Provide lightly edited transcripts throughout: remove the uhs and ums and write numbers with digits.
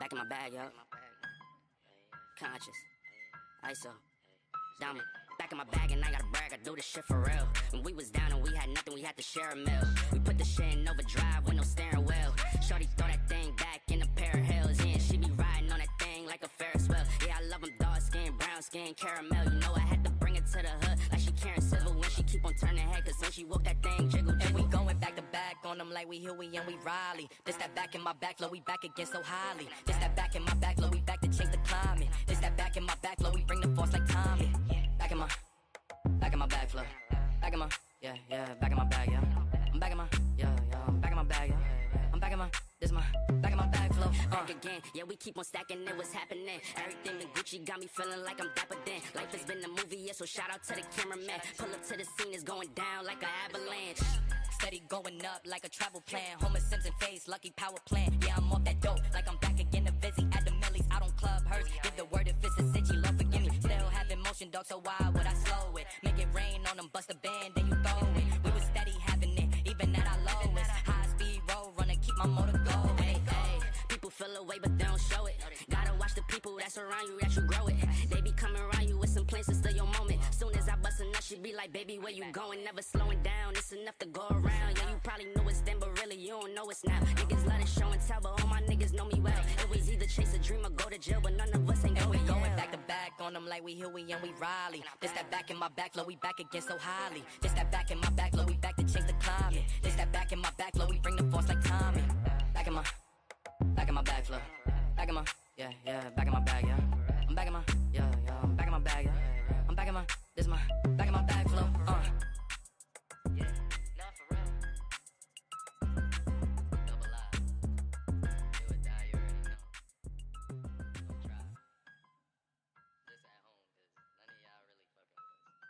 Back in my bag, yo. Conscious. ISO. Diamond. Back in my bag and I gotta brag, I do this shit for real. When we was down and we had nothing, we had to share a meal. We put the shit in overdrive with no steering wheel. Shorty throw that thing back in a pair of heels. Yeah, she be riding on that thing like a Ferris wheel. Yeah, I love them dark skin, brown skin, caramel. You know I had to bring it to the hood like she Karen Civil when she keep on turning head. Cause when she walk that thing jiggle, jiggle. And we going back to back on them like we Huey and we Riley. This that back in my back, low, we back again so highly. This that back in my back, low, we back to change the climate. This that back in my back, low, we bring the force like Tommy. Back in my bag flow. Back in my, yeah, back in my bag, yeah. I'm back in my, yeah, I'm back in my bag, yeah. I'm back in my, this my, back in my bag flow. Back again, yeah, we keep on stacking it, what's happening? Everything in Gucci got me feeling like I'm dapper then. Life has been a movie, yeah, so shout out to the cameraman. Pull up to the scene, it's going down like an avalanche. Steady going up like a travel plan. Homer Simpson face, lucky power plant. Yeah, I'm off that dope, like I'm back again to Vizzy. At the Millies, out on Club Hearst. Give the word if it's a cinch, Lord forgive me. Still having motion, dog, so why would I slow it? Make it rain on them, bust a band, then you throw it. We was steady having it, even at our lowest. High speed road running, keep my motor going. Hey, people feel away, but they don't show it. Gotta watch the people that's around you, that you grow it. They be coming around you with some plans to steal your moment. Soon as I bust a nut, she be like, baby, where you going? Never slowing down, it's enough to go around. Yeah, you probably knew it's then, but really you don't know it's now. Niggas love to show and tell, but all my niggas know me well. It was either chase a dream or go to jail, but none of us ain't going. Going back to back on them like we Huey and we Riley. This that back in my back, low, we back again so highly. This that back in my back, low, we back to change the climate. This that back in my back, low, we bring the force like Tommy. Back in my bag flow. Back in my, yeah, back in my bag, yeah. I'm back in my, yeah, I'm back in my bag, yeah. I'm back in my, this my, back in my bag flow, Yeah, not for real. Double I. Do or die, you already know. Don't try. Just at home, cause none of y'all really fucking with us.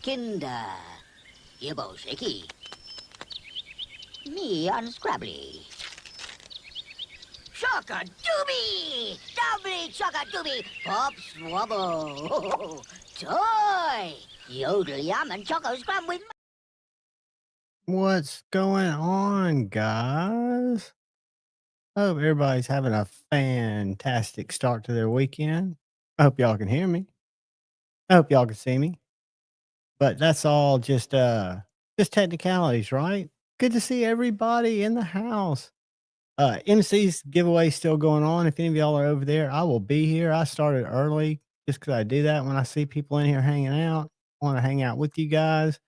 Kinder, Yebo Shaky, me unscrabbly. Chocka doobie, doubly chocka doobie, pop swabble, toy, yodel yum and choco scrum with. What's going on, guys? Hope everybody's having a fantastic start to their weekend. I hope y'all can hear me. I hope y'all can see me. But that's all just technicalities, right? Good to see everybody in the house. MC's giveaway still going on. If any of y'all are over there, I will be here. I started early just because I do that when I see people in here hanging out. Want to hang out with you guys.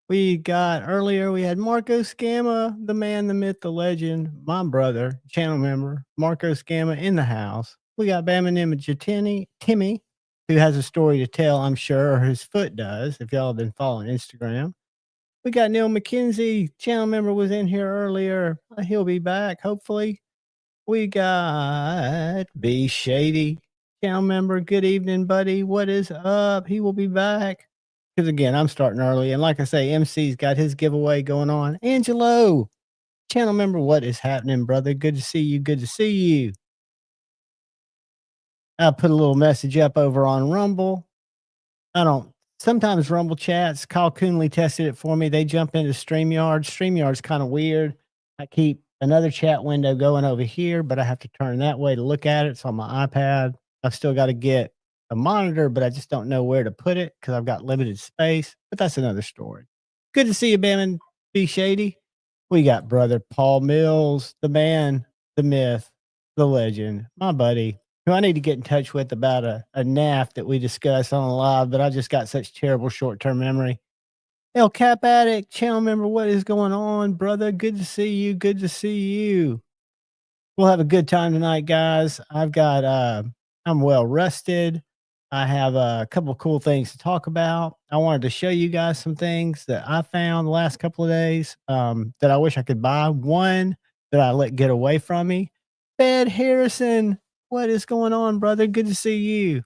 We got earlier, we had Marco Scamma, the man, the myth, the legend, my brother, channel member, Marco Scamma in the house. We got Bama Nimma Timmy, who has a story to tell, I'm sure, or his foot does, if y'all have been following Instagram. We got Neil McKenzie, channel member, was in here earlier. He'll be back, hopefully. We got B Shady, channel member. Good evening, buddy. What is up? He will be back. Because again, I'm starting early. And like I say, MC's got his giveaway going on. Angelo, channel member, what is happening, brother? Good to see you. Good to see you. I put a little message up over on Rumble. Sometimes Rumble chats, Kyle Coonley tested it for me. They jump into StreamYard. StreamYard's kind of weird. I keep another chat window going over here, but I have to turn that way to look at it. It's on my iPad. I've still got to get a monitor, but I just don't know where to put it because I've got limited space. But that's another story. Good to see you, Bam and B Shady. We got brother Paul Mills, the man, the myth, the legend, my buddy, who I need to get in touch with about a NAF that we discussed on a live, but I just got such terrible short-term memory. El Cap Addict, channel member, what is going on, brother? Good to see you. Good to see you. We'll have a good time tonight, guys. I'm well rested. I have a couple of cool things to talk about. I wanted to show you guys some things that I found the last couple of days that I wish I could buy. One that I let get away from me. Ed Harrison, what is going on, brother? Good to see you.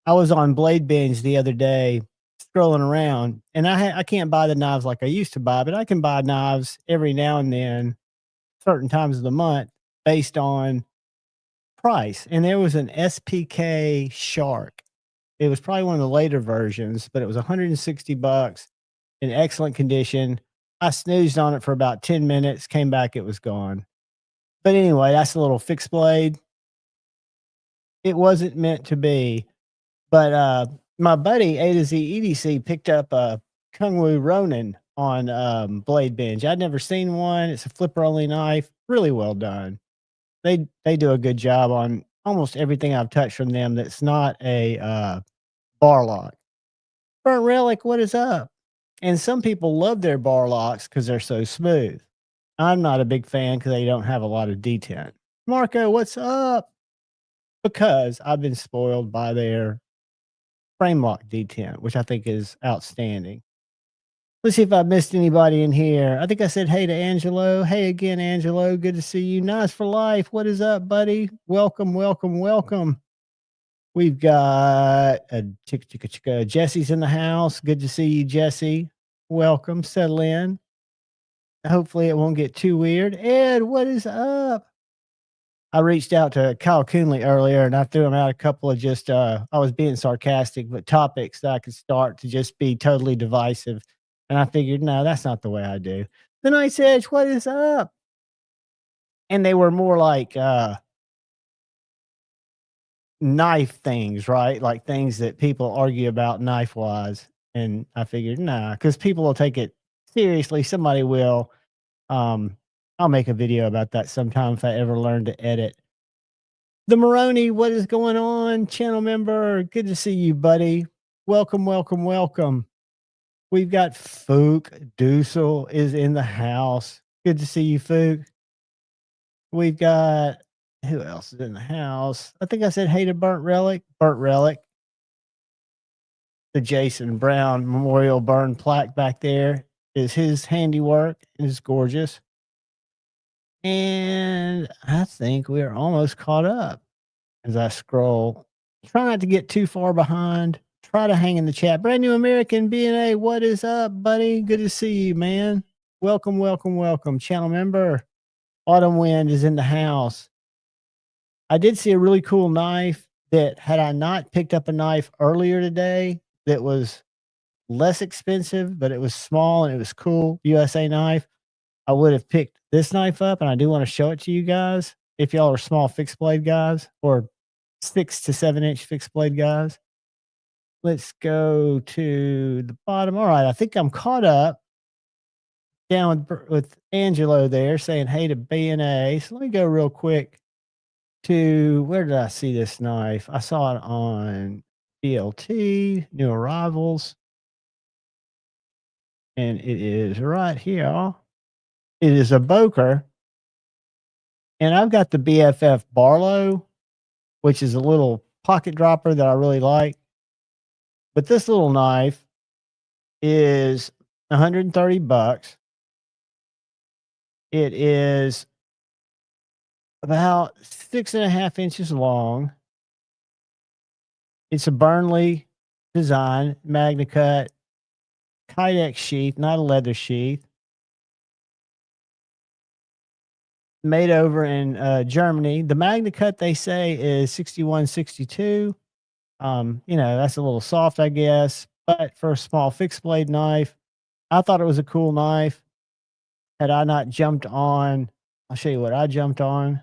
I was on Blade Binge the other day, scrolling around, and I can't buy the knives like I used to buy, but I can buy knives every now and then, certain times of the month, based on price. And there was an SPK Shark. It was probably one of the later versions, but it was $160 in excellent condition. I snoozed on it for about 10 minutes, came back, it was gone. But anyway, that's a little fixed blade. It wasn't meant to be. But my buddy A to Z EDC picked up a Kung Wu Ronin on Blade Binge. I'd never seen one. It's a flipper only knife, really well done. They do a good job on almost everything I've touched from them that's not a bar lock. Burnt Relic, what is up? And some people love their bar locks because they're so smooth. I'm not a big fan because they don't have a lot of detent. Marco, what's up? Because I've been spoiled by their frame lock detent, which I think is outstanding. Let's see if I missed anybody in here. I think I said hey to Angelo. Hey again, Angelo. Good to see you. Nice for life. What is up, buddy? Welcome, welcome, welcome. We've got Jesse's in the house. Good to see you, Jesse. Welcome. Settle in. Hopefully it won't get too weird. Ed, what is up? I reached out to Kyle Coonley earlier and I threw him out a couple of just, I was being sarcastic, but topics that I could start to just be totally divisive. And I figured, no, that's not the way I do. The Night's Edge, what is up? And they were more like knife things, right? Like things that people argue about knife wise. And I figured, nah, because people will take it seriously. Somebody will. I'll make a video about that sometime if I ever learn to edit. The Maroney, what is going on? Channel member, good to see you, buddy. Welcome, welcome, welcome. We've got Fook Dussel is in the house. Good to see you, Fook. We've got, who else is in the house? I think I said hey to Burnt Relic. Burnt Relic. The Jason Brown Memorial Burn plaque back there is his handiwork. It is gorgeous. And I think we're almost caught up as I scroll. Try not to get too far behind. Try to hang in the chat. Brand New American BNA, what is up, buddy? Good to see you, man. Welcome, welcome, welcome. Channel member, Autumn Wind is in the house. I did see a really cool knife that had I not picked up a knife earlier today that was less expensive, but it was small and it was cool, USA knife, I would have picked this knife up, and I do want to show it to you guys if y'all are small fixed blade guys or 6 to 7 inch fixed blade guys. Let's go to the bottom. All right, I think I'm caught up down with Angelo there saying hey to B&A. So let me go real quick to, where did I see this knife? I saw it on BLT, New Arrivals. And it is right here. It is a Boker. And I've got the BFF Barlow, which is a little pocket dropper that I really like. But this little knife is $130. It is about 6.5 inches long. It's a Burnley design, Magna Cut, Kydex sheath, not a leather sheath. Made over in Germany. The Magna Cut, they say, is 6162. You know, that's a little soft, I guess. But for a small fixed blade knife, I thought it was a cool knife. Had I not jumped on, I'll show you what I jumped on.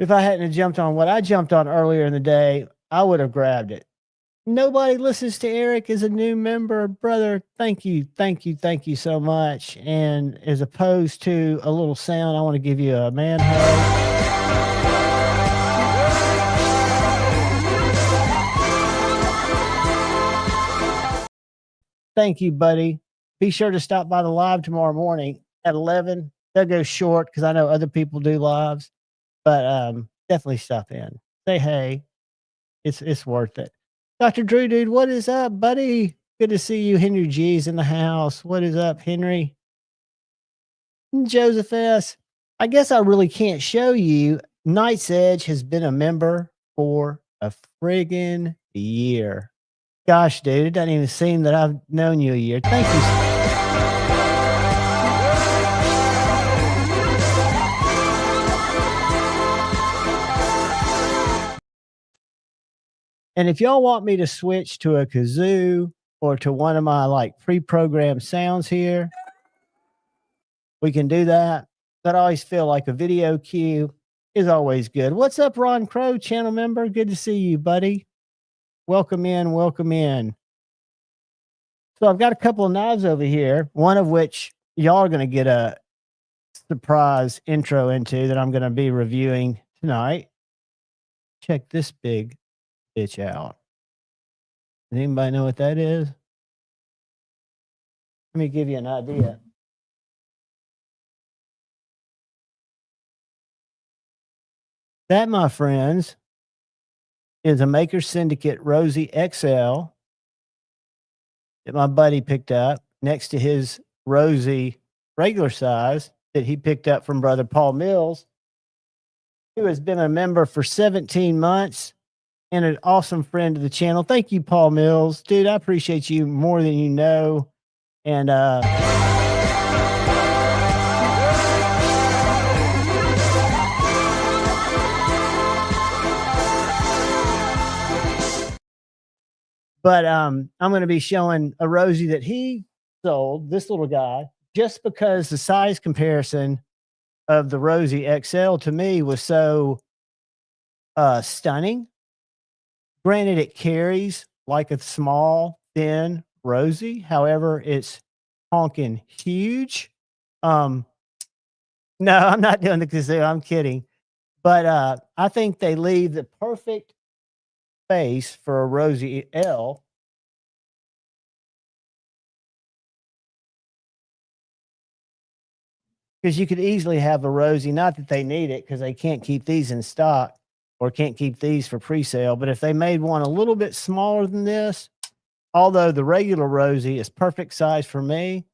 If I hadn't jumped on what I jumped on earlier in the day, I would have grabbed it. Nobody listens to Eric as a new member, brother. Thank you, thank you, thank you so much. And as opposed to a little sound, I want to give you a man hug. Thank you, buddy. Be sure to stop by the live tomorrow morning at 11. They'll go short because I know other people do lives, but definitely stop in. Say hey. It's worth it. Dr. Drew, dude, what is up, buddy? Good to see you. Henry G's in the house. What is up, Henry? Joseph S. I guess I really can't show you. Knight's Edge has been a member for a friggin' year. Gosh, dude, it doesn't even seem that I've known you a year. Thank you. And if y'all want me to switch to a kazoo or to one of my like pre-programmed sounds here, we can do that. But I always feel like a video cue is always good. What's up, Ron Crow, channel member? Good to see you, buddy. Welcome in, welcome in. So I've got a couple of knives over here, one of which y'all are going to get a surprise intro into that I'm going to be reviewing tonight. Check this big bitch out. Does anybody know what that is? Let me give you an idea. That, my friends, is a Maker Syndicate Rosie XL that my buddy picked up next to his Rosie regular size that he picked up from brother Paul Mills, who has been a member for 17 months and an awesome friend of the channel. Thank you, Paul Mills. Dude, I appreciate you more than you know. And but I'm going to be showing a Rosie that he sold, this little guy, just because the size comparison of the Rosie XL to me was so stunning. Granted, it carries like a small, thin Rosie. However, it's honking huge. No, I'm not doing the kazoo. I'm kidding. But I think they leave the perfect space for a Rosie L. Because you could easily have a Rosie, not that they need it because they can't keep these in stock or can't keep these for pre-sale. But if they made one a little bit smaller than this, although the regular Rosie is perfect size for me,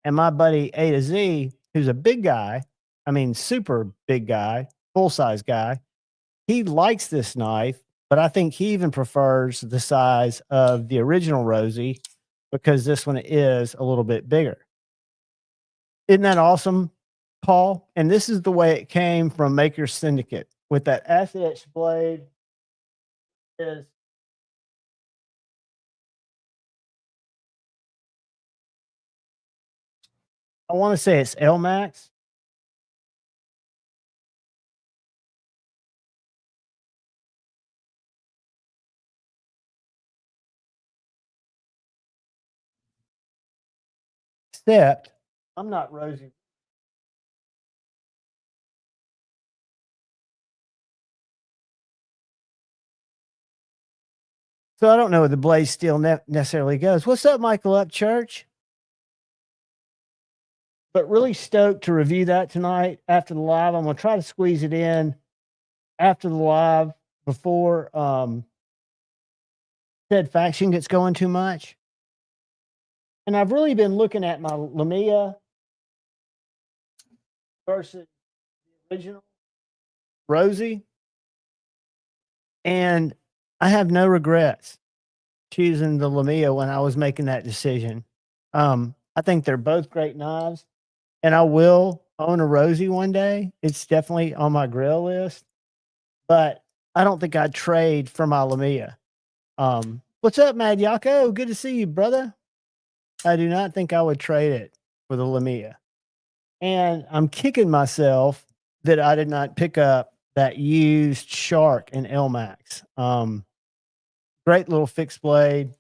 and my buddy A to Z, who's a big guy, I mean, super big guy, full-size guy, he likes this knife, but I think he even prefers the size of the original Rosie because this one is a little bit bigger. Isn't that awesome, Paul? And this is the way it came from Maker Syndicate with that acid etch blade. Is I want to say it's LMAX. Except I'm not Rosie. So I don't know where the blade steel necessarily goes. What's up, Michael Upchurch? But really stoked to review that tonight after the live. I'm going to try to squeeze it in after the live before said faction gets going too much. And I've really been looking at my Lamia versus the original Rosie. And I have no regrets choosing the Lamia when I was making that decision. I think they're both great knives, and I will own a Rosie one day. It's definitely on my grill list, but I don't think I'd trade for my Lamia. What's up, Mad Yako? Good to see you, brother. I do not think I would trade it for the Lamia. And I'm kicking myself that I did not pick up that used Shark in LMAX. Great little fixed blade.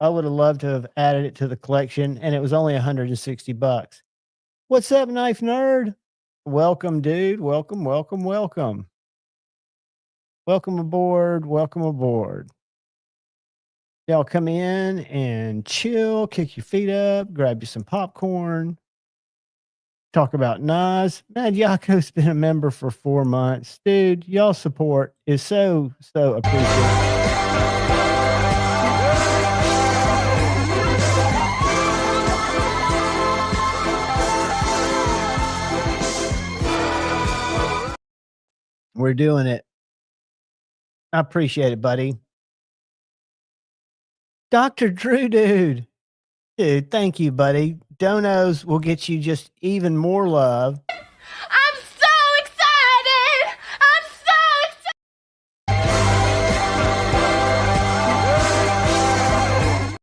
I would have loved to have added it to the collection, and it was only $160. What's up, Knife Nerd? Welcome, dude. Welcome, welcome, welcome. Welcome aboard. Welcome aboard. Y'all come in and chill, kick your feet up, grab you some popcorn, talk about knives. Man, Yako's been a member for 4 months. Dude, y'all support is so appreciated. We're doing it. I appreciate it, buddy. Dr. Drew Dude. Dude, thank you, buddy. Donos will get you just even more love. I'm so excited! I'm so excited!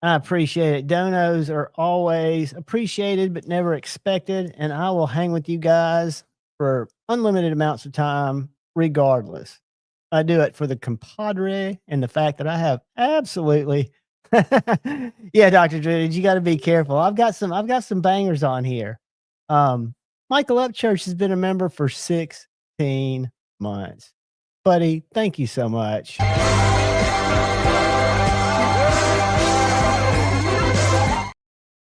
I appreciate it. Donos are always appreciated, but never expected. And I will hang with you guys for unlimited amounts of time, regardless. I do it for the compadre and the fact that I have absolutely, yeah, Dr. Drew, you got to be careful. I've got some bangers on here. Michael Upchurch has been a member for 16 months. Buddy, thank you so much.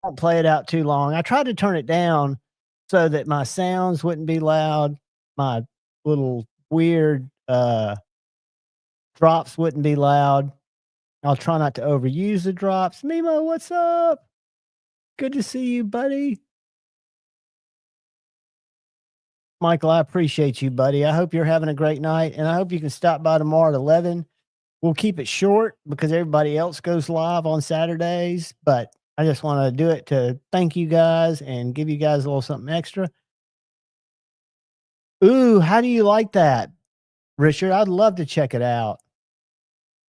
Don't play it out too long. I tried to turn it down so that my sounds wouldn't be loud. My little weird drops wouldn't be loud. I'll try not to overuse the drops. Mimo, what's up? Good to see you, buddy. Michael, I appreciate you, buddy. I hope you're having a great night, and I hope you can stop by tomorrow at 11. We'll keep it short because everybody else goes live on Saturdays, but I just want to do it to thank you guys and give you guys a little something extra. Ooh, how do you like that, Richard? I'd love to check it out.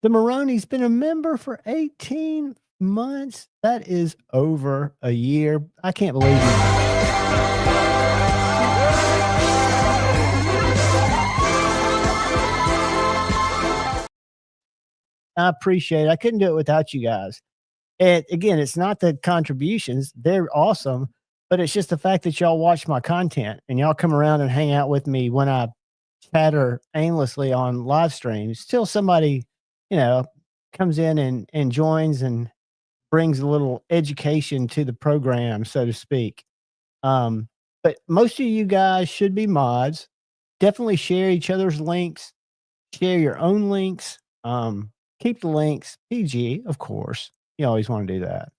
The Maroney's been a member for 18 months. That is over a year. I can't believe it. I appreciate it. I couldn't do it without you guys. And again, it's not the contributions. They're awesome, but it's just the fact that y'all watch my content and y'all come around and hang out with me when I chatter aimlessly on live streams till somebody, comes in and joins and brings a little education to the program, so to speak. But most of you guys should be mods. Definitely share each other's links, share your own links. Keep the links PG, of course. You always want to do that.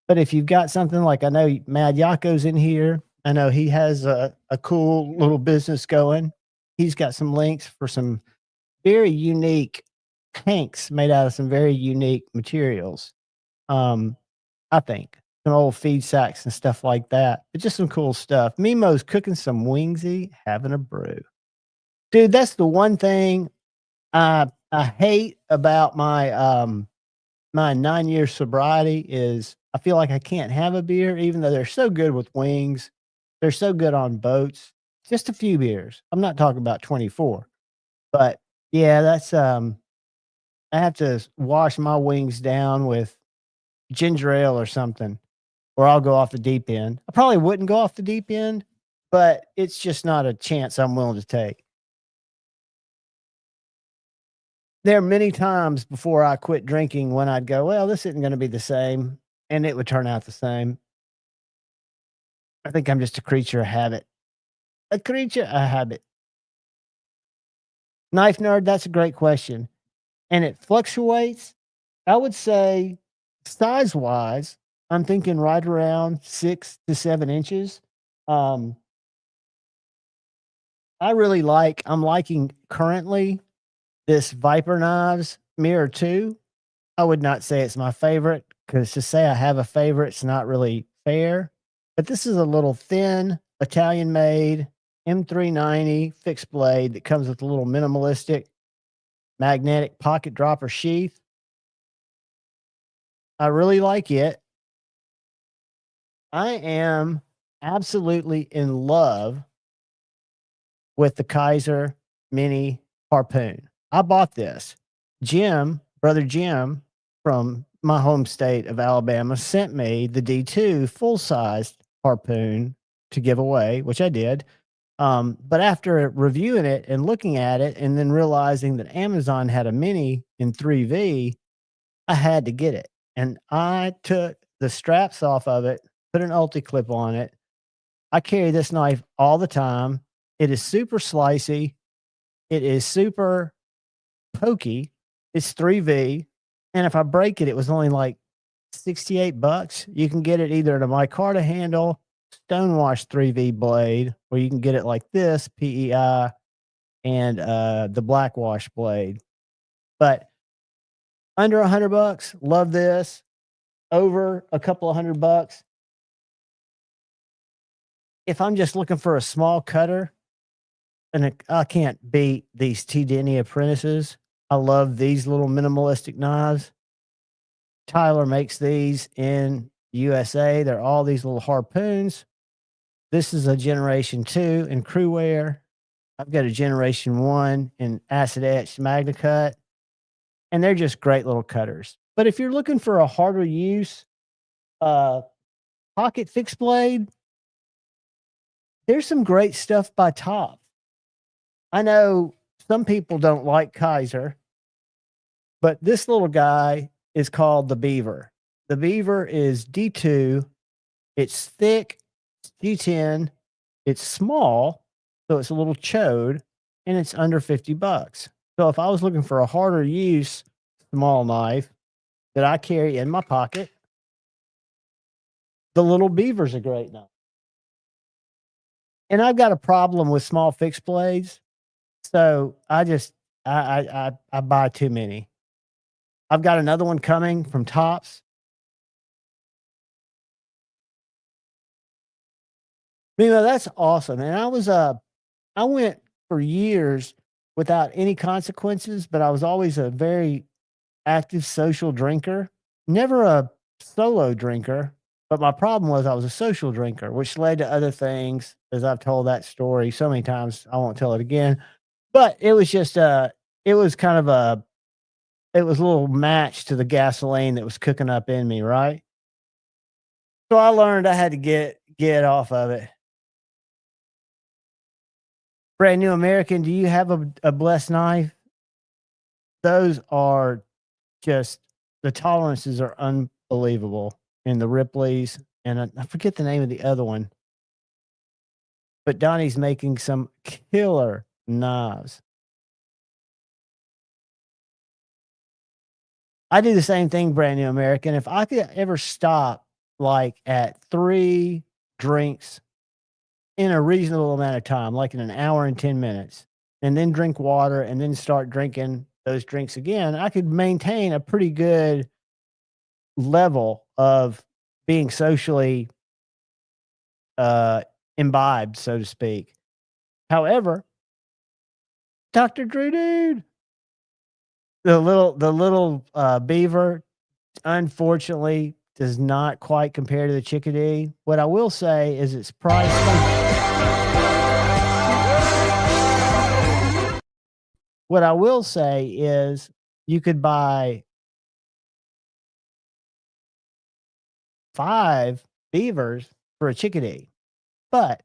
But if you've got something like, I know Mad Yako's in here. I know he has a cool little business going. He's got some links for some very unique tanks made out of some very unique materials. I think some old feed sacks and stuff like that, but just some cool stuff. Mimo's cooking some wingsy, having a brew. Dude, that's the one thing I hate about my my 9-year sobriety is I feel like I can't have a beer, even though they're so good with wings. They're so good on boats. Just a few beers. I'm not talking about 24, but yeah, that's I have to wash my wings down with ginger ale or something, or I'll go off the deep end. I probably wouldn't go off the deep end, but it's just not a chance I'm willing to take. There are many times before I quit drinking when I'd go, well, this isn't going to be the same, and it would turn out the same. I think I'm just a creature of habit. A creature of habit. Knife Nerd, that's a great question. And it fluctuates. I would say size-wise, I'm thinking right around 6 to 7 inches. I'm liking currently this Viper Knives Mirror 2. I would not say it's my favorite because to say I have a favorite, it's not really fair. But this is a little thin, Italian-made M390 fixed blade that comes with a little minimalistic magnetic pocket dropper sheath. I really like it. I am absolutely in love with the Kaiser Mini Harpoon. I bought this. Brother Jim from my home state of Alabama sent me the D2 full-sized harpoon to give away, which I did. But after reviewing it and looking at it and then realizing that Amazon had a mini in 3V, I had to get it. And I took the straps off of it, put an ulti clip on it. I carry this knife all the time. It is super slicey. It is super pokey. It's 3V. And if I break it, it was only like $68. You can get it either in a micarta handle, stonewash 3V blade, or you can get it like this, PEI, and the black wash blade. But under $100, love this. Over a couple of $100, if I'm just looking for a small cutter, and I can't beat these T. Denny Apprentices. I love these little minimalistic knives. Tyler makes these in USA. They're all these little harpoons. This is a generation 2 in crew wear. I've got a generation 1 in acid etched Magna Cut, and they're just great little cutters. But if you're looking for a harder use pocket fixed blade, there's some great stuff by Top. I know some people don't like Kaiser, but this little guy is called the Beaver. The Beaver is D2. It's thick, it's G10, it's small, so it's a little chode, and it's under $50. So if I was looking for a harder use small knife that I carry in my pocket, the little Beaver's a great knife. And I've got a problem with small fixed blades, so I buy too many. I've got another one coming from Tops. That's awesome. And I went for years without any consequences, but I was always a very active social drinker, never a solo drinker. But my problem was I was a social drinker, which led to other things, as I've told that story so many times, I won't tell it again. But it was just it was a little match to the gasoline that was cooking up in me, right? So I learned I had to get off of it. Brand New American, do you have a blessed knife? Those are just, the tolerances are unbelievable in the Ripley's, and I forget the name of the other one. But Donnie's making some killer knives. I do the same thing, Brand New American. If I could ever stop like at 3 drinks in a reasonable amount of time, like in an hour and 10 minutes, and then drink water and then start drinking those drinks again, I could maintain a pretty good level of being socially imbibed, so to speak. However, Dr. Drew Dude, the little Beaver, unfortunately, does not quite compare to the Chickadee. What I will say is its price. What I will say is you could buy 5 Beavers for a Chickadee, but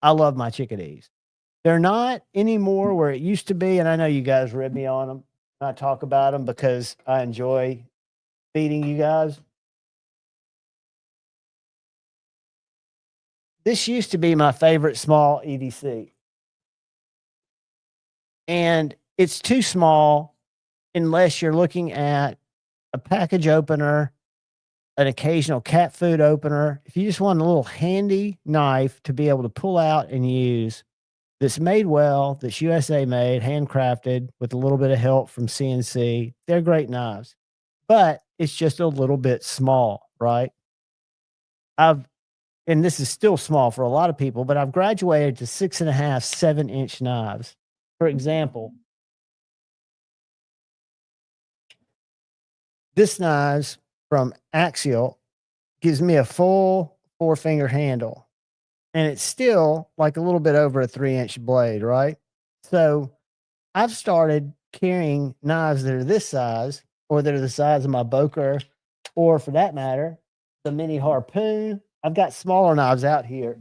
I love my Chickadees. They're not anymore where it used to be, and I know you guys rib me on them. I talk about them because I enjoy feeding you guys. This used to be my favorite small EDC. And it's too small unless you're looking at a package opener, an occasional cat food opener. If you just want a little handy knife to be able to pull out and use, that's made well, that's USA made, handcrafted, with a little bit of help from CNC, they're great knives. But it's just a little bit small, right? And this is still small for a lot of people, but I've graduated to 6.5, 7-inch knives. For example, this knife from Axial gives me a full 4-finger handle. And it's still like a little bit over a 3-inch blade, right? So I've started carrying knives that are this size, or that are the size of my Boker, or for that matter, the mini harpoon. I've got smaller knives out here.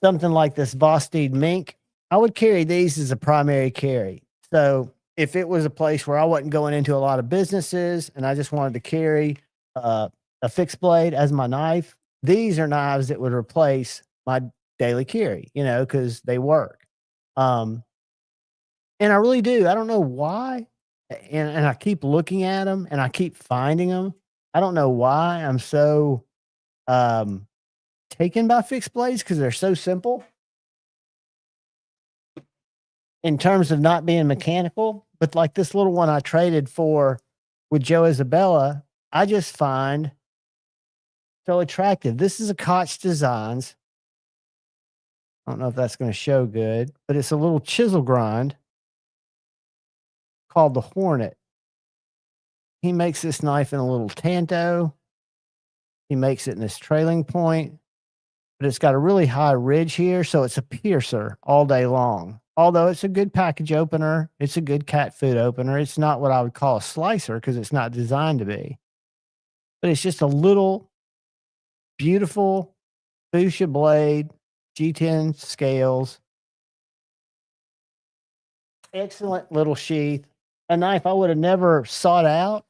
Something like this Vosteed Mink, I would carry these as a primary carry. So if it was a place where I wasn't going into a lot of businesses and I just wanted to carry a fixed blade as my knife, these are knives that would replace my daily carry, because they work. Um, and I really do. I don't know why. And I keep looking at them and I keep finding them. I don't know why I'm so um, taken by fixed blades because they're so simple in terms of not being mechanical. But like this little one I traded for with Joe Isabella, I just find so attractive. This is a Koch Designs. I don't know if that's going to show good, but it's a little chisel grind called the Hornet. He makes this knife in a little tanto. He makes it in this trailing point, but it's got a really high ridge here, so it's a piercer all day long. Although it's a good package opener, it's a good cat food opener. It's not what I would call a slicer because it's not designed to be. But it's just a little beautiful fuchsia blade, G10 scales, excellent little sheath, a knife I would have never sought out.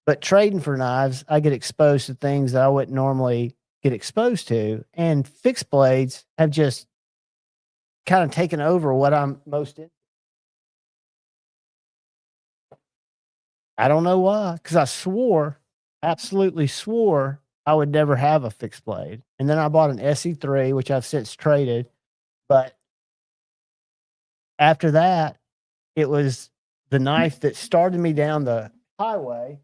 But trading for knives, I get exposed to things that I wouldn't normally get exposed to. And fixed blades have just kind of taken over what I'm most in. I don't know why, because I absolutely swore I would never have a fixed blade. And then I bought an SE3, which I've since traded. But after that, it was the knife that started me down the highway.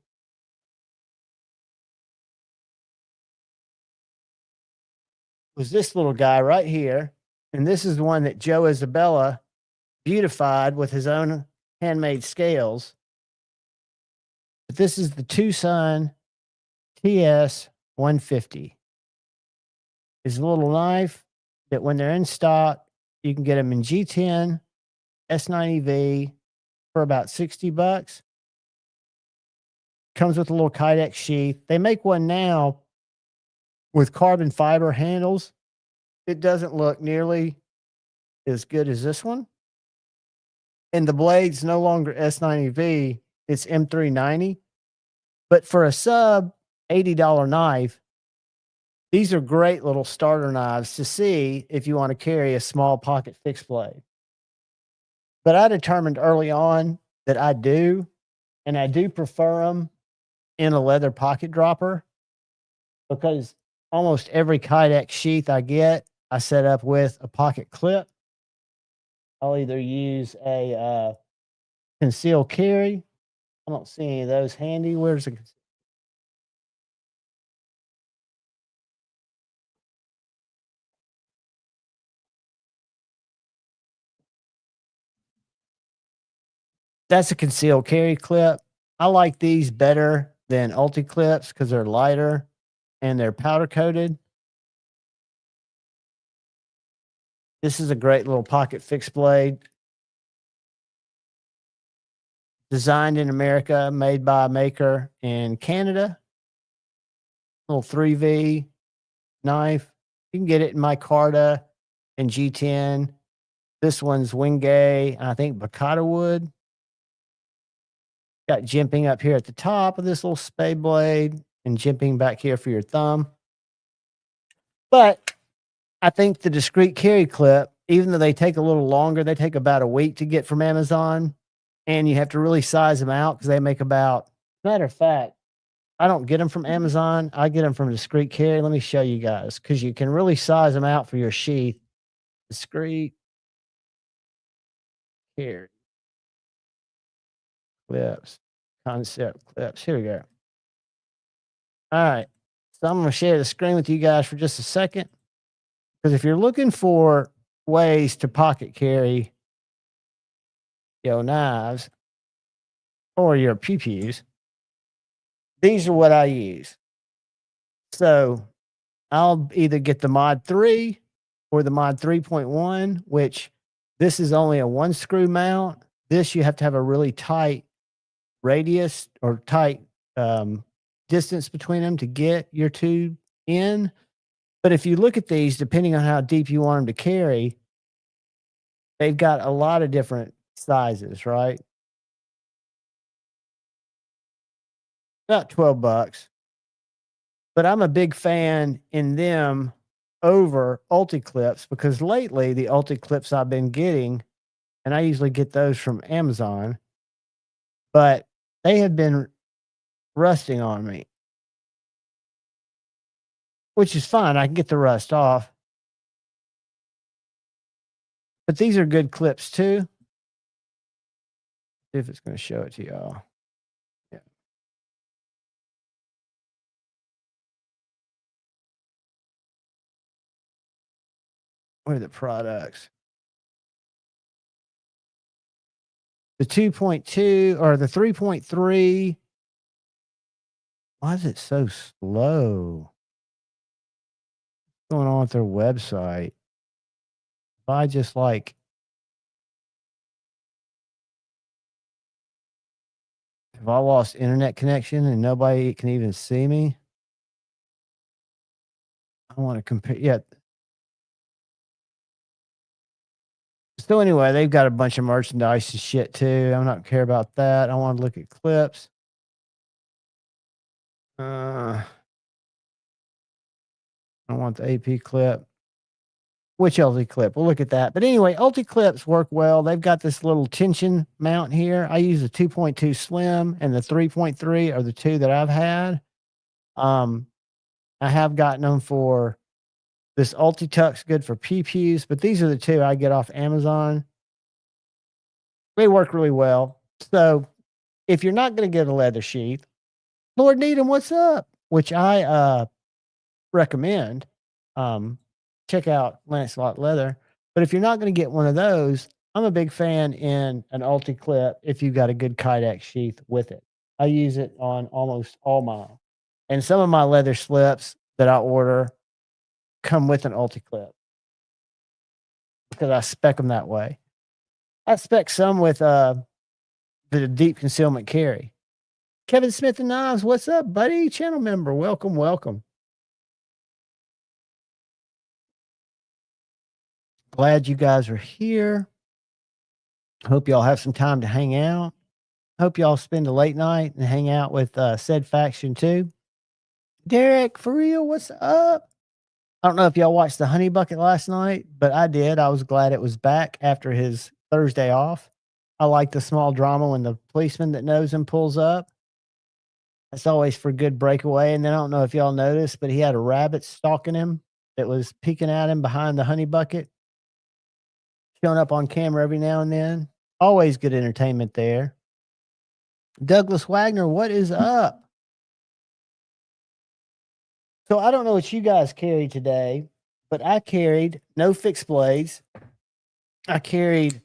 Was this little guy right here. And this is the one that Joe Isabella beautified with his own handmade scales. But this is the Tucson TS 150. It's a little knife that when they're in stock, you can get them in G10, S90V for about $60. Comes with a little Kydex sheath. They make one now with carbon fiber handles. It doesn't look nearly as good as this one. And the blade's no longer S90V, it's M390. But for a sub $80 knife, these are great little starter knives to see if you want to carry a small pocket fixed blade. But I determined early on that I do, and I do prefer them in a leather pocket dropper because almost every Kydex sheath I get, I set up with a pocket clip. I'll either use a concealed carry. I don't see any of those handy. Where's the That's a concealed carry clip. I like these better than Ulti clips because they're lighter and they're powder coated. This is a great little pocket fixed blade. Designed in America, made by a maker in Canada. Little 3V knife. You can get it in micarta and G10. This one's Wingay, and I think Bacata wood. Got jimping up here at the top of this little spade blade and jimping back here for your thumb. But I think the discreet carry clip, even though they take a little longer, they take about a week to get from Amazon, and you have to really size them out because they make about, matter of fact, I don't get them from Amazon. I get them from discreet carry. Let me show you guys because you can really size them out for your sheath. Discreet carry clips, concept clips. Here we go. All right. So I'm going to share the screen with you guys for just a second. Because if you're looking for ways to pocket carry your knives or your pew-pews, these are what I use. So I'll either get the Mod 3 or the Mod 3.1, which this is only a one screw mount. This you have to have a really tight radius or tight distance between them to get your tube in. But if you look at these, depending on how deep you want them to carry, they've got a lot of different sizes, right? About $12. But I'm a big fan in them over ulti clips because lately the ulti clips I've been getting, and I usually get those from Amazon, but they have been rusting on me, which is fine. I can get the rust off, but these are good clips too. See if it's going to show it to y'all. Yeah. What are the products? The 2.2 or the 3.3. Why is it so slow? What's going on with their website? If I just like, if I lost internet connection and nobody can even see me, I want to compare. Yeah. So anyway, they've got a bunch of merchandise and shit too. I'm not care about that. I want to look at clips. I want the AP clip. Which LT clip? We'll look at that. But anyway, LT clips work well. They've got this little tension mount here. I use the 2.2 Slim and the 3.3 are the two that I've had. I have gotten them for this Ulti-Tuck's good for PPs, but these are the two I get off Amazon. They work really well. So if you're not going to get a leather sheath, Lord Needham, what's up? Which I recommend. Check out Lancelot Leather. But if you're not going to get one of those, I'm a big fan in an Ulti clip if you've got a good Kydex sheath with it. I use it on almost all mine. And some of my leather slips that I order come with an Ulti clip because I spec them that way. I spec some with the deep concealment carry. Kevin Smith and Knives, what's up, buddy? Channel member, welcome, welcome. Glad you guys are here. Hope y'all have some time to hang out. Hope y'all spend a late night and hang out with said faction too. Derek, for real, what's up? I don't know if y'all watched the Honey Bucket last night, but I did. I was glad it was back after his Thursday off. I like the small drama when the policeman that knows him pulls up. That's always for good breakaway. And then I don't know if y'all noticed, but he had a rabbit stalking him that was peeking at him behind the Honey Bucket, showing up on camera every now and then. Always good entertainment there. Douglas Wagner, what is up? So I don't know what you guys carried today, but I carried no fixed blades. I carried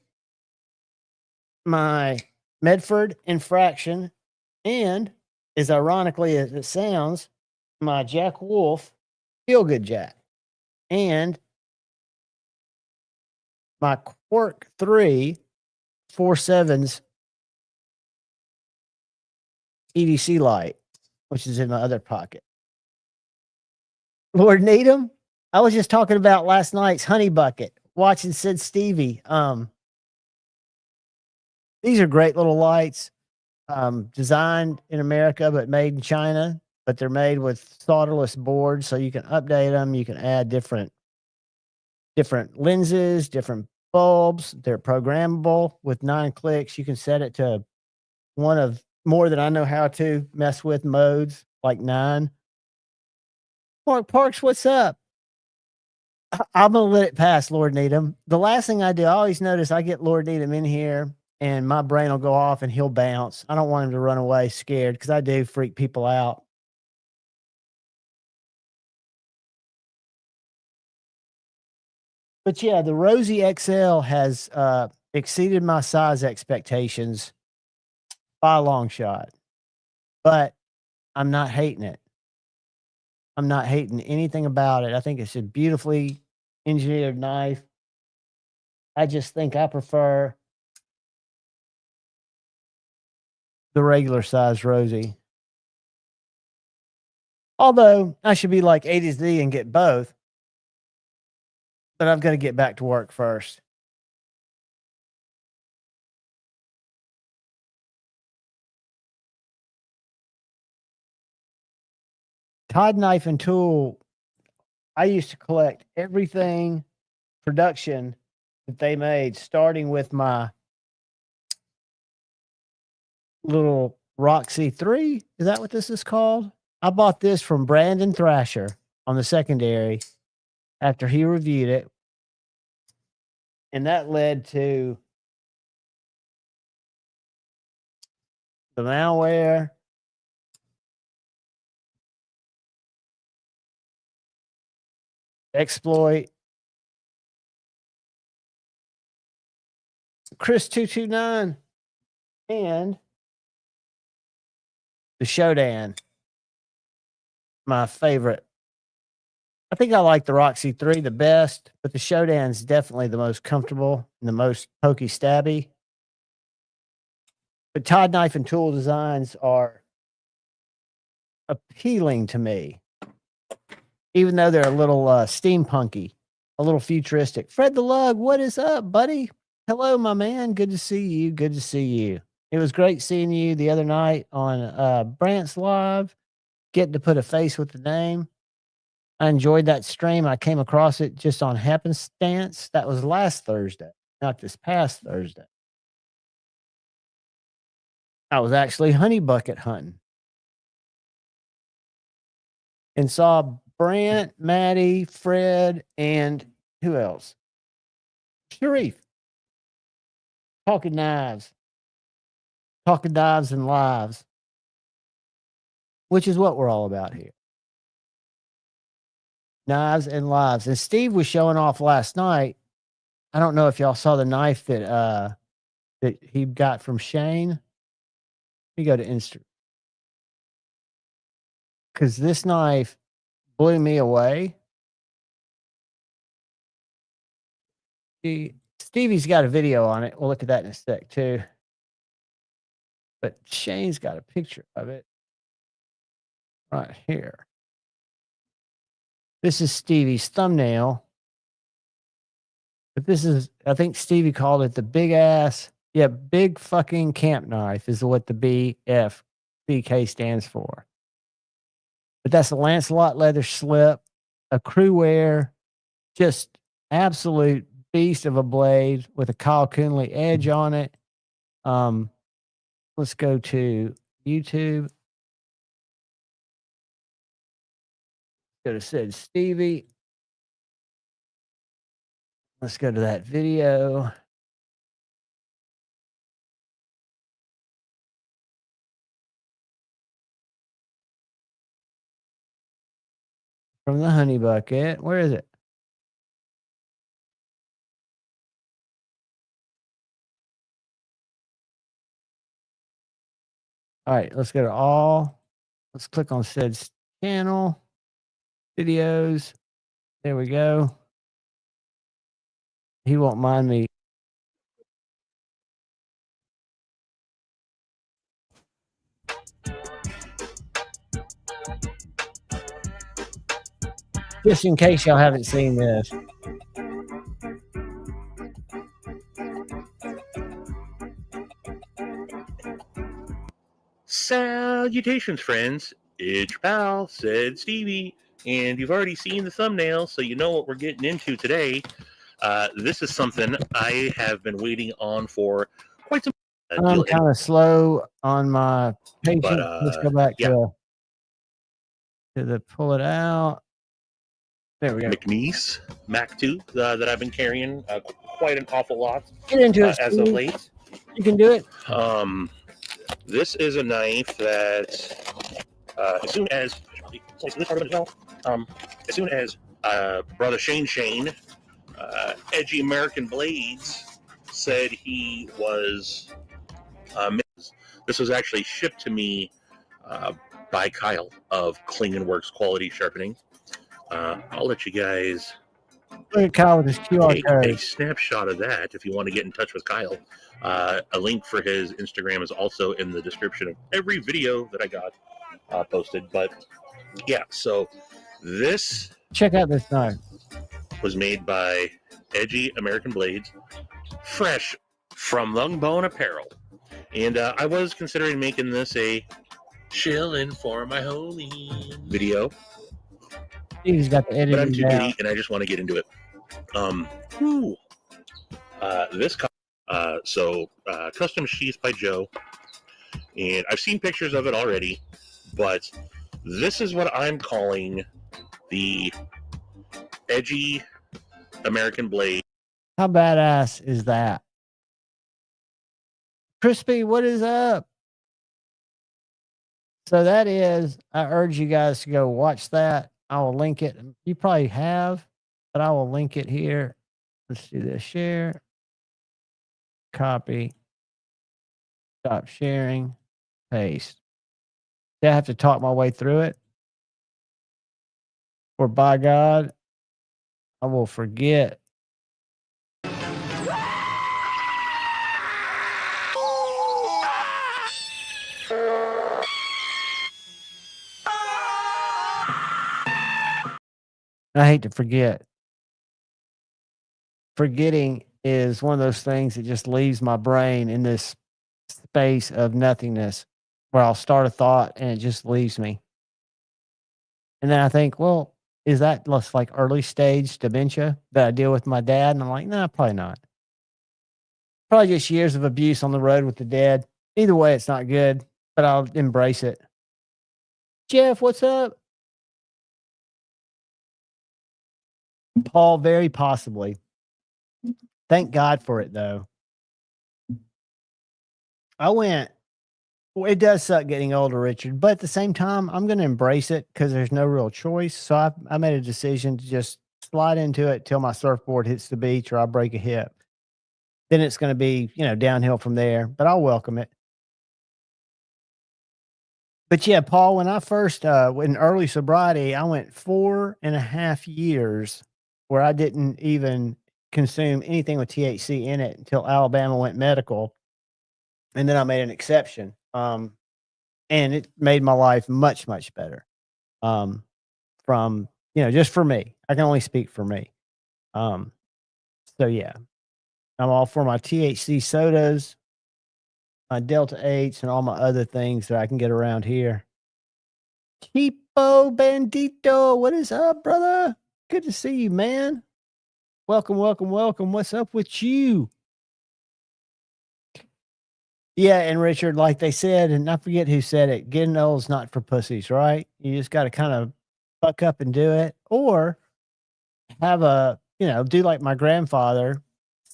my Medford Infraction and, as ironically as it sounds, my Jack Wolf Feel Good Jack and my Quark 3 4.7s EDC light, which is in my other pocket. Lord Needham, I was just talking about last night's Honey Bucket, watching Sid Stevie. These are great little lights, designed in America, but made in China, but they're made with solderless boards. So you can update them. You can add different lenses, different bulbs. They're programmable with 9 clicks. You can set it to one of more than I know how to mess with modes, like 9. Mark Parks, what's up? I'm going to let it pass, Lord Needham. The last thing I do, I always notice I get Lord Needham in here and my brain will go off and he'll bounce. I don't want him to run away scared because I do freak people out. But yeah, the Rosie XL has exceeded my size expectations by a long shot. But I'm not hating it. I'm not hating anything about it. I think it's a beautifully engineered knife. I just think I prefer the regular size Rosie. Although I should be like A to Z and get both. But I've got to get back to work first. Todd Knife and Tool I used to collect everything production that they made, starting with my little Roxy 3. Is that what this is called? I bought this from Brandon Thrasher on the secondary after he reviewed it. And that led to the malware, exploit, Chris 229, and the Shodan. My favorite. I think I like the Roxy 3 the best, but the Shodan's definitely the most comfortable and the most pokey stabby. But Todd Knife and Tool designs are appealing to me, even though they're a little steampunky, a little futuristic. Fred the Lug, what is up, buddy? Hello, my man. Good to see you. Good to see you. It was great seeing you the other night on Brant's Live, getting to put a face with the name. I enjoyed that stream. I came across it just on happenstance. That was last Thursday, not this past Thursday. I was actually honey bucket hunting and saw Brant, Maddie, Fred, and who else? Sheath. Talking knives and lives, which is what we're all about here. Knives and lives. And Steve was showing off last night. I don't know if y'all saw the knife that he got from Shane. Let me go to Instagram. Because this knife blew me away. Stevie's got a video on it. We'll look at that in a sec, too. But Shane's got a picture of it right here. This is Stevie's thumbnail. But this is, I think Stevie called it the big ass. Yeah, big fucking camp knife is what the BFBK stands for. But that's a Lancelot leather slip, a crew wear, just absolute beast of a blade with a Kyle Coonley edge on it. Let's go to YouTube. Go to said Stevie. Let's go to that video. From the honey bucket. Where is it? All right, let's go to all. Let's click on said channel. Videos. There we go. He won't mind me. Just in case y'all haven't seen this. Salutations, friends. It's your pal, said Stevie, and you've already seen the thumbnail, so you know what we're getting into today. This is something I have been waiting on for quite some time. I'm kind of slow on my patience. Let's go back to the pull it out. There we go. McNeese Mac 2 that I've been carrying quite an awful lot. Get into it as of late. You can do it. This is a knife that as soon as brother Shane Edgy American Blades said he was this was actually shipped to me by Kyle of Klingon Works Quality Sharpening. I'll let you guys look at Kyle with his QR code. A snapshot of that if you want to get in touch with Kyle. A link for his Instagram is also in the description of every video that I got posted. But yeah, so this check out this knife. Was made by Edgy American Blades, fresh from Lungbone Apparel. And I was considering making this a chillin' for my homie video. He's got the but I'm editing too down. giddy and I just want to get into it. Whew. This custom sheath by Joe, and I've seen pictures of it already, but this is what I'm calling the edgy American blade. How badass is that? Crispy, what is up? So that is, I urge you guys to go watch that. I will link it. You probably have, but I will link it here. Let's do this. Share, copy, stop sharing, paste. Do I have to talk my way through it? Or by God, I will forget. I hate to forget. Forgetting is one of those things that just leaves my brain in this space of nothingness where I'll start a thought and it just leaves me. And then I think, well, is that less like early stage dementia that I deal with my dad? And I'm like, nah, probably not. Probably just years of abuse on the road with the dad. Either way, it's not good, but I'll embrace it. Jeff, what's up? Paul, very possibly. Thank God for it, though. It does suck getting older, Richard, but at the same time, I'm going to embrace it because there's no real choice. So I made a decision to just slide into it till my surfboard hits the beach or I break a hip. Then it's going to be, downhill from there, but I'll welcome it. But yeah, Paul, when I first, in early sobriety, I went 4.5 years where I didn't even consume anything with THC in it until Alabama went medical. And then I made an exception. And it made my life much, much better. From, just for me. I can only speak for me. So yeah, I'm all for my THC sodas, my Delta 8s, and all my other things that I can get around here. Tipo Bandito, what is up, brother? Good to see you, man. Welcome, welcome, welcome. What's up with you? Yeah, and Richard, like they said, and I forget who said it, getting old is not for pussies, right? You just got to kind of buck up and do it, or have do like my grandfather,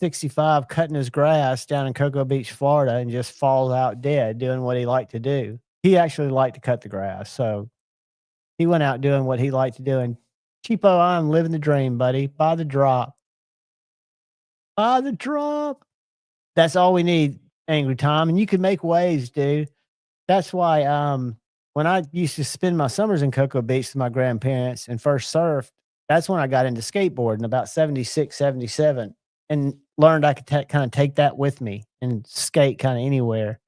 65, cutting his grass down in Cocoa Beach, Florida, and just falls out dead doing what he liked to do. He actually liked to cut the grass, so he went out doing what he liked to do. And Cheapo, I'm living the dream, buddy. Buy the drop. Buy the drop. That's all we need, Angry Tom. And you can make waves, dude. That's why when I used to spend my summers in Cocoa Beach with my grandparents and first surfed, that's when I got into skateboarding about 76, 77 and learned I could kind of take that with me and skate kind of anywhere.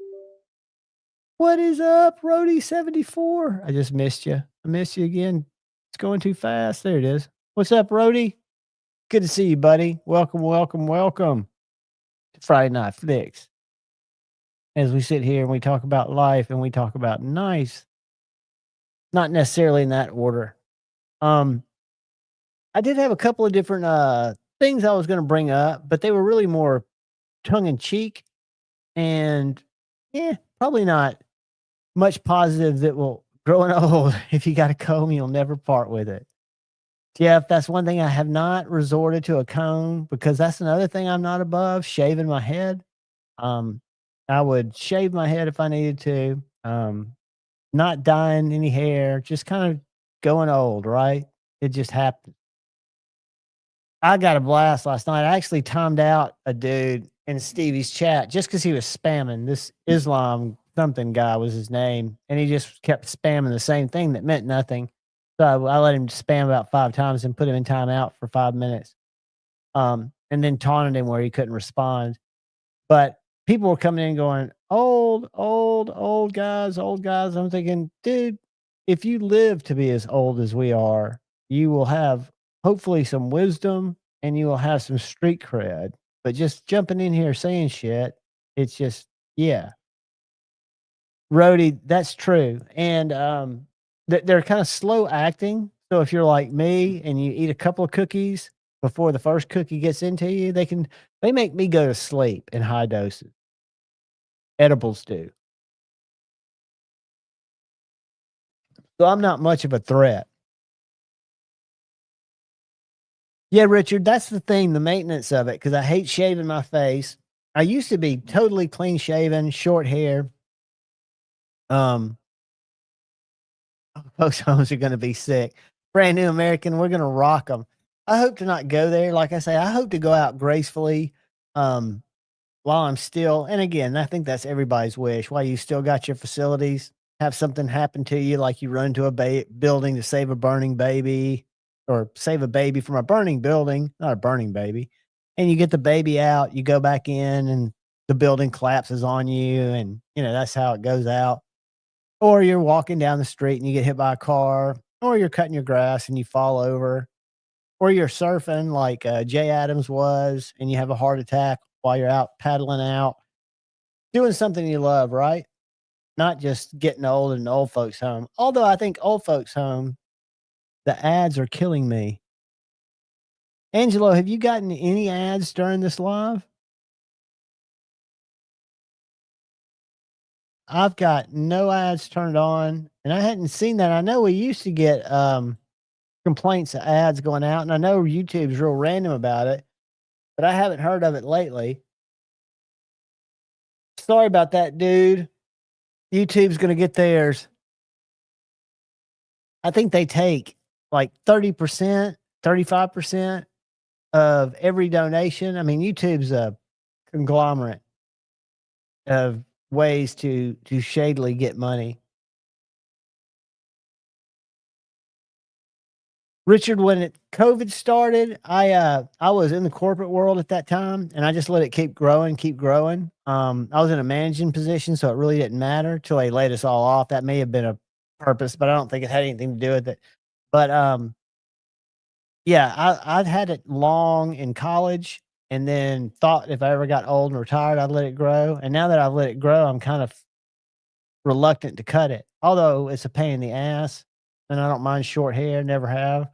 What is up, Rody 74? I just missed you. I missed you again. It's going too fast. There it is. What's up, Rody? Good to see you, buddy. Welcome, welcome, welcome to Friday Night Flicks. As we sit here and we talk about life and we talk about nice, not necessarily in that order. I did have a couple of different things I was going to bring up, but they were really more tongue in cheek and probably not much positive that will growing old. If you got a comb, you'll never part with it. Jeff, that's one thing I have not resorted to a comb because that's another thing I'm not above, shaving my head. I would shave my head if I needed to. Not dyeing any hair, just kind of going old, right? It just happened. I got a blast last night. I actually timed out a dude in Stevie's chat just because he was spamming. This Islam something guy was his name, and he just kept spamming the same thing that meant nothing. So I let him spam about 5 times and put him in timeout for 5 minutes. And then taunted him where he couldn't respond. But people were coming in going, old guys. I'm thinking, dude, if you live to be as old as we are, you will have hopefully some wisdom and you will have some street cred. But just jumping in here saying shit, it's just, yeah. Rody, that's true. And they're kind of slow acting. So if you're like me and you eat a couple of cookies before the first cookie gets into you, they make me go to sleep in high doses. Edibles do. So I'm not much of a threat. Yeah, Richard, that's the thing, the maintenance of it, because I hate shaving my face. I used to be totally clean shaven, short hair. Folks' homes are going to be sick. Brand New American, we're going to rock them. I hope to not go there. Like I say, I hope to go out gracefully while I'm still, and again, I think that's everybody's wish. While you still got your facilities, have something happen to you, like you run into a building to save a burning baby or save a baby from a burning building, not a burning baby. And you get the baby out, you go back in, and the building collapses on you. And, that's how it goes out. Or you're walking down the street and you get hit by a car, or you're cutting your grass and you fall over, or you're surfing like Jay Adams was and you have a heart attack while you're out paddling out, doing something you love, right? Not just getting old in an old folks' home. Although I think old folks' home, the ads are killing me. Angelo, have you gotten any ads during this live? I've got no ads turned on, and I hadn't seen that. I know we used to get complaints of ads going out, and I know YouTube's real random about it, but I haven't heard of it lately. Sorry about that, dude. YouTube's going to get theirs. I think they take like 30%, 35% of every donation. I mean, YouTube's a conglomerate of ways to shadily get money. Richard, when COVID started, I was in the corporate world at that time, and I just let it keep growing. I was in a managing position, so it really didn't matter till they laid us all off. That may have been a purpose, but I don't think it had anything to do with it. But yeah, I'd had it long in college, and then thought if I ever got old and retired, I'd let it grow. And now that I've let it grow, I'm kind of reluctant to cut it, although it's a pain in the ass, and I don't mind short hair, never have.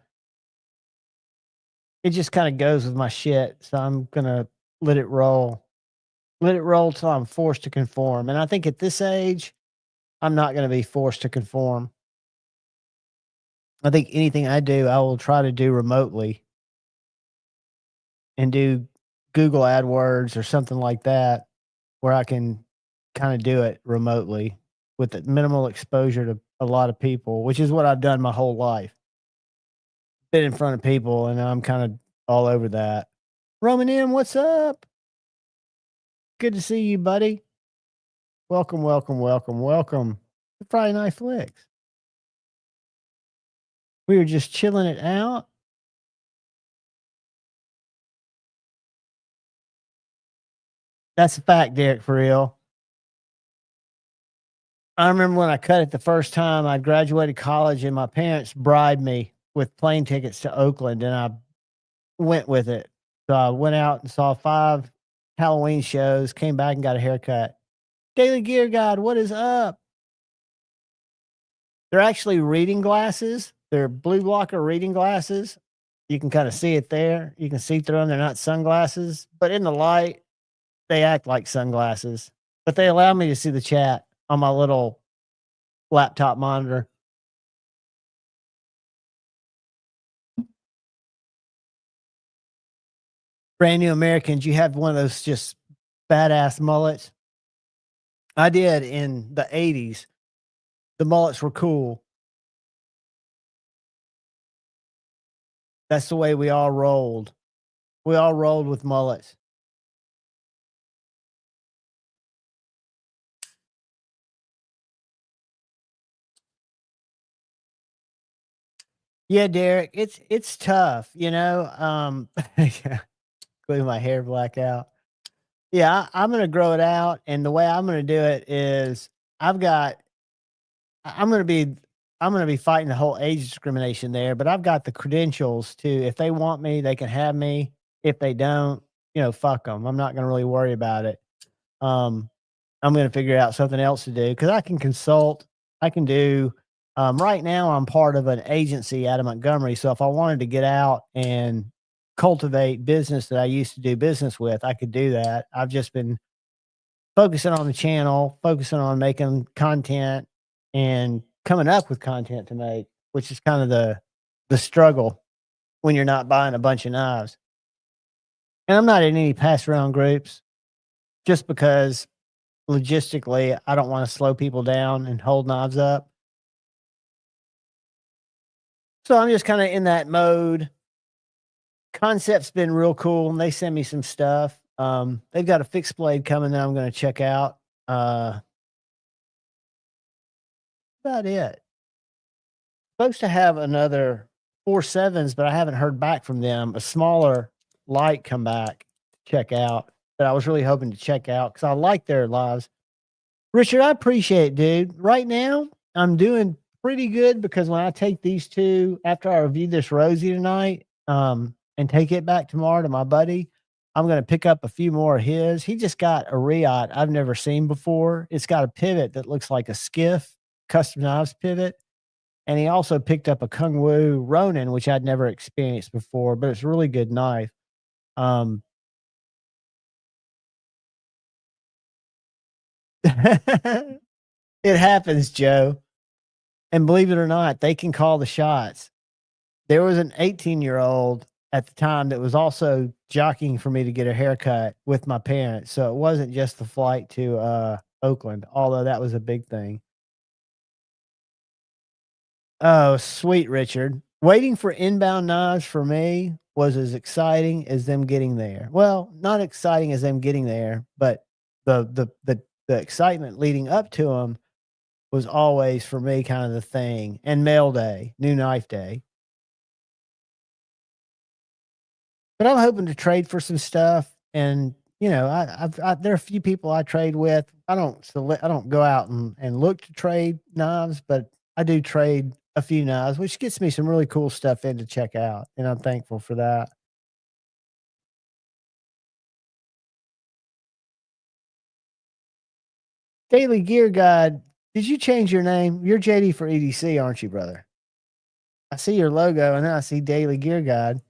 It just kind of goes with my shit, so I'm gonna let it roll. Let it roll till I'm forced to conform. And I think at this age, I'm not gonna be forced to conform. I think anything I do, I will try to do remotely and do Google AdWords or something like that, where I can kind of do it remotely with the minimal exposure to a lot of people, which is what I've done my whole life. Been in front of people, and I'm kind of all over that. Roman M, what's up? Good to see you, buddy. Welcome to Friday Night Flicks. We were just chilling it out. That's a fact, Derek, for real. I remember when I cut it the first time, I graduated college and my parents bribed me with plane tickets to Oakland, and I went with it. So I went out and saw 5 Halloween shows, came back and got a haircut. Daily Gear Guide, what is up? They're actually reading glasses. They're blue blocker reading glasses. You can kind of see it there. You can see through them. They're not sunglasses, but in the light, they act like sunglasses. But they allow me to see the chat on my little laptop monitor. Brand New Americans, you have one of those just badass mullets. I did in the 80s. The mullets were cool. That's the way we all rolled. We all rolled with mullets. Yeah, Derek, it's tough, yeah, glue my hair black out. Yeah, I'm gonna grow it out, and the way I'm gonna do it is I'm gonna be fighting the whole age discrimination there, but I've got the credentials to, if they want me, they can have me. If they don't, fuck them. I'm not gonna really worry about it. I'm gonna figure out something else to do because I can consult. I can do Right now, I'm part of an agency out of Montgomery. So if I wanted to get out and cultivate business that I used to do business with, I could do that. I've just been focusing on the channel, focusing on making content and coming up with content to make, which is kind of the struggle when you're not buying a bunch of knives. And I'm not in any pass around groups just because logistically I don't want to slow people down and hold knives up. So I'm just kind of in that mode. Concept's been real cool, and they send me some stuff. They've got a fixed blade coming that I'm going to check out. About it. Supposed to have another 4.7s, but I haven't heard back from them. A smaller light come back to check out that I was really hoping to check out because I like their lives. Richard, I appreciate it, dude. Right now, I'm doing pretty good because when I take these two after I review this Rosie tonight, and take it back tomorrow to my buddy, I'm going to pick up a few more of his. He just got a Riot I've never seen before. It's got a pivot that looks like a skiff, custom knives pivot. And he also picked up a Kung Wu Ronin, which I'd never experienced before, but it's a really good knife. It happens, Joe. And believe it or not, they can call the shots. There was an 18-year-old at the time that was also jockeying for me to get a haircut with my parents. So it wasn't just the flight to Oakland, although that was a big thing. Oh, sweet Richard. Waiting for inbound knives for me was as exciting as them getting there. Well, not exciting as them getting there, but the excitement leading up to them was always for me kind of the thing. And mail day, new knife day. But I'm hoping to trade for some stuff, and there are a few people I trade with. I don't go out and look to trade knives, but I do trade a few knives, which gets me some really cool stuff in to check out, and I'm thankful for that. Daily Gear Guide, did you change your name? You're JD for EDC, aren't you, brother? I see your logo, and then I see Daily Gear Guide.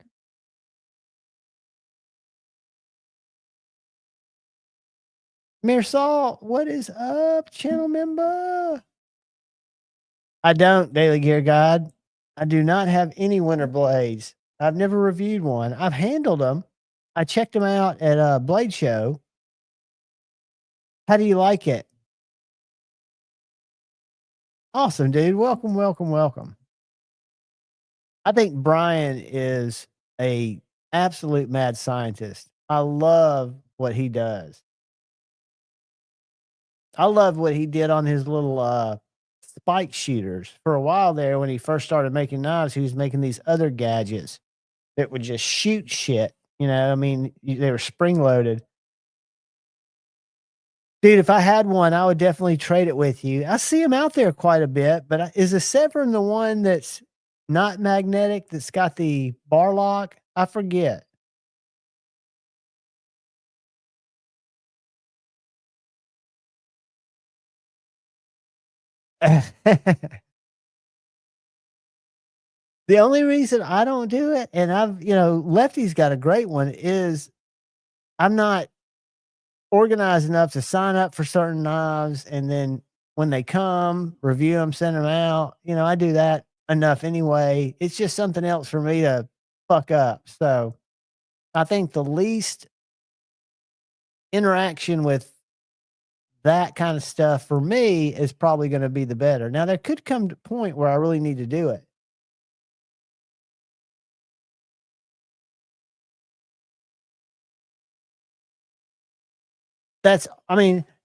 Mirsal, what is up, channel member? I don't, Daily Gear Guide. I do not have any winter blades. I've never reviewed one. I've handled them. I checked them out at a blade show. How do you like it? Awesome, dude. Welcome, welcome, welcome. I think Brian is a absolute mad scientist. I love what he does. I love what he did on his little spike shooters. For a while there, when he first started making knives, he was making these other gadgets that would just shoot shit. I mean, they were spring loaded. Dude, if I had one, I would definitely trade it with you. I see them out there quite a bit, but is the Severn the one that's not magnetic, that's got the bar lock? I forget. The only reason I don't do it, and Lefty's got a great one, is I'm not organized enough to sign up for certain knives, and then when they come, review them, send them out. I do that enough anyway. It's just something else for me to fuck up. So I think the least interaction with that kind of stuff for me is probably going to be the better. Now, there could come to a point where I really need to do it. I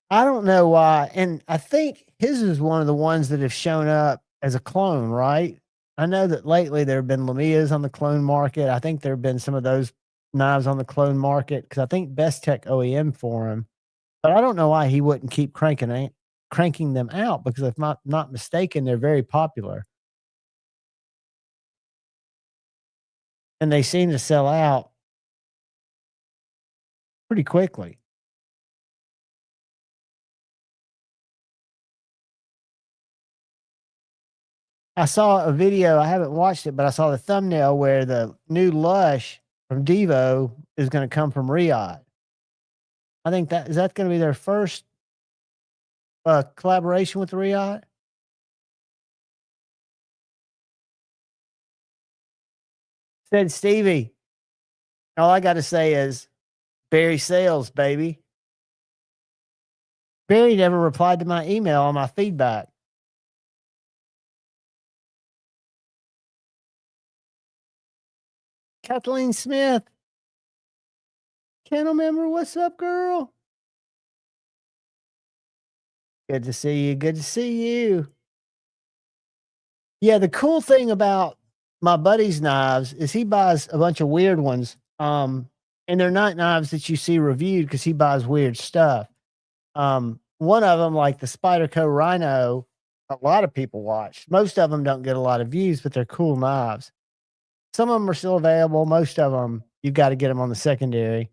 don't know why. And I think his is one of the ones that have shown up as a clone, right? I know that lately there have been Lamias on the clone market. I think there have been some of those knives on the clone market because I think Best Tech OEM for him. But I don't know why he wouldn't keep cranking them out because if I'm not mistaken, they're very popular. And they seem to sell out pretty quickly. I saw a video. I haven't watched it, but I saw the thumbnail where the new Lush from Devo is going to come from Riyadh. I think that's going to be their first collaboration with Riyadh. Said Stevie. All I got to say is Barry Sales, baby. Barry never replied to my email on my feedback. Kathleen Smith. Candle member, what's up, girl? Good to see you. Good to see you. Yeah, the cool thing about my buddy's knives is he buys a bunch of weird ones. And they're not knives that you see reviewed because he buys weird stuff. One of them, like the Spyderco Rhino, a lot of people watch. Most of them don't get a lot of views, but they're cool knives. Some of them are still available. Most of them, you've got to get them on the secondary.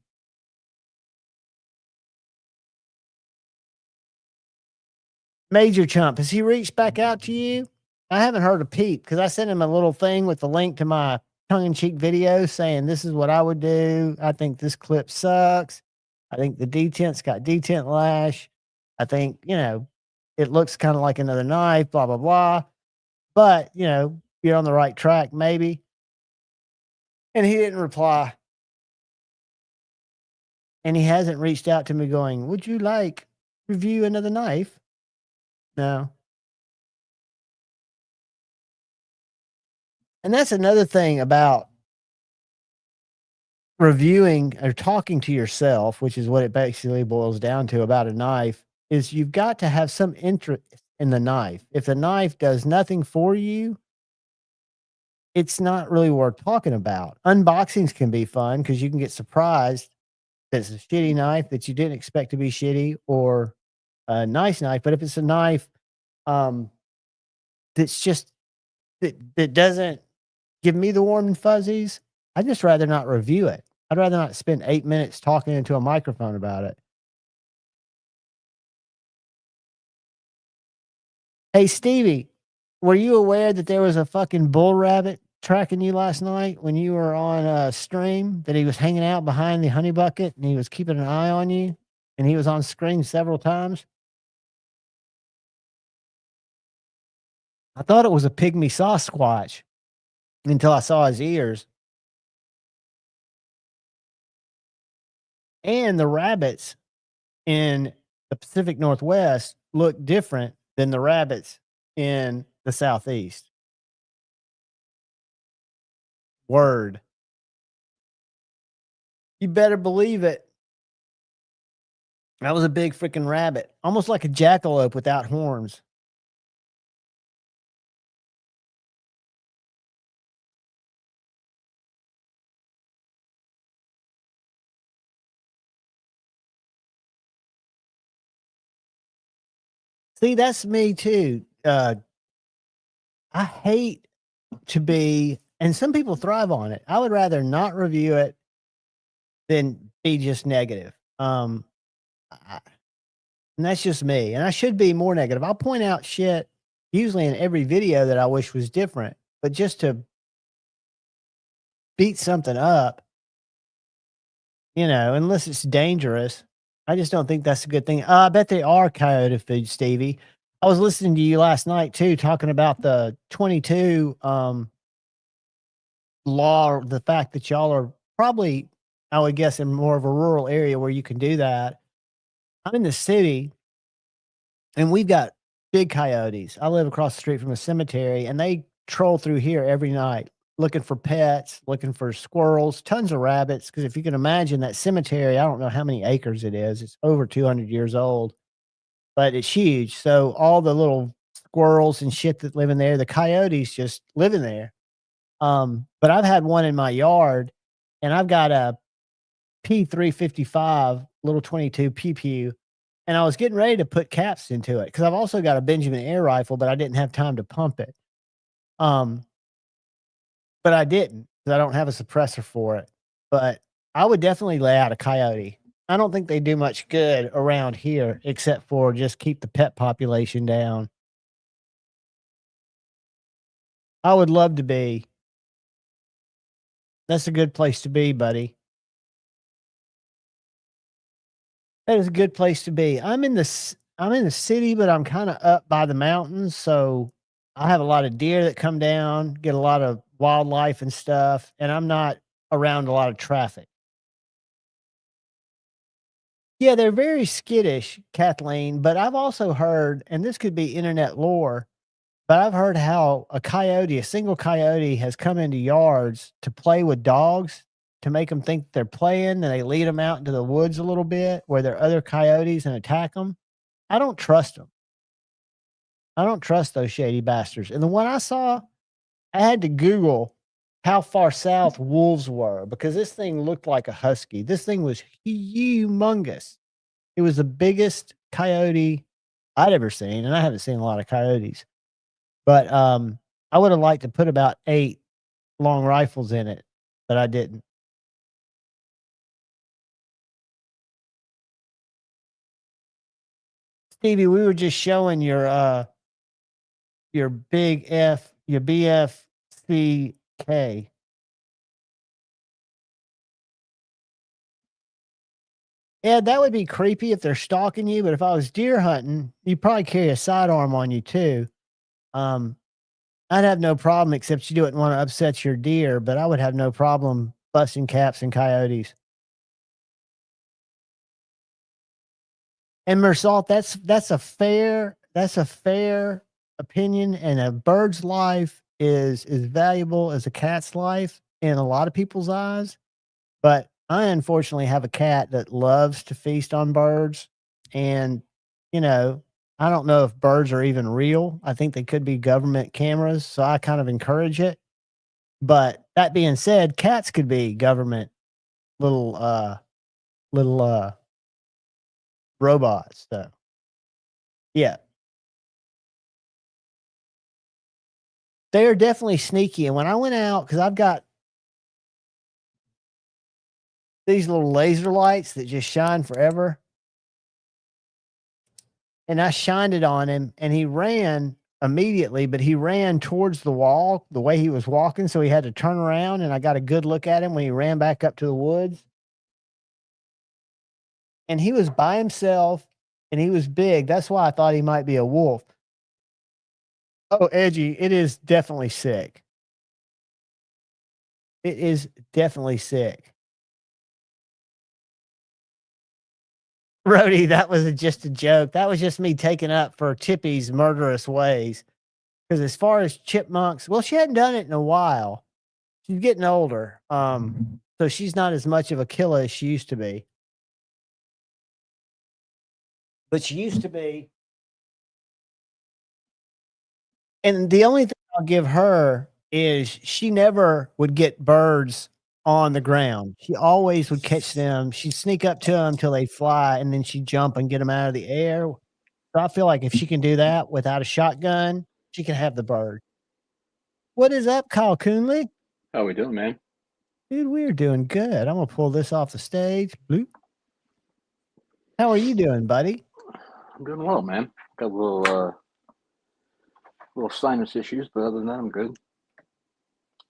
Major Chump, has he reached back out to you? I haven't heard a peep because I sent him a little thing with the link to my tongue-in-cheek video saying this is what I would do. I think this clip sucks. I think the detent's got detent lash. I think, it looks kind of like another knife, blah, blah, blah. But, you're on the right track, maybe. And he didn't reply. And he hasn't reached out to me going, would you like review another knife? No. And that's another thing about reviewing or talking to yourself, which is what it basically boils down to about a knife, is you've got to have some interest in the knife. If the knife does nothing for you, it's not really worth talking about. Unboxings can be fun because you can get surprised that it's a shitty knife that you didn't expect to be shitty or a nice knife. But if it's a knife that's just that doesn't give me the warm and fuzzies, I'd just rather not review it. I'd rather not spend 8 minutes talking into a microphone about it. Hey, Stevie, were you aware that there was a fucking bull rabbit tracking you last night when you were on a stream, that he was hanging out behind the honey bucket and he was keeping an eye on you and he was on screen several times? I thought it was a pygmy Sasquatch until I saw his ears. And the rabbits in the Pacific Northwest look different than the rabbits in the Southeast. Word. You better believe it. That was a big freaking rabbit, almost like a jackalope without horns. See, that's me too. I hate to be, and some people thrive on it. I would rather not review it than be just negative. And that's just me. And I should be more negative. I'll point out shit usually in every video that I wish was different, but just to beat something up, unless it's dangerous, I just don't think that's a good thing. I bet they are coyote food, Stevie. I was listening to you last night too, talking about the 22 law, the fact that y'all are probably, I would guess, in more of a rural area where you can do that. I'm in the city and we've got big coyotes. I live across the street from a cemetery and they troll through here every night looking for pets, looking for squirrels, tons of rabbits. Because if you can imagine that cemetery, I don't know how many acres it is. It's over 200 years old, but it's huge. So all the little squirrels and shit that live in there, the coyotes just live in there. But I've had one in my yard and I've got a P355 little 22 pew, and I was getting ready to put caps into it because I've also got a Benjamin air rifle, but I didn't have time to pump it. But I didn't because I don't have a suppressor for it. But I would definitely lay out a coyote. I don't think they do much good around here except for just keep the pet population down. I would love to be. That's a good place to be, buddy. That is a good place to be. I'm in the city, but I'm kind of up by the mountains, so I have a lot of deer that come down, get a lot of wildlife and stuff, and I'm not around a lot of traffic. Yeah, they're very skittish, Kathleen, but I've also heard, and this could be internet lore, but I've heard how a single coyote has come into yards to play with dogs to make them think they're playing, and they lead them out into the woods a little bit where there are other coyotes and attack them. I don't trust them. I don't trust those shady bastards. And the one I saw, I had to Google how far south wolves were because this thing looked like a husky. This thing was humongous. It was the biggest coyote I'd ever seen, and I haven't seen a lot of coyotes. But I would have liked to put about 8 long rifles in it, but I didn't. Stevie, we were just showing your big F, your BFCK. Yeah, that would be creepy if they're stalking you, but if I was deer hunting, you'd probably carry a sidearm on you too. I'd have no problem, except you wouldn't want to upset your deer, but I would have no problem busting caps and coyotes. And Mersalt, that's a fair opinion, and a bird's life is as valuable as a cat's life in a lot of people's eyes. But I unfortunately have a cat that loves to feast on birds, and I don't know if birds are even real. I think they could be government cameras, so I kind of encourage it. But that being said, cats could be government little robots. So yeah, they are definitely sneaky. And when I went out, because I've got these little laser lights that just shine forever, and I shined it on him, and he ran immediately, but he ran towards the wall the way he was walking, so he had to turn around, and I got a good look at him when he ran back up to the woods. And he was by himself, and he was big. That's why I thought he might be a wolf. Oh, Edgy, it is definitely sick. It is definitely sick. Rhodey, that was just a joke. That was just me taking up for Chippy's murderous ways. Because as far as chipmunks, well, she hadn't done it in a while. She's getting older. So she's not as much of a killer as she used to be. But she used to be. And the only thing I'll give her is she never would get birds on the ground. She always would catch them. She'd sneak up to them till they fly, and then she'd jump and get them out of the air. So I feel like if she can do that without a shotgun, she can have the bird. What is up, Kyle Coonley? How we doing, man? Dude, we're doing good. I'm going to pull this off the stage. Bloop. How are you doing, buddy? I'm doing well, man. Got a little sinus issues, but other than that, I'm good.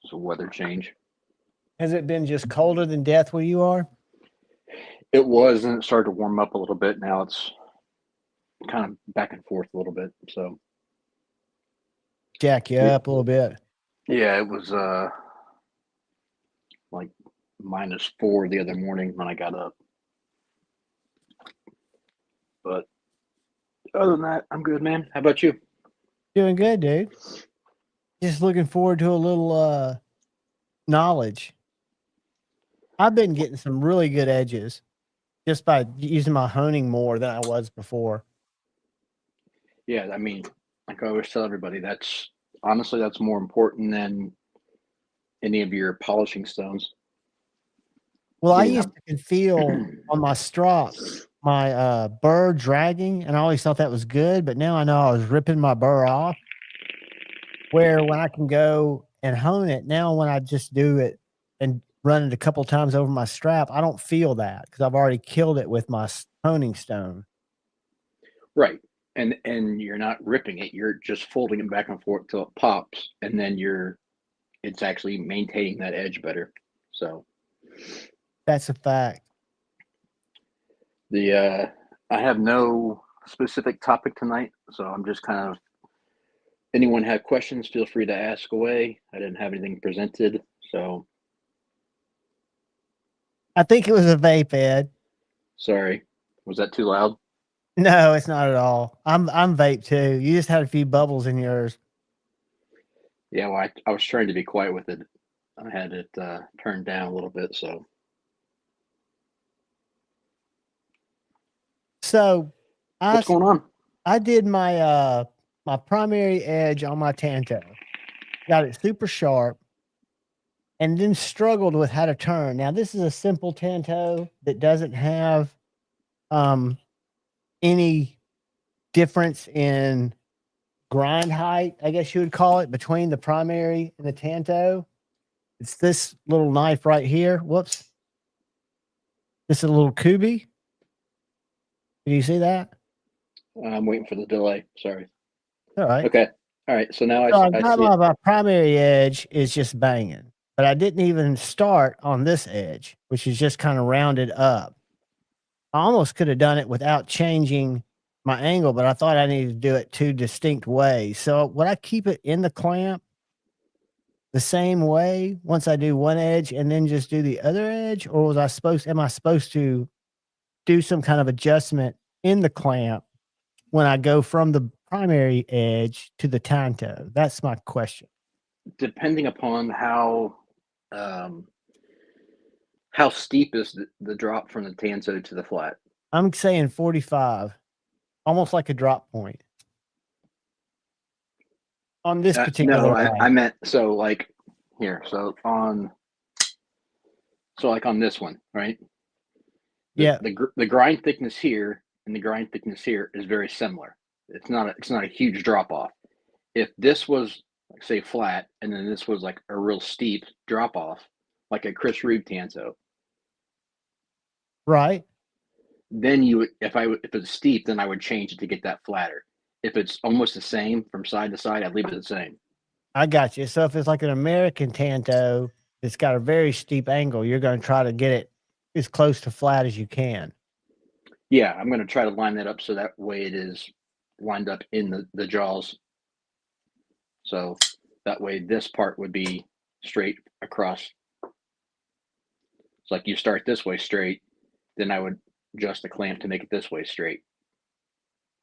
It's a weather change. Has it been just colder than death where you are? It was, and it started to warm up a little bit. Now it's kind of back and forth a little bit. So Jack you up a little bit. Yeah, it was like -4 the other morning when I got up. But other than that, I'm good, man. How about you? Doing good, dude. Just looking forward to a little knowledge. I've been getting some really good edges just by using my honing more than I was before. Yeah, I mean, like I always tell everybody, that's more important than any of your polishing stones. Well, I used to feel on my strop my burr dragging, and I always thought that was good, but now I know I was ripping my burr off. Where when I can go and hone it, now when I just do it and run it a couple times over my strap, I don't feel that because I've already killed it with my honing stone. Right. And you're not ripping it, you're just folding it back and forth till it pops, and then it's actually maintaining that edge better. So That's a fact. I have no specific topic tonight, so I'm just kind of, anyone have questions, feel free to ask away. I didn't have anything presented, so I think it was a vape, Ed. sorry. Was that too loud? No, it's not at all. I'm vape too. You just had a few bubbles in yours. Yeah, well, I was trying to be quiet with it. I had it turned down a little bit, so. So What's going on? I did my my primary edge on my Tanto. Got it super sharp and then struggled with how to turn. Now this is a simple Tanto that doesn't have any difference in grind height, I guess you would call it, between the primary and the Tanto. It's this little knife right here. Whoops. This is a little Kubi. Can you see that? I'm waiting for the delay. Sorry. All right. Okay. All right. So now So I got see it. my primary edge is just banging, but I didn't even start on this edge, which is just kind of rounded up. I almost could have done it without changing my angle, but I thought I needed to do it two distinct ways. So would I keep it in the clamp the same way once I do one edge and then just do the other edge? Or am I supposed to do some kind of adjustment in the clamp when I go from the primary edge to the Tanto? That's my question. Depending upon how steep is the drop from the Tanto to the flat? I'm saying 45, almost like a drop point on this particular. No, I meant, so like here, so like on this one, right? Yeah. The grind thickness here and the grind thickness here is very similar. It's not a huge drop off. If this was, like, say, flat, and then this was like a real steep drop off, like a Chris Reeve Tanto, Right. then if it's steep, then I would change it to get that flatter. If it's almost the same from side to side, I'd leave it the same. I got you. So if it's like an American Tanto, it's got a very steep angle, you're going to try to get it as close to flat as you can. Yeah, I'm going to try to line that up so that way it is lined up in the jaws. So that way this part would be straight across. It's like you start this way straight, then I would adjust the clamp to make it this way straight.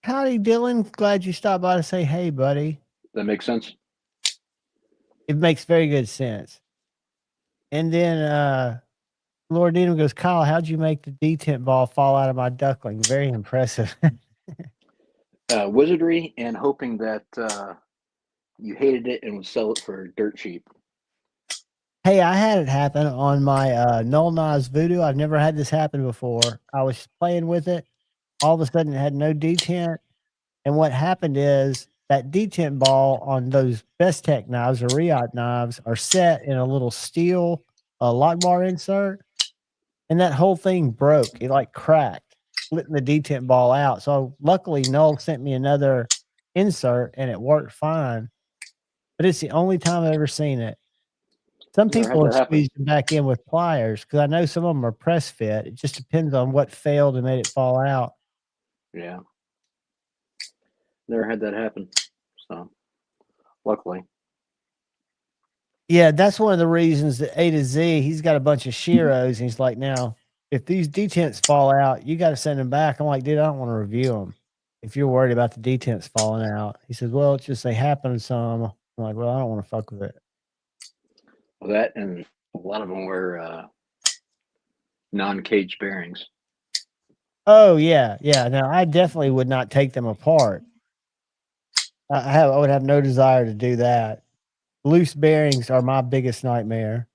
Howdy, Dylan. Glad you stopped by to say hey, buddy. That makes sense? It makes very good sense. And then Lord Needham goes, Kyle, how'd you make the detent ball fall out of my duckling? Very impressive. Wizardry and hoping that you hated it and would sell it for dirt cheap. Hey, I had it happen on my Null Nas Voodoo. I've never had this happen before. I was playing with it. All of a sudden, it had no detent. And what happened is that detent ball on those Best Tech knives or Riot knives are set in a little steel lock bar insert. And that whole thing broke. It like cracked, splitting the detent ball out. So luckily, Null sent me another insert and it worked fine. But it's the only time I've ever seen it. Some people have squeezed it back in with pliers because I know some of them are press fit. It just depends on what failed and made it fall out. Yeah. Never had that happen. So, luckily. Yeah, that's one of the reasons that A to Z, he's got a bunch of Shiros. And he's like, now, if these detents fall out, you got to send them back. I'm like, dude, I don't want to review them if you're worried about the detents falling out. He says, well, it's just they happen some. I'm like, well, I don't want to fuck with it. Well, that and a lot of them were non-cage bearings. Oh, yeah. Yeah. Now, I definitely would not take them apart. I would have no desire to do that. Loose bearings are my biggest nightmare.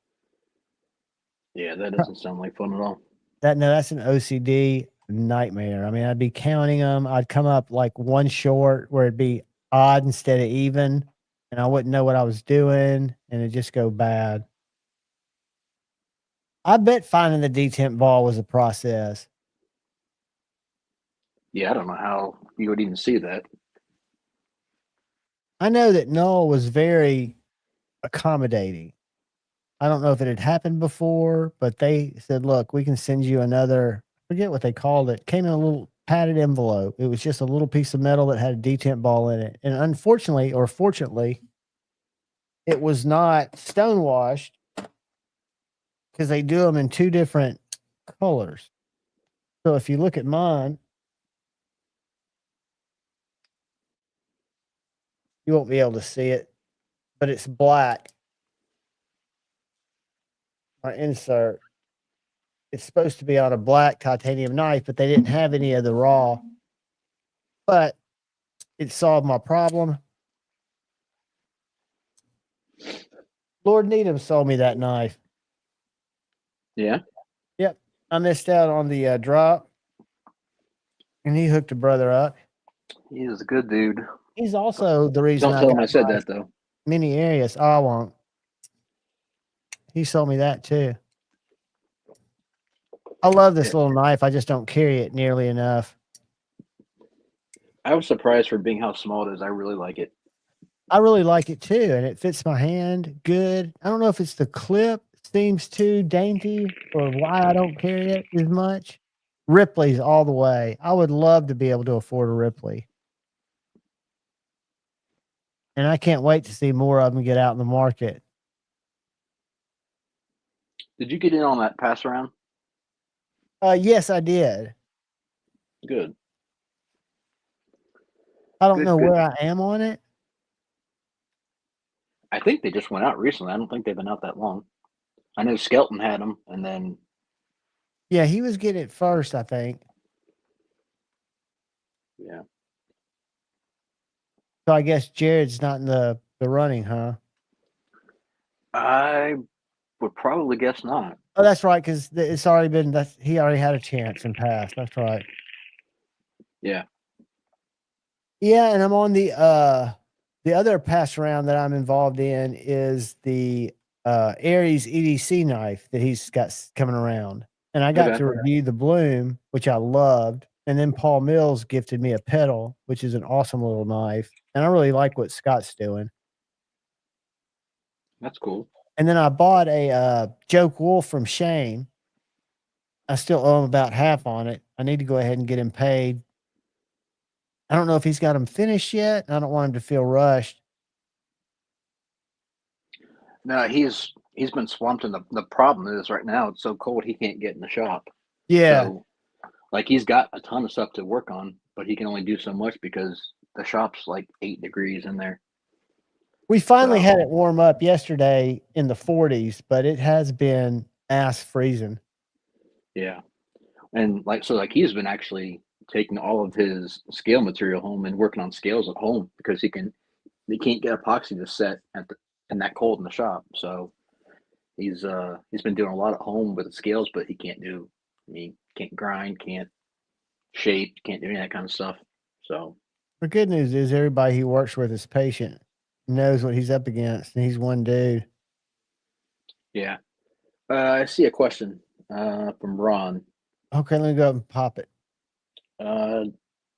Yeah, that doesn't sound like fun at all. That's an OCD nightmare. I mean, I'd be counting them. I'd come up like one short where it'd be odd instead of even, and I wouldn't know what I was doing, and it'd just go bad. I bet finding the detent ball was a process. Yeah, I don't know how you would even see that. I know that Noel was very accommodating. I don't know if it had happened before, but they said, "Look, we can send you another." I forget what they called it. Came in a little padded envelope. It was just a little piece of metal that had a detent ball in it, and unfortunately, or fortunately, it was not stonewashed because they do them in two different colors. So if you look at mine, you won't be able to see it, but it's black. My insert. It's supposed to be on a black titanium knife, but they didn't have any of the raw. But it solved my problem. Lord Needham sold me that knife. Yeah. Yep. I missed out on the drop, and he hooked a brother up. He is a good dude. He's also the reason Don't I tell him got I said my that though. mini Arius. I won't. He sold me that too. I love this little knife. I just don't carry it nearly enough. I was surprised for being how small it is. I really like it. I really like it too, and it fits my hand good. I don't know if it's the clip seems too dainty or why I don't carry it as much. Ripley's all the way. I would love to be able to afford a Ripley. And I can't wait to see more of them get out in the market. Did you get in on that pass around? Yes, I did. Good. I don't Good, know good. where I am on it. I think they just went out recently. I don't think they've been out that long. I know Skelton had them, and then Yeah, he was getting it first, I think. yeah, So I guess Jared's not in the running, huh? I would probably guess not. Oh, that's right, because it's already been. He already had a chance and passed. That's right. Yeah. Yeah, and I'm on the other pass around that I'm involved in is the Aries EDC knife that he's got coming around. And I got Okay. to review the Bloom, which I loved. And then Paul Mills gifted me a pedal, which is an awesome little knife. And I really like what Scott's doing. That's cool. And then I bought a Joke Wolf from Shane. I still owe him about half on it. I need to go ahead and get him paid. I don't know if he's got them finished yet. I don't want him to feel rushed. No, he's been swamped, and the problem is right now it's so cold he can't get in the shop. Yeah. So, like, he's got a ton of stuff to work on, but he can only do so much because the shop's like 8 degrees in there. We finally So, had it warm up yesterday in the 40s, but it has been ass freezing. yeah. And like he's been actually taking all of his scale material home and working on scales at home because he can't get epoxy to set in that cold in the shop. So he's been doing a lot at home with the scales, but he can't grind, can't shape, can't do any of that kind of stuff. So The good news is everybody he works with is patient, knows what he's up against, and he's one dude. yeah. I see a question from Ron. Okay, let me go up and pop it.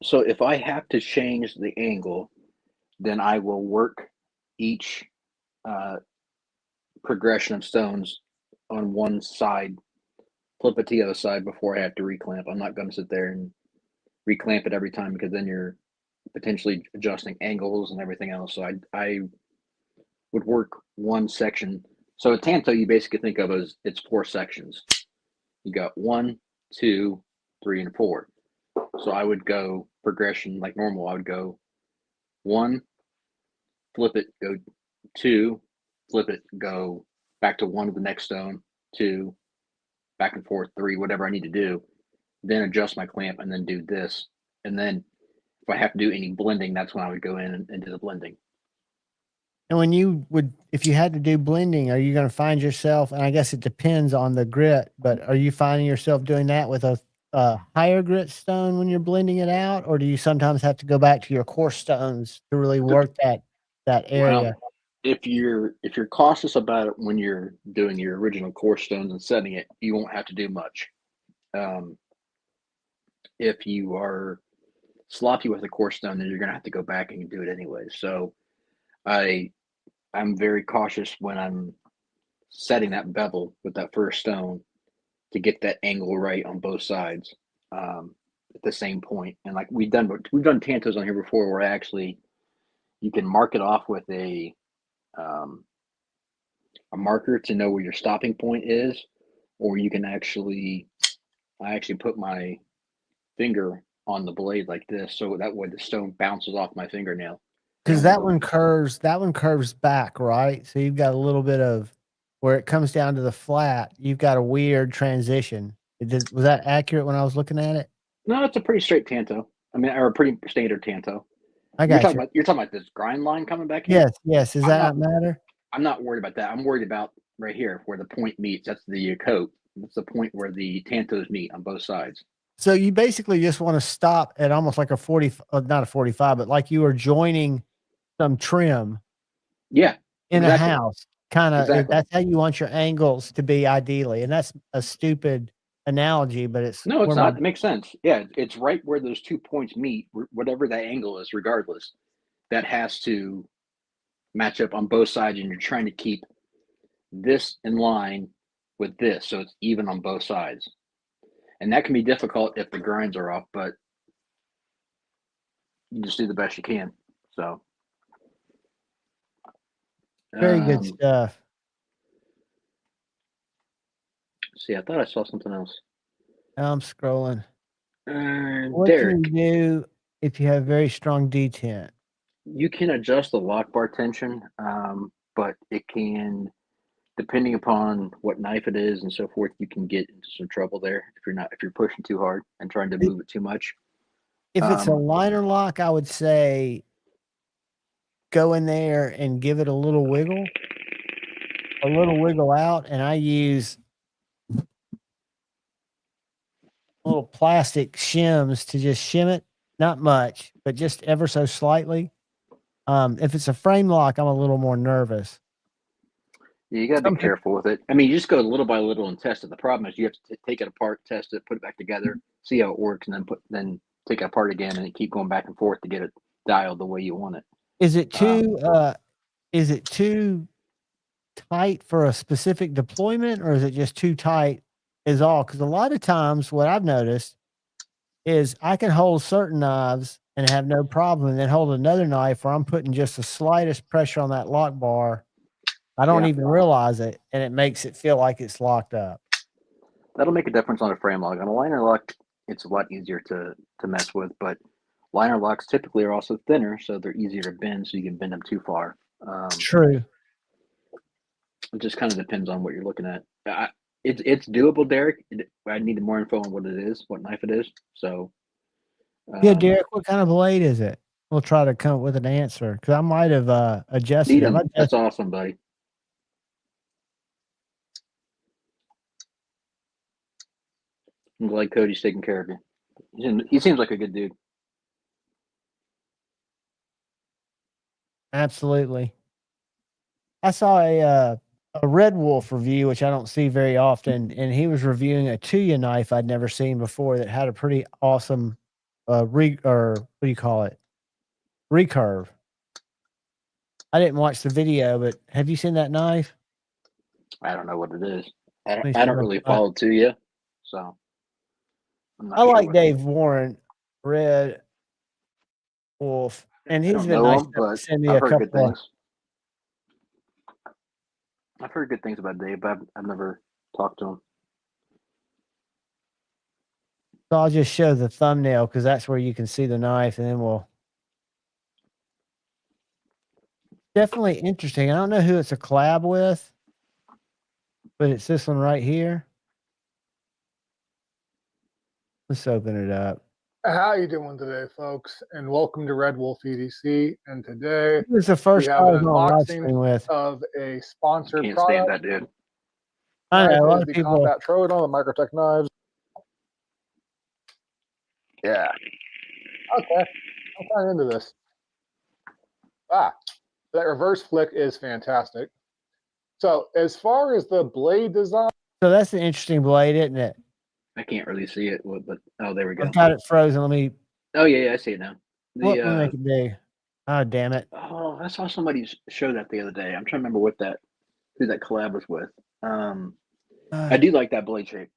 So if I have to change the angle, then I will work each progression of stones on one side, flip it to the other side before I have to reclamp. I'm not going to sit there and reclamp it every time because then you're potentially adjusting angles and everything else. So I would work one section. So a tanto you basically think of as it's 4 sections. You got 1, 2, 3, and 4. So I would go progression like normal. I would go 1, flip it, go 2, flip it, go back to 1 to the next stone, 2, back and forth, 3, whatever I need to do. Then adjust my clamp and then do this. And then if I have to do any blending, that's when I would go in and do the blending. And if you had to do blending, are you going to find yourself, and I guess it depends on the grit, but are you finding yourself doing that with a higher grit stone when you're blending it out? Or do you sometimes have to go back to your coarse stones to really work that area? Well, if you're cautious about it when you're doing your original core stones and setting it, you won't have to do much. If you are sloppy with a coarse stone, then you're going to have to go back and do it anyway. So I'm very cautious when I'm setting that bevel with that first stone to get that angle right on both sides at the same point. And like we've done tantos on here before, where actually you can mark it off with a marker to know where your stopping point is, or you can I actually put my finger on the blade like this, so that way the stone bounces off my fingernail. Because that one curves back, right? So you've got a little bit of where it comes down to the flat. You've got a weird transition. Was that accurate when I was looking at it? No, it's a pretty straight tanto. I mean, or a pretty standard tanto. I got you. You're talking about this grind line coming back in? Yes. Does that not matter? I'm not worried about that. I'm worried about right here where the point meets. That's the coat. That's the point where the tantos meet on both sides. So you basically just want to stop at almost like a 40, not a 45, but like you were joining some trim. Yeah. In a house, kind of. Exactly. That's how you want your angles to be ideally. And that's a stupid analogy, but it's no, it's not. It makes sense. Yeah, it's right where those 2 points meet, whatever that angle is, regardless. That has to match up on both sides, and you're trying to keep this in line with this, so it's even on both sides. And that can be difficult if the grinds are off, but you just do the best you can. So very good stuff. See, I thought I saw something else. I'm scrolling. What Derek, can you do if you have very strong detent? You can adjust the lock bar tension, but it can, depending upon what knife it is and so forth, you can get into some trouble there if you're pushing too hard and trying to move it too much. If it's a liner lock, I would say go in there and give it a little wiggle out, and I use little plastic shims to just shim it, not much, but just ever so slightly. If it's a frame lock, I'm a little more nervous. Yeah, you got to be careful with it. I mean, you just go little by little and test it. The problem is you have to take it apart, test it, put it back together, see how it works, and then take it apart again and keep going back and forth to get it dialed the way you want it. Is it too tight for a specific deployment, or is it just too tight is all? Because a lot of times what I've noticed is I can hold certain knives and have no problem, and then hold another knife where I'm putting just the slightest pressure on that lock bar. I don't even realize it, and it makes it feel like it's locked up. That'll make a difference on a frame lock. On a liner lock, it's a lot easier to mess with, but liner locks typically are also thinner, so they're easier to bend, so you can bend them too far. True. It just kind of depends on what you're looking at. It's doable, Derek. I need more info on what it is, what knife it is. So, yeah, Derek, what kind of blade is it? We'll try to come up with an answer, because I might have adjusted it. That's awesome, buddy. I'm glad Cody's taking care of you. He seems like a good dude. Absolutely. I saw a Red Wolf review, which I don't see very often, and he was reviewing a Tuya knife I'd never seen before that had a pretty awesome recurve. I didn't watch the video, but have you seen that knife? I don't know what it is. I don't really follow Tuya, so I like Dave Warren, Red Wolf, and he's been nice enough to send me a couple of. I've heard good things about Dave, but I've never talked to him. So I'll just show the thumbnail, because that's where you can see the knife, and then we'll. Definitely interesting. I don't know who it's a collab with, but it's this one right here. Let's open it up. How you doing today, folks? And welcome to Red Wolf EDC. And today this is the first we have an unboxing with of a sponsored Can't product. stand that dude. I know a lot of the people. Combat Troodon, the Microtech knives. Yeah. Okay. I'm kind of into this. That reverse flick is fantastic. So as far as the blade design, so that's an interesting blade, isn't it? I can't really see it, but oh, there we go. I've got it frozen. Let me Oh yeah, I see it now. What will The make it do? Oh, damn it. I saw somebody show that the other day. I'm trying to remember who that collab was with. I do like that blade shape.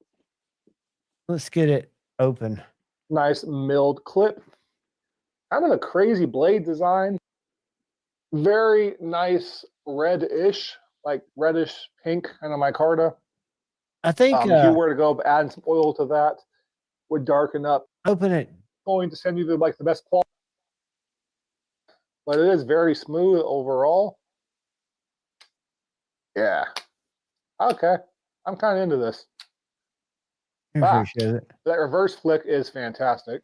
Let's get it open. Nice milled clip. Kind of a crazy blade design. Very nice reddish, like reddish pink kind of micarta. I think If you were to go add some oil to that, would darken up. open it. Going to send you the best quality, but it is very smooth overall. Yeah. Okay. I'm kind of into this. Appreciate it. That reverse flick is fantastic.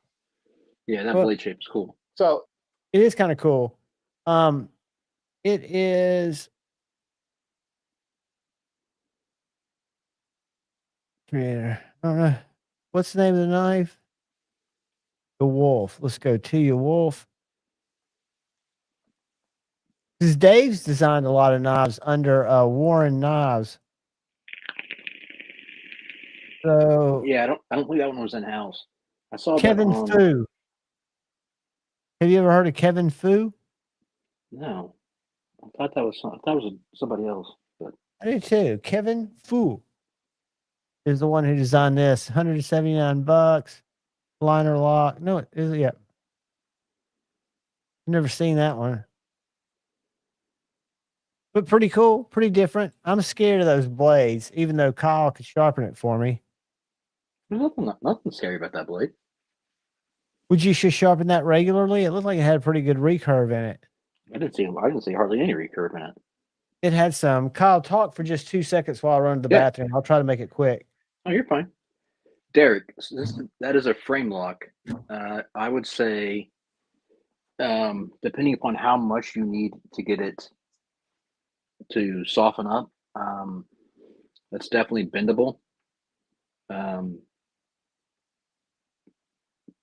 Yeah, that blade shape is cool. So it is kind of cool. It is creator. I don't know. What's the name of the knife? The Wolf. Let's go to your Wolf. Because Dave's designed a lot of knives under Warren Knives. So yeah, I don't believe that one was in house. I saw Kevin that on. Fu. Have you ever heard of Kevin Fu? No, I thought that was somebody else. But I do too. Kevin Fu is the one who designed this. $179. Liner lock. No, it is. Yeah. Never seen that one. But pretty cool, pretty different. I'm scared of those blades, even though Kyle could sharpen it for me. there's nothing scary about that blade. Would you just sharpen that regularly? It looked like it had a pretty good recurve in it. I didn't see hardly any recurve in it. It had some. Kyle, talk for just 2 seconds while I run to the bathroom. I'll try to make it quick. Oh, you're fine. Derek, that is a frame lock. I would say, depending upon how much you need to get it to soften up, that's definitely bendable.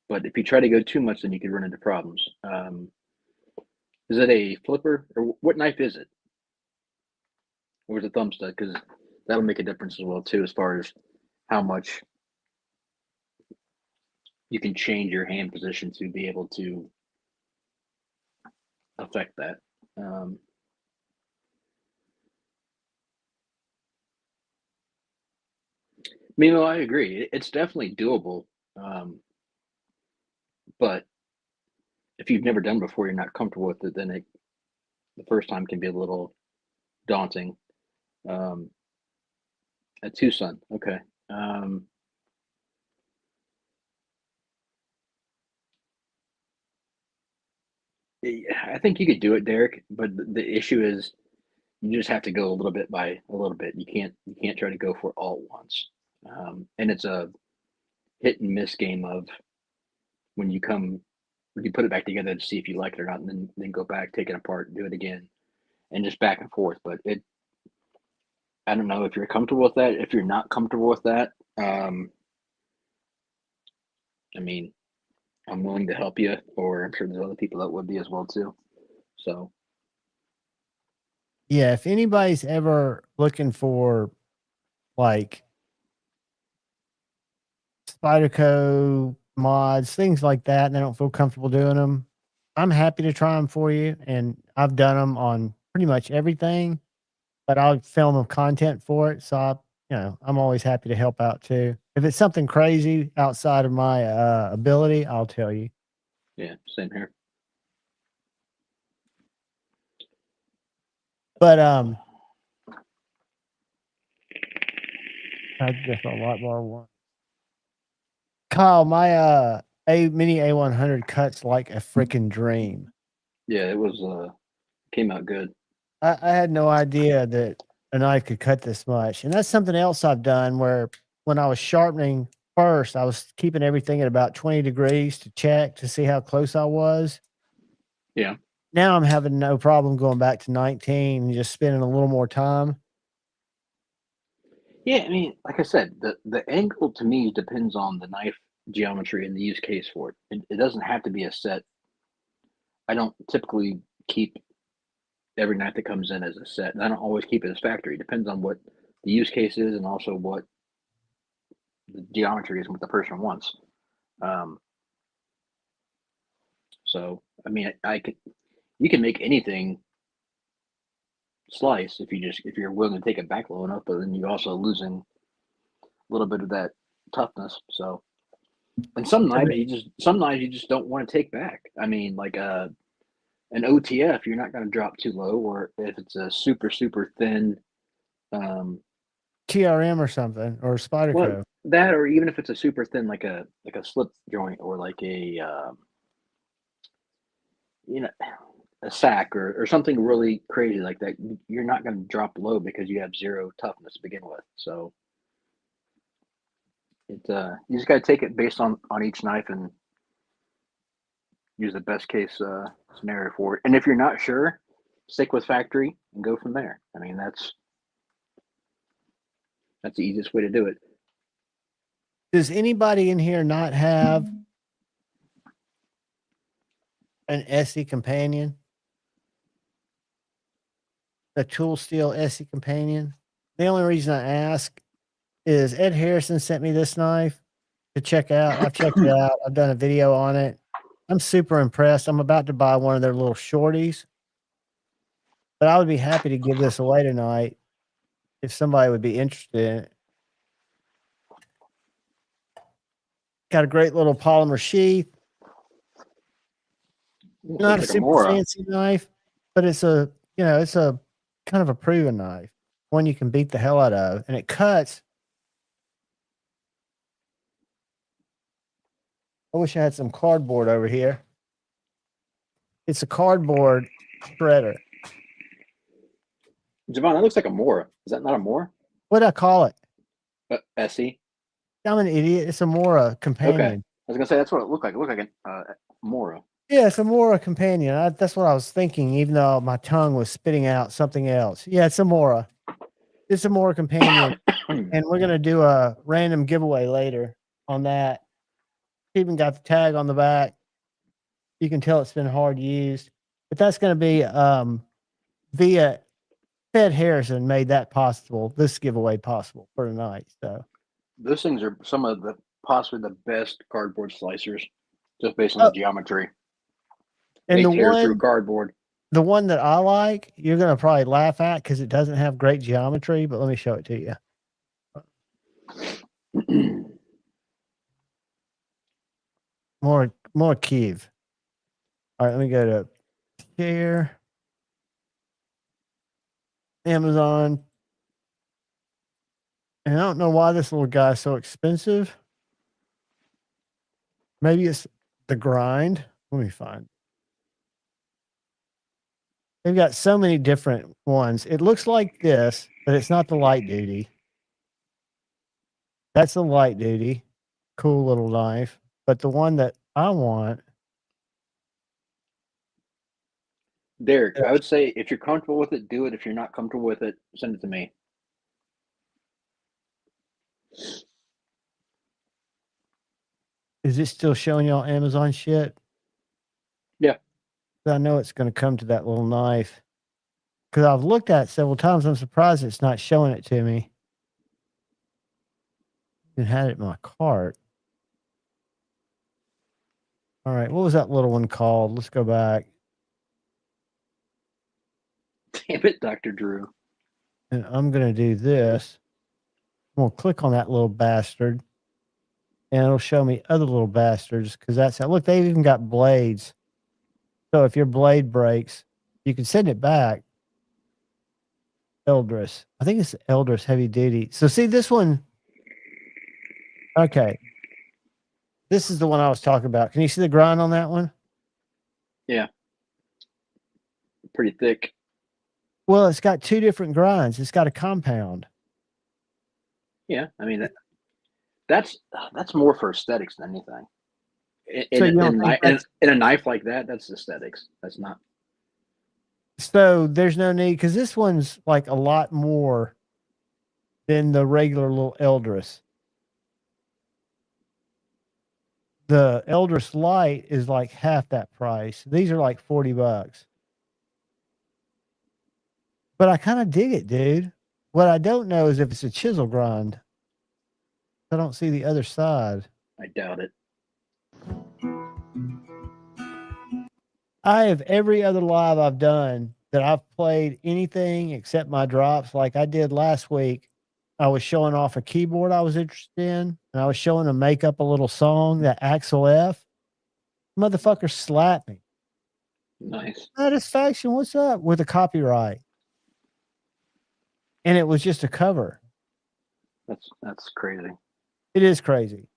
But if you try to go too much, then you could run into problems. Is it a flipper, or what knife is it? Or is it thumb stud? Because that'll make a difference as well too, as far as how much you can change your hand position to be able to affect that. Mimo, I agree. It's definitely doable. But if you've never done before, you're not comfortable with it, then the first time can be a little daunting. At Tucson, okay. I think you could do it, Derek, but the issue is you just have to go a little bit by a little bit. You can't try to go for it all at once. And it's a hit and miss game of when you put it back together to see if you like it or not, and then go back, take it apart, do it again, and just back and forth. But I don't know if you're comfortable with that. If you're not comfortable with that, I mean, I'm willing to help you, or I'm sure there's other people that would be as well too. So Yeah, if anybody's ever looking for like Spyderco mods, things like that, and they don't feel comfortable doing them, I'm happy to try them for you. And I've done them on pretty much everything, but I'll film them content for it. So I'm always happy to help out too. If it's something crazy outside of my ability, I'll tell you. yeah, same here. But I guess a lot more one. Kyle, my a mini A100 cuts like a freaking dream. Yeah, it was came out good. I had no idea that a knife could cut this much, and that's something else I've done. Where when I was sharpening first, I was keeping everything at about 20 degrees to check to see how close I was. Yeah. Now I'm having no problem going back to 19 and just spending a little more time. Yeah, I mean, like I said, the angle to me depends on the knife geometry and the use case for it. It doesn't have to be a set. I don't typically keep every knife that comes in as a set, and I don't always keep it as factory. It depends on what the use case is and also what the geometry is and what the person wants. So I mean, you can make anything slice if you're willing to take it back low enough, but then you're also losing a little bit of that toughness. So, and some knives you just don't want to take back. I mean, like an OTF, you're not going to drop too low, or if it's a super thin, TRM or something, or Spyderco. well, that, or even if it's a super thin, like a slip joint, or like a a sack, or something really crazy like that, you're not going to drop low because you have zero toughness to begin with. So you just got to take it based on each knife and use the best case scenario for it. And if you're not sure, stick with factory and go from there. I mean, that's the easiest way to do it. Does anybody in here not have an Essie companion? A tool steel Essie companion? The only reason I ask is Ed Harrison sent me this knife to check out. I've checked it out. I've done a video on it. I'm super impressed. I'm about to buy one of their little shorties, but I would be happy to give this away tonight if somebody would be interested in it. Got a great little polymer sheath. Not a super fancy knife, but it's a kind of a proven knife, one you can beat the hell out of, and it cuts. I wish I had some cardboard over here. It's a cardboard shredder. Javon, that looks like a Mora. Is that not a Mora? What'd I call it? Essie. I'm an idiot. It's a Mora companion. Okay. I was gonna say that's what it looked like. It looked like a Mora. Yeah, it's a Mora companion. That's what I was thinking, even though my tongue was spitting out something else. Yeah, it's a Mora. It's a Mora companion. And we're going to do a random giveaway later on that. Even got the tag on the back. You can tell it's been hard used. But that's going to be via Ed Harrison made that possible, this giveaway possible for tonight. So those things are some of the possibly the best cardboard slicers, just based on the geometry. And they tear through cardboard. The one that I like, you're going to probably laugh at because it doesn't have great geometry, but let me show it to you. More Kiev. All right, let me go to share. Amazon. And I don't know why this little guy is so expensive. Maybe it's the grind. Let me find. They've got so many different ones. It looks like this, but it's not the light duty. That's the light duty. Cool little knife. But the one that I want. Derek, I would say if you're comfortable with it, do it. If you're not comfortable with it, send it to me. Is it still showing y'all Amazon shit? Yeah. I know it's going to come to that little knife. Because I've looked at it several times. I'm surprised it's not showing it to me. And had it in my cart. All right. What was that little one called? Let's go back. Damn it, Dr. Drew. And I'm going to do this. I'm going to click on that little bastard. And it'll show me other little bastards. Because that's how. Look, they've even got blades. So if your blade breaks, you can send it back. Eldris. I think it's Eldris heavy duty. So see this one. Okay. This is the one I was talking about. Can you see the grind on that one? Yeah. Pretty thick. Well, it's got two different grinds. It's got a compound. Yeah. I mean, that's more for aesthetics than anything. In a knife like that, that's aesthetics. That's not. So there's no need, because this one's like a lot more than the regular little Eldris. The Eldris Light is like half that price. These are like $40. But I kind of dig it, dude. What I don't know is if it's a chisel grind. I don't see the other side. I doubt it. I have every other live I've done that I've played anything except my drops. Like I did last week, I was showing off a keyboard I was interested in, and I was showing him make up a little song that Axel F. Motherfucker slapped me. Nice. Satisfaction, what's up? With a copyright. And it was just a cover. That's crazy. It is crazy.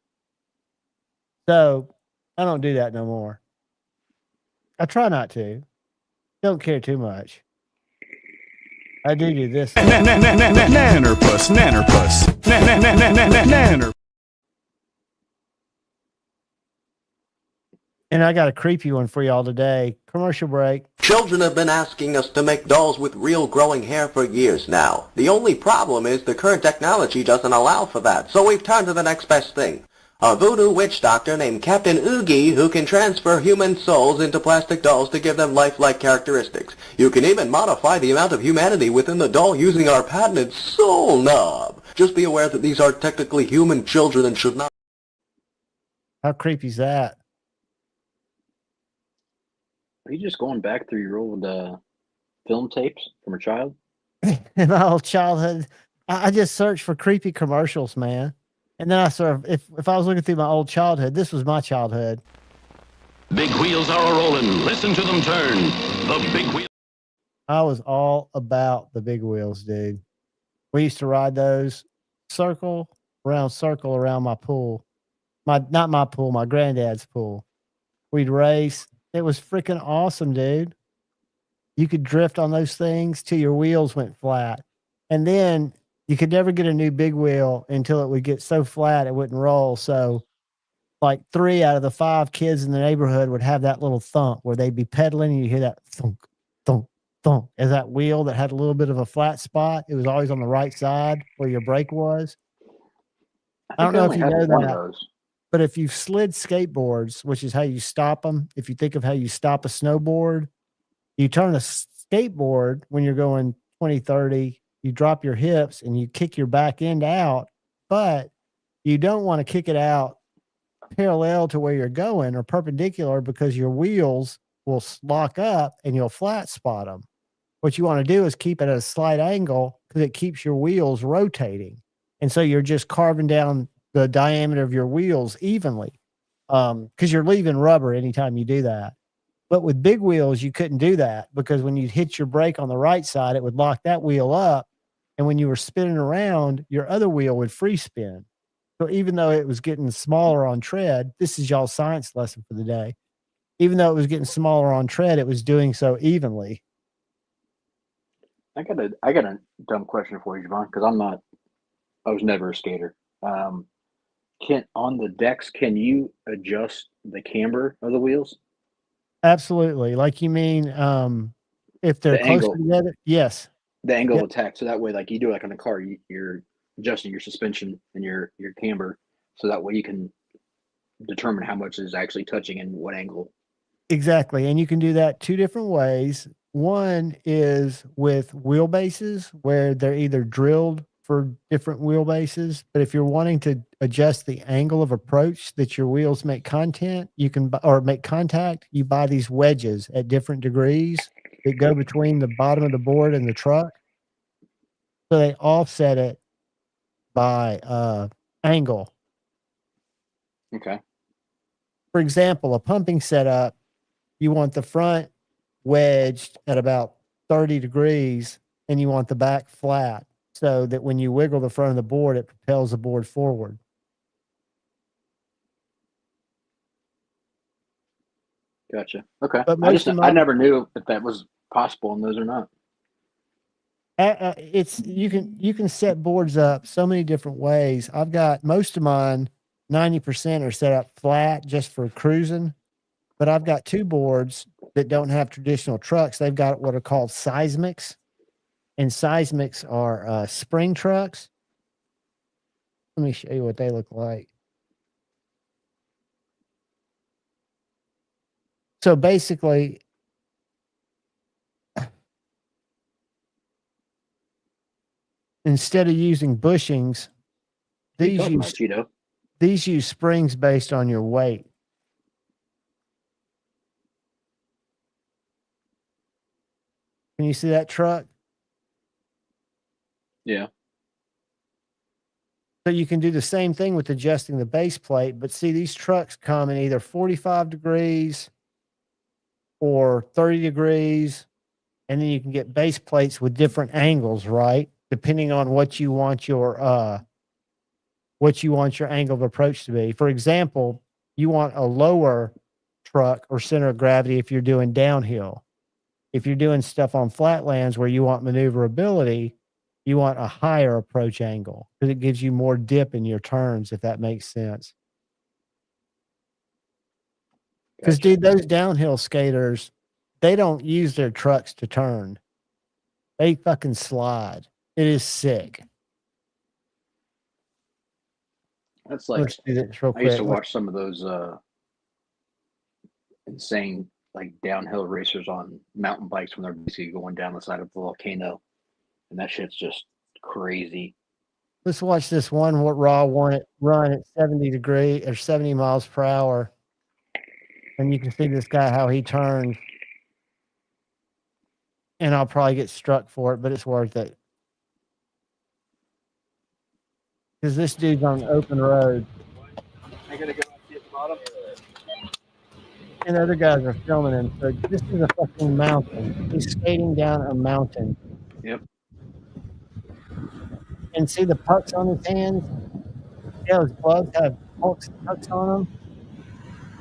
So I don't do that no more. I try not to. Don't care too much. I do this. Nannerpuss, nannerpuss, nanner. And I got a creepy one for y'all today. Commercial break. Children have been asking us to make dolls with real growing hair for years now. The only problem is the current technology doesn't allow for that, so we've turned to the next best thing. A voodoo witch doctor named Captain Oogie who can transfer human souls into plastic dolls to give them lifelike characteristics. You can even modify the amount of humanity within the doll using our patented soul knob. Just be aware that these are technically human children and should not... How creepy is that? Are you just going back through your old film tapes from a child? In my old childhood, I just searched for creepy commercials, man. And then I sort of, if I was looking through my old childhood, this was my childhood. Big wheels are a-rolling. Listen to them turn. The big wheel. I was all about the big wheels, dude. We used to ride those circle around my pool. Not my pool, my granddad's pool. We'd race. It was freaking awesome, dude. You could drift on those things till your wheels went flat. And then you could never get a new big wheel until it would get so flat it wouldn't roll. So like 3 out of the 5 kids in the neighborhood would have that little thump where they'd be pedaling and you hear that thunk, thunk, thunk as that wheel that had a little bit of a flat spot. It was always on the right side where your brake was. I don't know if you know that. But if you've slid skateboards, which is how you stop them, if you think of how you stop a snowboard, you turn a skateboard when you're going 20, 30, you drop your hips and you kick your back end out, but you don't want to kick it out parallel to where you're going or perpendicular because your wheels will lock up and you'll flat spot them. What you want to do is keep it at a slight angle because it keeps your wheels rotating. And so you're just carving down the diameter of your wheels evenly because you're leaving rubber anytime you do that. But with big wheels, you couldn't do that because when you hit your brake on the right side, it would lock that wheel up. And when you were spinning around, your other wheel would free spin. So even though it was getting smaller on tread, this is y'all's science lesson for the day. Even though it was getting smaller on tread, it was doing so evenly. I got a dumb question for you, Javon, because I was never a skater. On the decks, can you adjust the camber of the wheels? Absolutely. Like you mean if they're close together? Yes. The angle of attack. So that way, like you do like on a car, you're adjusting your suspension and your camber. So that way you can determine how much is actually touching and what angle. Exactly. And you can do that 2 different ways. One is with wheelbases where they're either drilled for different wheelbases, but if you're wanting to adjust the angle of approach that your wheels make contact, you buy these wedges at different degrees that go between the bottom of the board and the truck. So they offset it by angle. Okay. For example, a pumping setup, you want the front wedged at about 30 degrees and you want the back flat so that when you wiggle the front of the board, it propels the board forward. Gotcha. Okay. But I never knew if that was possible on those or not. You can set boards up so many different ways. I've got most of mine, 90% are set up flat just for cruising, but I've got 2 boards that don't have traditional trucks. They've got what are called seismics, and seismics are spring trucks. Let me show you what they look like. So basically, instead of using bushings, these use springs based on your weight. Can you see that truck? Yeah. So you can do the same thing with adjusting the base plate, but see, these trucks come in either 45 degrees or 30 degrees, and then you can get base plates with different angles, right? Depending on what you want your angle of approach to be. For example, you want a lower truck or center of gravity if you're doing downhill. If you're doing stuff on flatlands where you want maneuverability, you want a higher approach angle because it gives you more dip in your turns, if that makes sense. Because, dude, those downhill skaters, they don't use their trucks to turn. They fucking slide. It is sick. That's like, let's do this real I used quick. to watch some of those insane like downhill racers on mountain bikes when they're basically going down the side of the volcano, and that shit's just crazy. Let's watch this one raw one run at 70 degrees or 70 miles per hour. And you can see this guy, how he turns. And I'll probably get struck for it, but it's worth it. Because this dude's on the open road. I gotta go at the bottom. And other guys are filming him. So this is a fucking mountain. He's skating down a mountain. Yep. And see the pucks on his hands? Yeah, his gloves have pucks on them.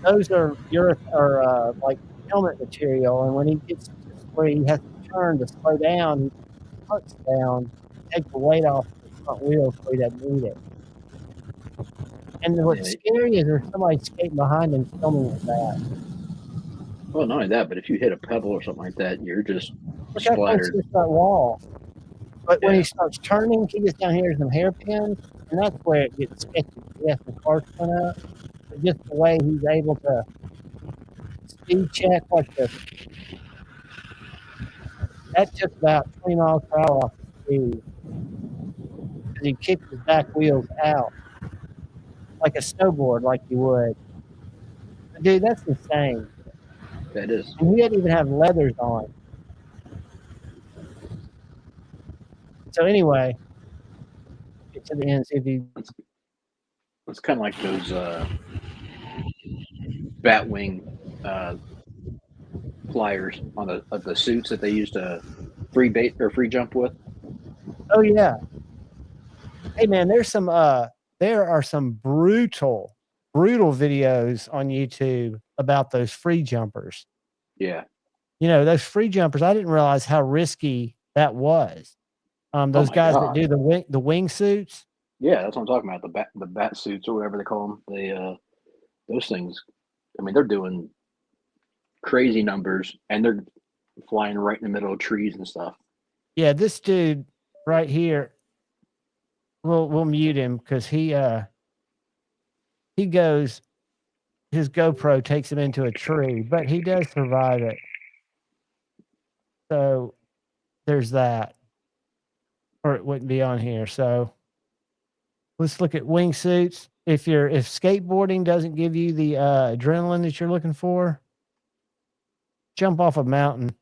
Those are like helmet material. And when he gets to where he has to turn to slow down, he pucks down, take the weight off the front wheels so he doesn't need it. And what's scary is there's somebody skating behind him filming with that. Well, not only that, but if you hit a pebble or something like that, you're just Look how close splattered. to that wall. But when he starts turning, he gets down here to some hairpins, and that's where it gets sketchy. He has some cars coming up. But just the way he's able to speed check like this. That took about 20 miles per hour off the speed. Because he kicked his back wheels out. Like a snowboard, like you would. But dude, that's insane. That is. And he didn't even have leathers on. So anyway, get to the end, see if he... It's kind of like those Batwing pliers on the suits that they used to free bait or free jump with. Oh yeah. Hey man, there are some brutal videos on YouTube about those free jumpers. Yeah. You know, those free jumpers, I didn't realize how risky that was. Those guys that do the wing suits. Yeah, that's what I'm talking about. The bat suits or whatever they call them. Those things, I mean, they're doing crazy numbers and they're flying right in the middle of trees and stuff. Yeah, this dude right here, we'll mute him because he goes, his GoPro takes him into a tree, but he does survive it. So there's that. Or it wouldn't be on here. So let's look at wingsuits. If skateboarding doesn't give you the adrenaline that you're looking for, jump off a mountain.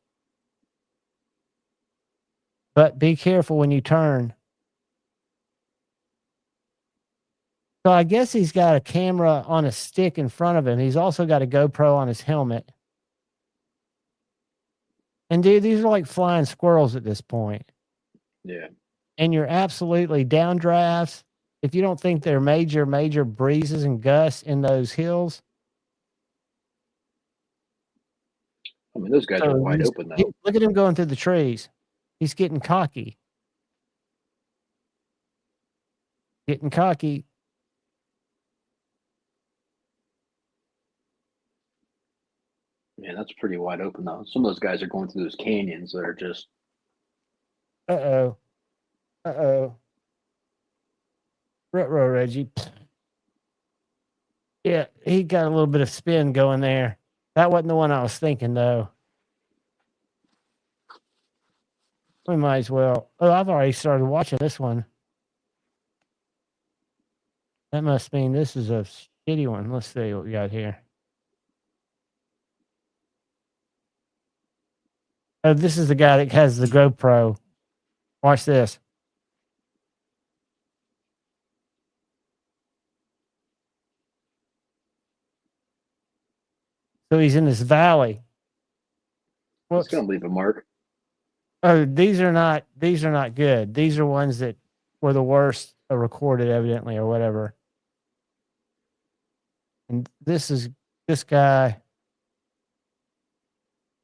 But be careful when you turn. So I guess he's got a camera on a stick in front of him. He's also got a GoPro on his helmet. And dude, these are like flying squirrels at this point. Yeah. And you're absolutely downdrafts. If you don't think there are major breezes and gusts in those hills. I mean, those guys are wide open though. Look at him going through the trees. He's getting cocky. Getting cocky. Man, that's pretty wide open though. Some of those guys are going through those canyons that are just. Uh-oh. Ruh-roh, Reggie. Yeah, he got a little bit of spin going there. That wasn't the one I was thinking, though. We might as well. Oh, I've already started watching this one. That must mean this is a shitty one. Let's see what we got here. Oh, this is the guy that has the GoPro. Watch this. So he's in this valley. It's Whoops. gonna leave a mark. Oh, these are not good. These are ones that were the worst recorded, evidently, or whatever. And this guy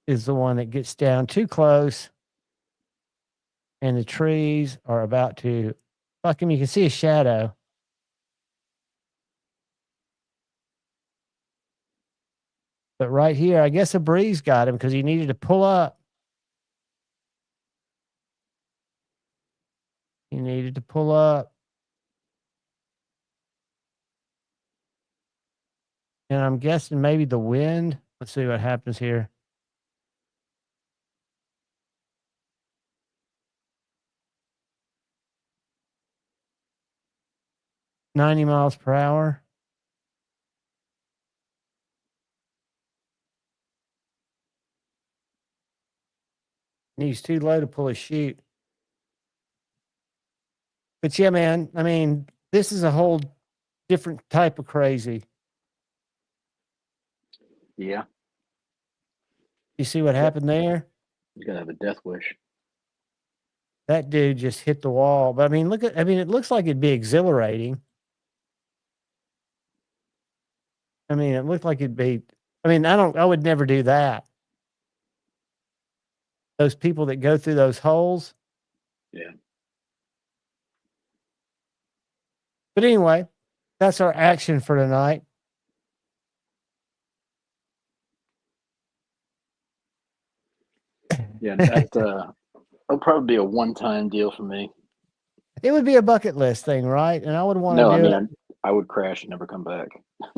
is the one that gets down too close, and the trees are about to fuck him. You can see a shadow. But right here, I guess a breeze got him because he needed to pull up. He needed to pull up. And I'm guessing maybe the wind. Let's see what happens here. $90 miles per hour. And he's too low to pull a chute. But yeah, man, I mean, this is a whole different type of crazy. Yeah. You see what happened there? He's gonna have a death wish. That dude just hit the wall. But I mean, it looks like it'd be exhilarating. I mean, it looked like it'd be, I would never do that. Those people that go through those holes. Yeah. But anyway, that's our action for tonight. Yeah, that'll probably be a one-time deal for me. It would be a bucket list thing, right? And I would want to do it. I would crash and never come back.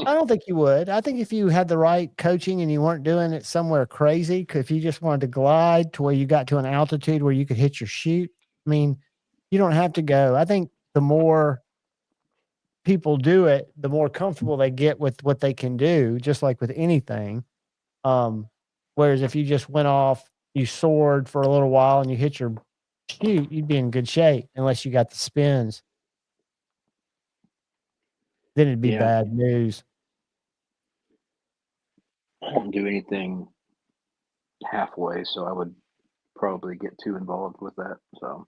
I don't think you would. I think if you had the right coaching and you weren't doing it somewhere crazy, if you just wanted to glide to where you got to an altitude where you could hit your chute, I mean, you don't have to go. I think the more people do it, the more comfortable they get with what they can do, just like with anything. Whereas if you just went off, you soared for a little while and you hit your chute, you'd be in good shape unless you got the spins. Then it'd be bad news. I don't do anything halfway, so I would probably get too involved with that. So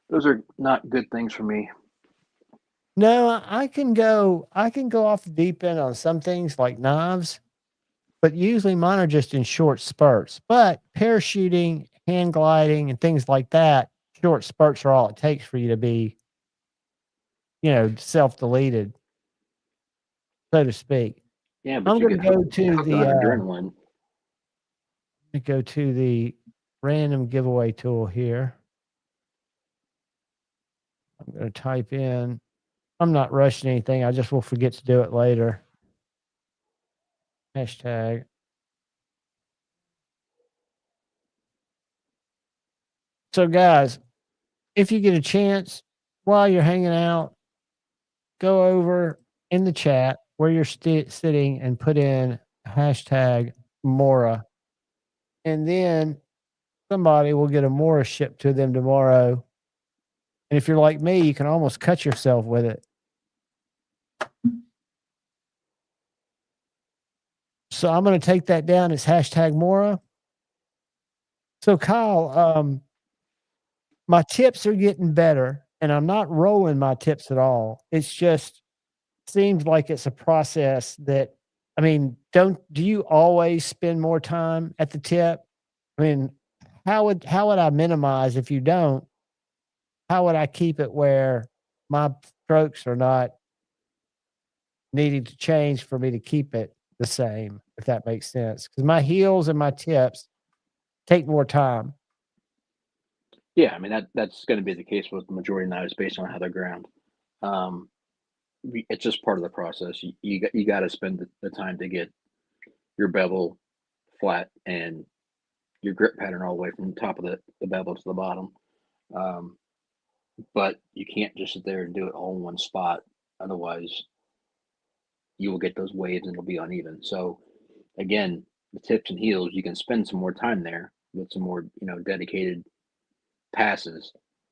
those are not good things for me. No, I can go off the deep end on some things like knives, but usually mine are just in short spurts. But parachuting, hand gliding, and things like that, short spurts are all it takes for you to be, self-deleted, so to speak. Yeah, but I'm going to go to the adrenaline. Go to the random giveaway tool here. I'm going to type in. I'm not rushing anything. I just will forget to do it later. Hashtag. So, guys, if you get a chance while you're hanging out, go over in the chat where you're sitting and put in hashtag Mora. And then somebody will get a Mora shipped to them tomorrow. And if you're like me, you can almost cut yourself with it. So I'm going to take that down as hashtag Mora. So Kyle, my tips are getting better, and I'm not rolling my tips at all. It's just seems like it's a process that, do you always spend more time at the tip? I mean, how would I minimize if you don't? How would I keep it where my strokes are not needing to change for me to keep it the same, if that makes sense? Because my heels and my tips take more time. Yeah, that's going to be the case with the majority of knives based on how they're ground. It's just part of the process. You got to spend the time to get your bevel flat and your grip pattern all the way from the top of the bevel to the bottom. But you can't just sit there and do it all in one spot. Otherwise, you will get those waves and it'll be uneven. So again, the tips and heels, you can spend some more time there, with some more, dedicated passes.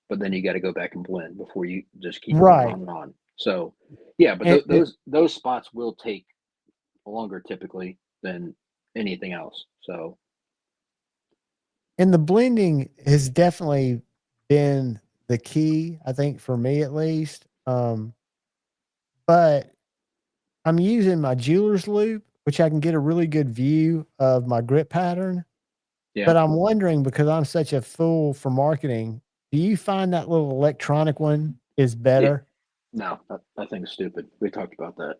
But then you got to go back and blend before you just keep going Right. on and on. So, yeah, but And, those spots will take longer typically than anything else. So, and the blending has definitely been the key, I think, for me at least. But I'm using my jeweler's loop, which I can get a really good view of my grip pattern. yeah, But I'm wondering, because I'm such a fool for marketing, do you find that little electronic one is yeah. better? No, that thing's stupid. We talked about that.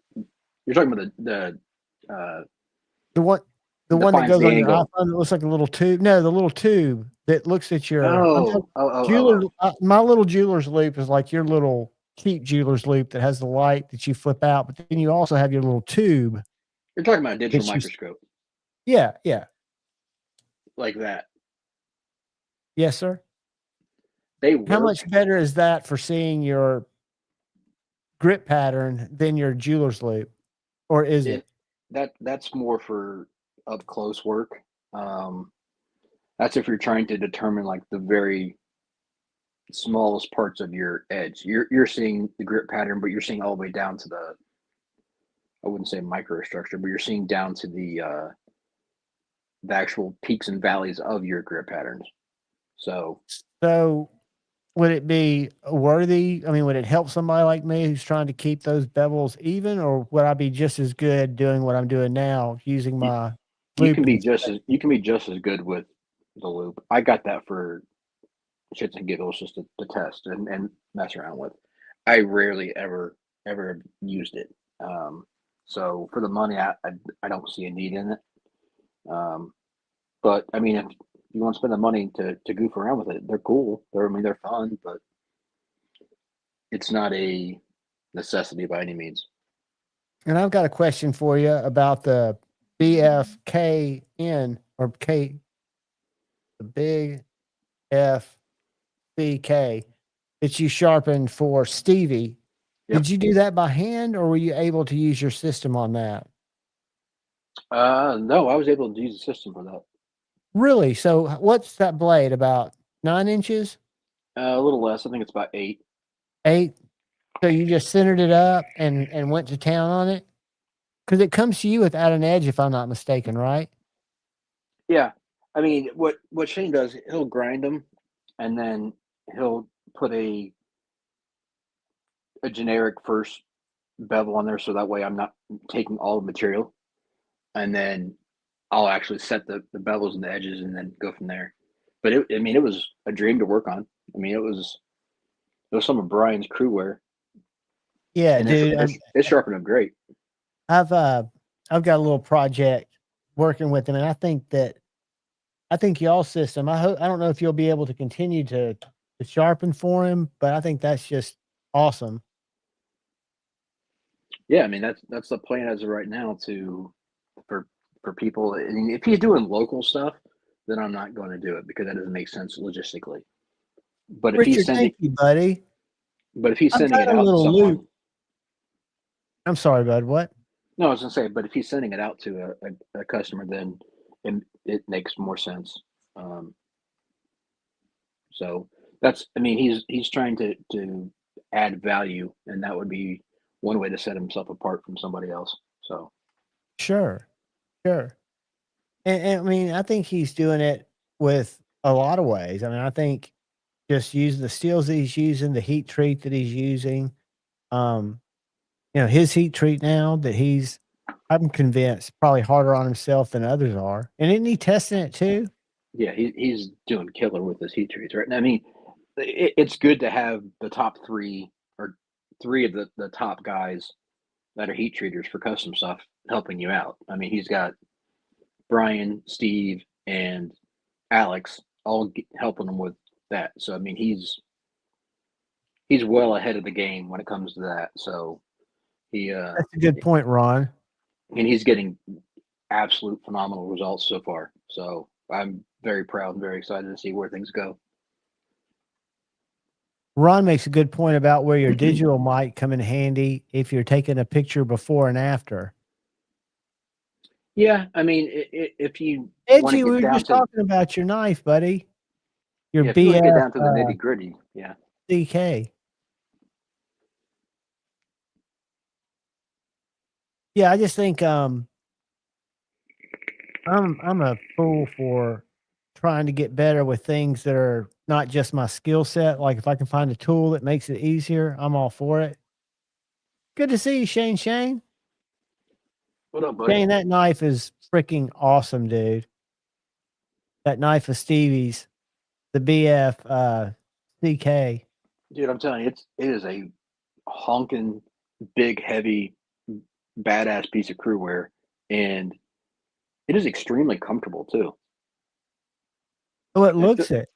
You're talking about The one the one that defines goes the on your angle. iPhone that looks like a little tube? No, the little tube that looks at your I'm talking jeweler Oh. my little jeweler's loop is like your little cheap jeweler's loop that has the light that you flip out, but then you also have your little tube You're talking about a digital that you microscope Yeah, yeah. like that. Yes, sir. They How work. much better is that for seeing your grip pattern than your jeweler's loop, or is It it? that's more for up close work. Um, that's if you're trying to determine like the very smallest parts of your edge. You're seeing the grip pattern, but you're seeing all the way down to I wouldn't say microstructure, but you're seeing down to the actual peaks and valleys of your grip patterns. So So, would it be worthy? I mean, would it help somebody like me who's trying to keep those bevels even, or would I be just as good doing what I'm doing now using you, my loop instead? you can be just as good with the loop. I got that for shits and giggles just to test and mess around with. I rarely ever used it. So for the money, I don't see a need in it. But I mean, if you want to spend the money to goof around with it, they're cool. They're fun, but it's not a necessity by any means. And I've got a question for you about the BFKN or K, the big FCK that you sharpened for Stevie. Yep. Did you do that by hand, or were you able to use your system on that? No, I was able to use the system for that. Really? So, what's that blade? About 9 inches, A little less. I think it's about 8. 8. So you just centered it up and went to town on it, because it comes to you without an edge, if I'm not mistaken, right? Yeah. I mean, what Shane does, he'll grind them, and then he'll put a generic first bevel on there, so that way I'm not taking all the material, and then I'll actually set the bevels and the edges, and then go from there. But it was a dream to work on. I mean, it was some of Brian's crew wear, Yeah, and dude. it sharpened up great. I've got a little project working with him, and I think y'all's system. I don't know if you'll be able to continue to sharpen for him, but I think that's just awesome. Yeah, I mean that's the plan as of right now for people. I mean, if he's doing local stuff, then I'm not going to do it because that doesn't make sense logistically. But if he's Richard, sending, thank you, buddy. I've it got a out to little loop. someone, I'm sorry, bud. What? no, I was gonna say, but if he's sending it out to a customer, then it makes more sense. Um, so I mean, he's trying to add value, and that would be one way to set himself apart from somebody else. So Sure, sure. And I mean, I think he's doing it with a lot of ways. I mean, I think just using the steels that he's using, the heat treat that he's using, um, his heat treat now that I'm convinced probably harder on himself than others are. And isn't he testing it too? yeah, he's doing killer with his heat treats, right? And I mean, it's good to have the top three or three of the top guys that are heat treaters for custom stuff helping you out. I mean, he's got Brian, Steve, and Alex all helping him with that. So I mean, he's well ahead of the game when it comes to that. So That's a good point, Ron. and he's getting absolute phenomenal results so far. So I'm very proud and very excited to see where things go. Ron makes a good point about where your digital might come in handy if you're taking a picture before and after. Yeah, I mean, if you want to Edgy, we get were down just to talking about your knife, buddy. Your yeah, if you want to get BF down to the nitty gritty, yeah. CK. Yeah, I just think I'm a fool for trying to get better with things that are not just my skill set. Like if I can find a tool that makes it easier, I'm all for it. Good to see you, Shane. Shane, What up, buddy? Shane, that knife is freaking awesome, dude. That knife of Stevie's, the BF CK. Dude, I'm telling you, it is a honking, big, heavy, badass piece of crewware, and it is extremely comfortable too. Oh, it It, fe- looks it.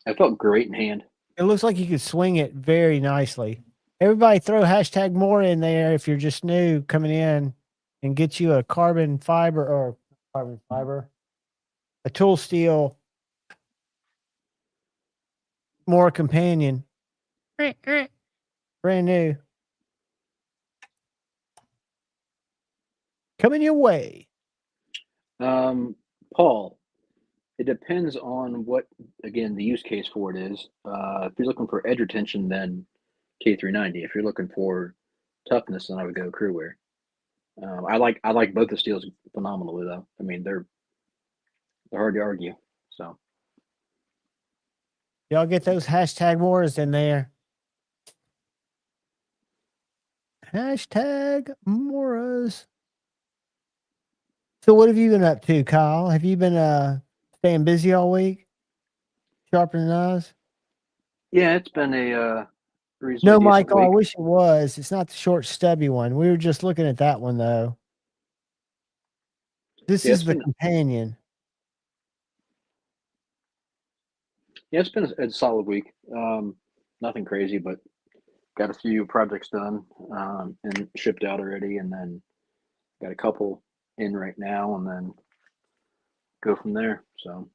it felt great in hand. It looks like you could swing it very nicely. Everybody throw hashtag more in there if you're just new coming in and get you a carbon fiber or a tool steel more companion. Brand new. Coming your way. Paul, it depends on what, again, the use case for it is. If you're looking for edge retention, then K390. If you're looking for toughness, then I would go crewware. I like both the steels phenomenally though. I mean, they're hard to argue. So Y'all get those hashtag wars in there. Hashtag Moras. So what have you been up to, Kyle? Have you been staying busy all week? Sharpening knives? yeah, it's been a reasonably No, decent Michael, I week. wish it was. It's not the short, stubby one. We were just looking at that one, though. This Yeah, is the companion. it's been a solid week. Nothing crazy, but got a few projects done and shipped out already, and then got a couple in right now, and then go from there. So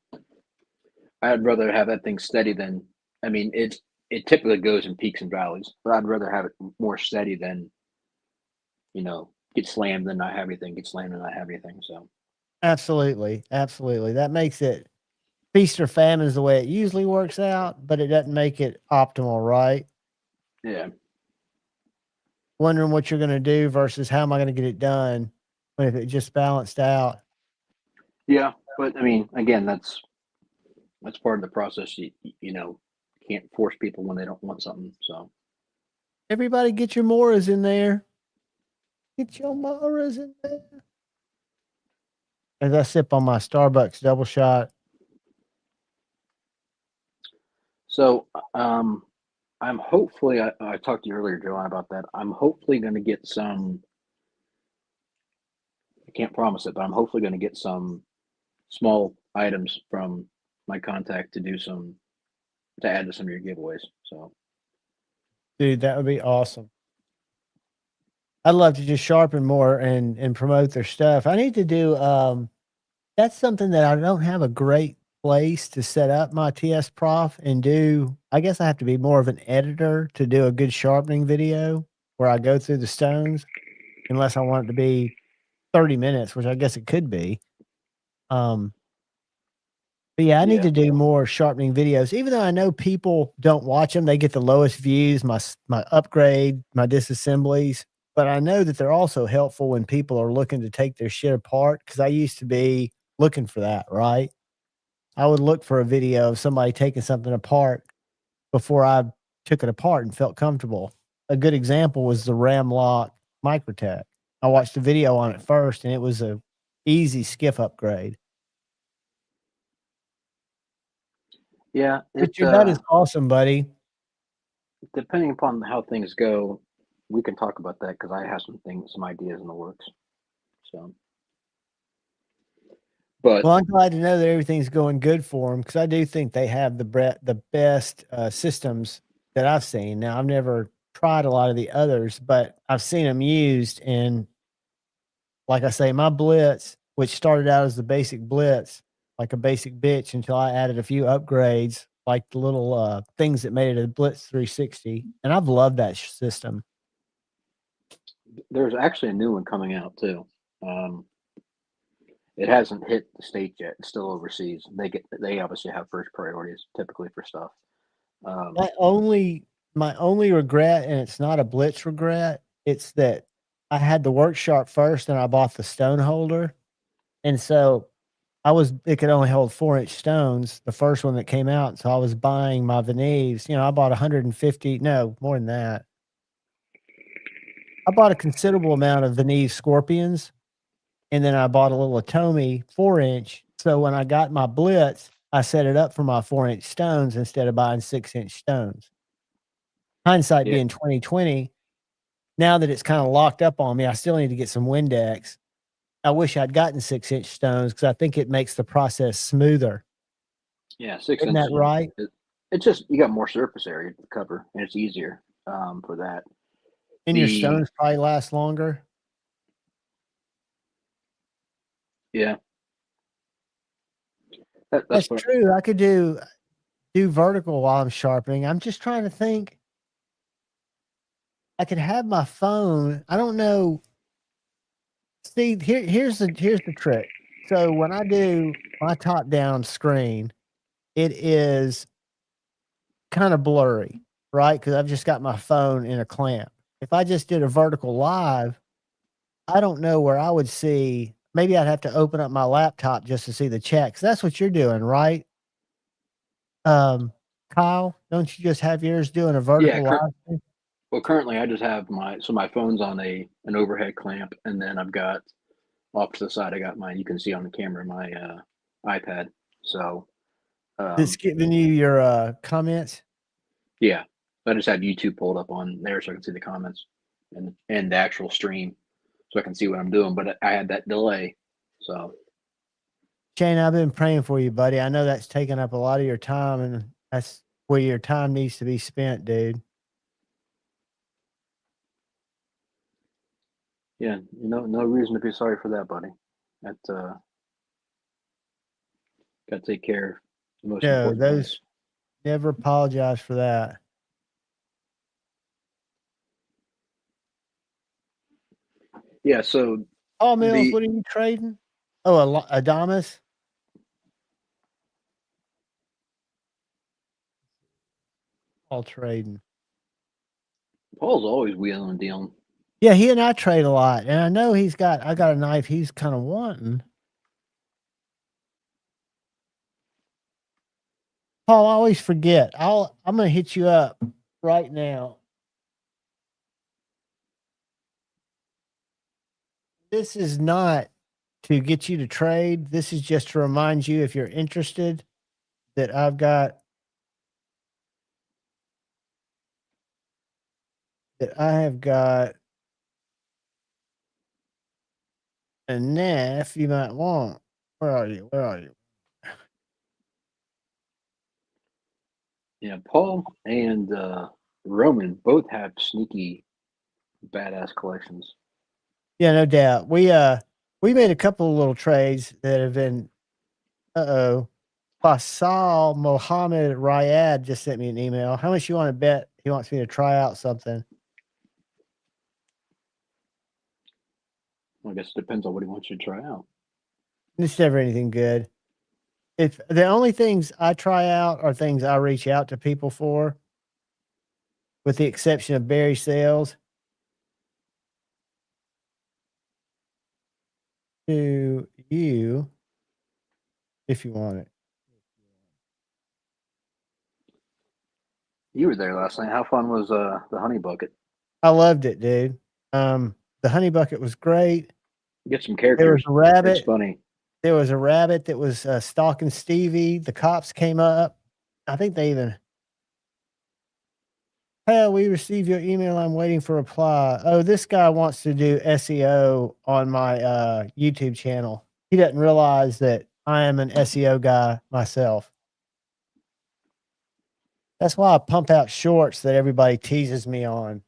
I'd rather have that thing steady than, I mean, it typically goes in peaks and valleys, but I'd rather have it more steady than, get slammed than not have anything, get slammed and not have anything. So Absolutely. Absolutely. That makes it feast or famine is the way it usually works out, but it doesn't make it optimal, right? yeah, Wondering what you're going to do versus how am I going to get it done when if it just balanced out. yeah. But I mean, again, that's part of the process. Can't force people when they don't want something. So Everybody get your Moras in there. Get your Moras in there. As I sip on my Starbucks double shot. So, I'm hopefully, I talked to you earlier, Joanne, about that. I'm hopefully going to get some, I can't promise it, but I'm hopefully going to get some small items from my contact to add to some of your giveaways. So, Dude, that would be awesome. I'd love to just sharpen more and promote their stuff. I need to do that's something that I don't have a great place to set up my TS Prof and do. I guess I have to be more of an editor to do a good sharpening video where I go through the stones, unless I want it to be 30 minutes, which I guess it could be. But yeah, I need to do more sharpening videos. Even though I know people don't watch them, they get the lowest views, my upgrade, my disassemblies. But I know that they're also helpful when people are looking to take their shit apart, because I used to be looking for that, right? I would look for a video of somebody taking something apart before I took it apart and felt comfortable. A good example was the Ram Lock Microtech. I watched a video on it first, and it was a easy skiff upgrade. yeah, Richard, that is awesome, buddy. depending upon how things go, we can talk about that because I have some ideas in the works. So, but Well, I'm glad to know that everything's going good for them, because I do think they have the best systems that I've seen. Now, I've never tried a lot of the others, but I've seen them used. And like I say, my Blitz, which started out as the basic Blitz, like a basic bitch, until I added a few upgrades, like the little things that made it a Blitz 360. And I've loved that system. there's actually a new one coming out too. It hasn't hit the state yet. It's still overseas. They obviously have first priorities typically for stuff. My only regret, and it's not a blitz regret, it's that I had the work sharp first and I bought the stone holder. And so it could only hold 4-inch stones, the first one that came out. So I was buying my Venetives. I bought 150, no, more than that. I bought a considerable amount of Venetive Scorpions, and then I bought a little Atomi 4-inch. So when I got my blitz, I set it up for my 4-inch stones instead of buying 6-inch stones. Hindsight being 2020, now that it's kind of locked up on me, I still need to get some Windex. I wish I'd gotten 6-inch stones because I think it makes the process smoother. Yeah, 6 Isn't inches. that right? It's just you got more surface area to cover, and it's easier for that. And your stones probably last longer. Yeah, that's true. I could do vertical while I'm sharpening. I'm just trying to think. I could have my phone. I don't know. See, here's the trick. So when I do my top down screen, it is kind of blurry, right? Because I've just got my phone in a clamp. If I just did a vertical live, I don't know where I would see. Maybe I'd have to open up my laptop just to see the checks. That's what you're doing, right? Kyle, don't you just have yours doing a vertical live? Well, currently I just have my phone's on an overhead clamp, and then I've got off to the side. I got you can see on the camera my iPad. So it's giving you your comments. Yeah, I just have YouTube pulled up on there so I can see the comments and the actual stream, so I can see what I'm doing. But I had that delay, so. Shane, I've been praying for you, buddy. I know that's taking up a lot of your time, and that's where your time needs to be spent, dude. Yeah, no reason to be sorry for that, buddy. That got to take care of the most important things. Never apologize for that. Yeah, so Paul Mills, what are you trading? Oh, Adamas. All trading. Paul's always wheeling and dealing. Yeah, he and I trade a lot, and I know I got a knife he's kind of wanting. Paul, I always forget. I'm gonna hit you up right now. This is not to get you to trade. This is just to remind you, if you're interested, that I have got a knife you might want. Where are you? Yeah, Paul and Roman both have sneaky, badass collections. Yeah, no doubt. We made a couple of little trades that have been. Faisal Mohammed Rayad just sent me an email. How much you want to bet he wants me to try out something? Well, I guess it depends on what he wants you to try out. It's never anything good. If the only things I try out are things I reach out to people for, with the exception of Barry Sales. To you, if you want it. You were there last night. How fun was the honey bucket? I loved it, dude. The honey bucket was great. Get some characters. There was a rabbit. It's funny. There was a rabbit that was stalking Stevie. The cops came up. I think they even. Hey, we received your email. I'm waiting for a reply. Oh, this guy wants to do SEO on my YouTube channel. He doesn't realize that I am an SEO guy myself. That's why I pump out shorts that everybody teases me on.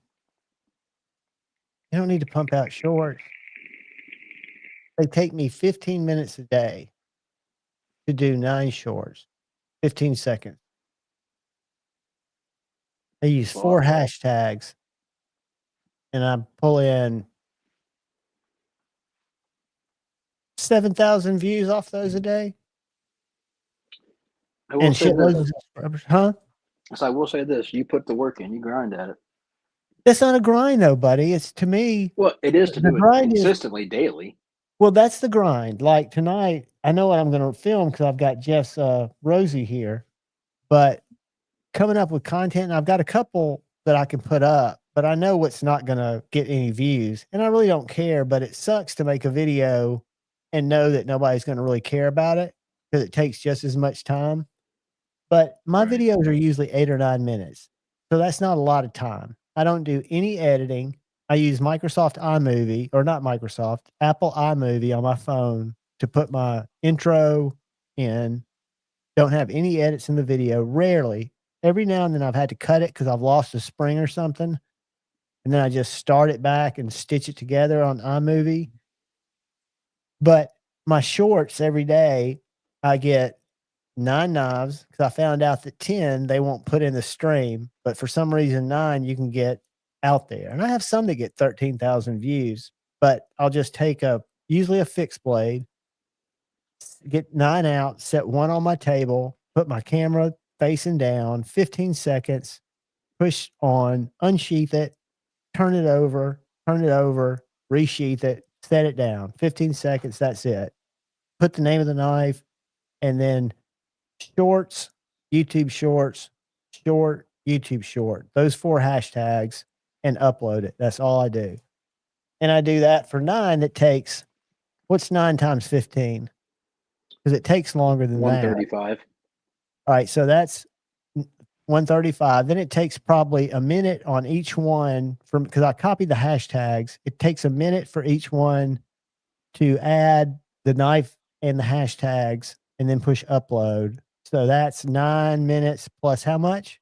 You don't need to pump out shorts. They take me 15 minutes a day to do 9 shorts, 15 seconds. I use 4 hashtags, and I pull in 7,000 views off those a day. I will And say shitloads this. of subscribers. Huh? So I will say this: you put the work in, you grind at it. That's not a grind though, buddy. It's to me, Well, it is to the do it grind is, consistently daily. well, that's the grind. Like tonight, I know what I'm going to film because I've got Jeff's Rosie here, but coming up with content, and I've got a couple that I can put up, but I know what's not going to get any views, and I really don't care. But it sucks to make a video and know that nobody's going to really care about it because it takes just as much time. But my Right. videos are usually 8 or 9 minutes, so that's not a lot of time. I don't do any editing. I use Microsoft iMovie, or not Microsoft, Apple iMovie on my phone to put my intro in. Don't have any edits in the video, rarely. Every now and then I've had to cut it because I've lost a spring or something, and then I just start it back and stitch it together on iMovie. But my shorts every day, I get 9 knives because I found out that 10 they won't put in the stream, but for some reason 9 you can get out there. And I have some that get 13,000 views, but I'll just take usually a fixed blade, get 9 out, set one on my table, put my camera facing down, 15 seconds, push on, unsheath it, turn it over, resheath it, set it down. 15 seconds, that's it. Put the name of the knife, and then shorts, YouTube shorts, short, YouTube short. Those 4 hashtags, and upload it. That's all I do. And I do that for 9. That takes, what's 9 times 15? Because it takes longer than that. 135. All right, so that's 135. Then it takes probably a minute on each one because I copied the hashtags. It takes a minute for each one to add the knife and the hashtags and then push upload. So that's 9 minutes plus how much?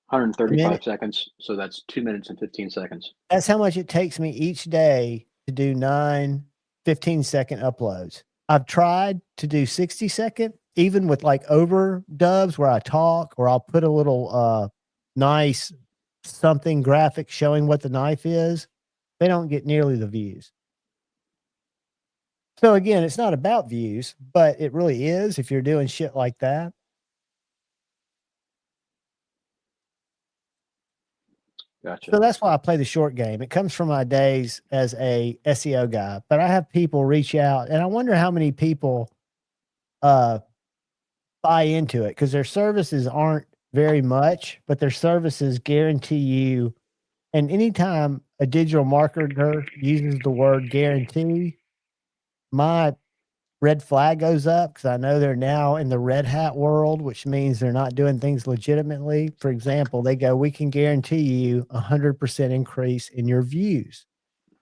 135 seconds. So that's 2 minutes and 15 seconds. That's how much it takes me each day to do 9 15-second uploads. I've tried to do 60-second, even with like overdubs where I talk, or I'll put a little nice something graphic showing what the knife is. They don't get nearly the views. So again, it's not about views, but it really is if you're doing shit like that. Gotcha. So that's why I play the short game. It comes from my days as a SEO guy, but I have people reach out, and I wonder how many people buy into it because their services aren't very much, but their services guarantee you. And anytime a digital marketer uses the word guarantee, my red flag goes up because I know they're now in the red hat world, which means they're not doing things legitimately. For example, they go, we can guarantee you 100% increase in your views.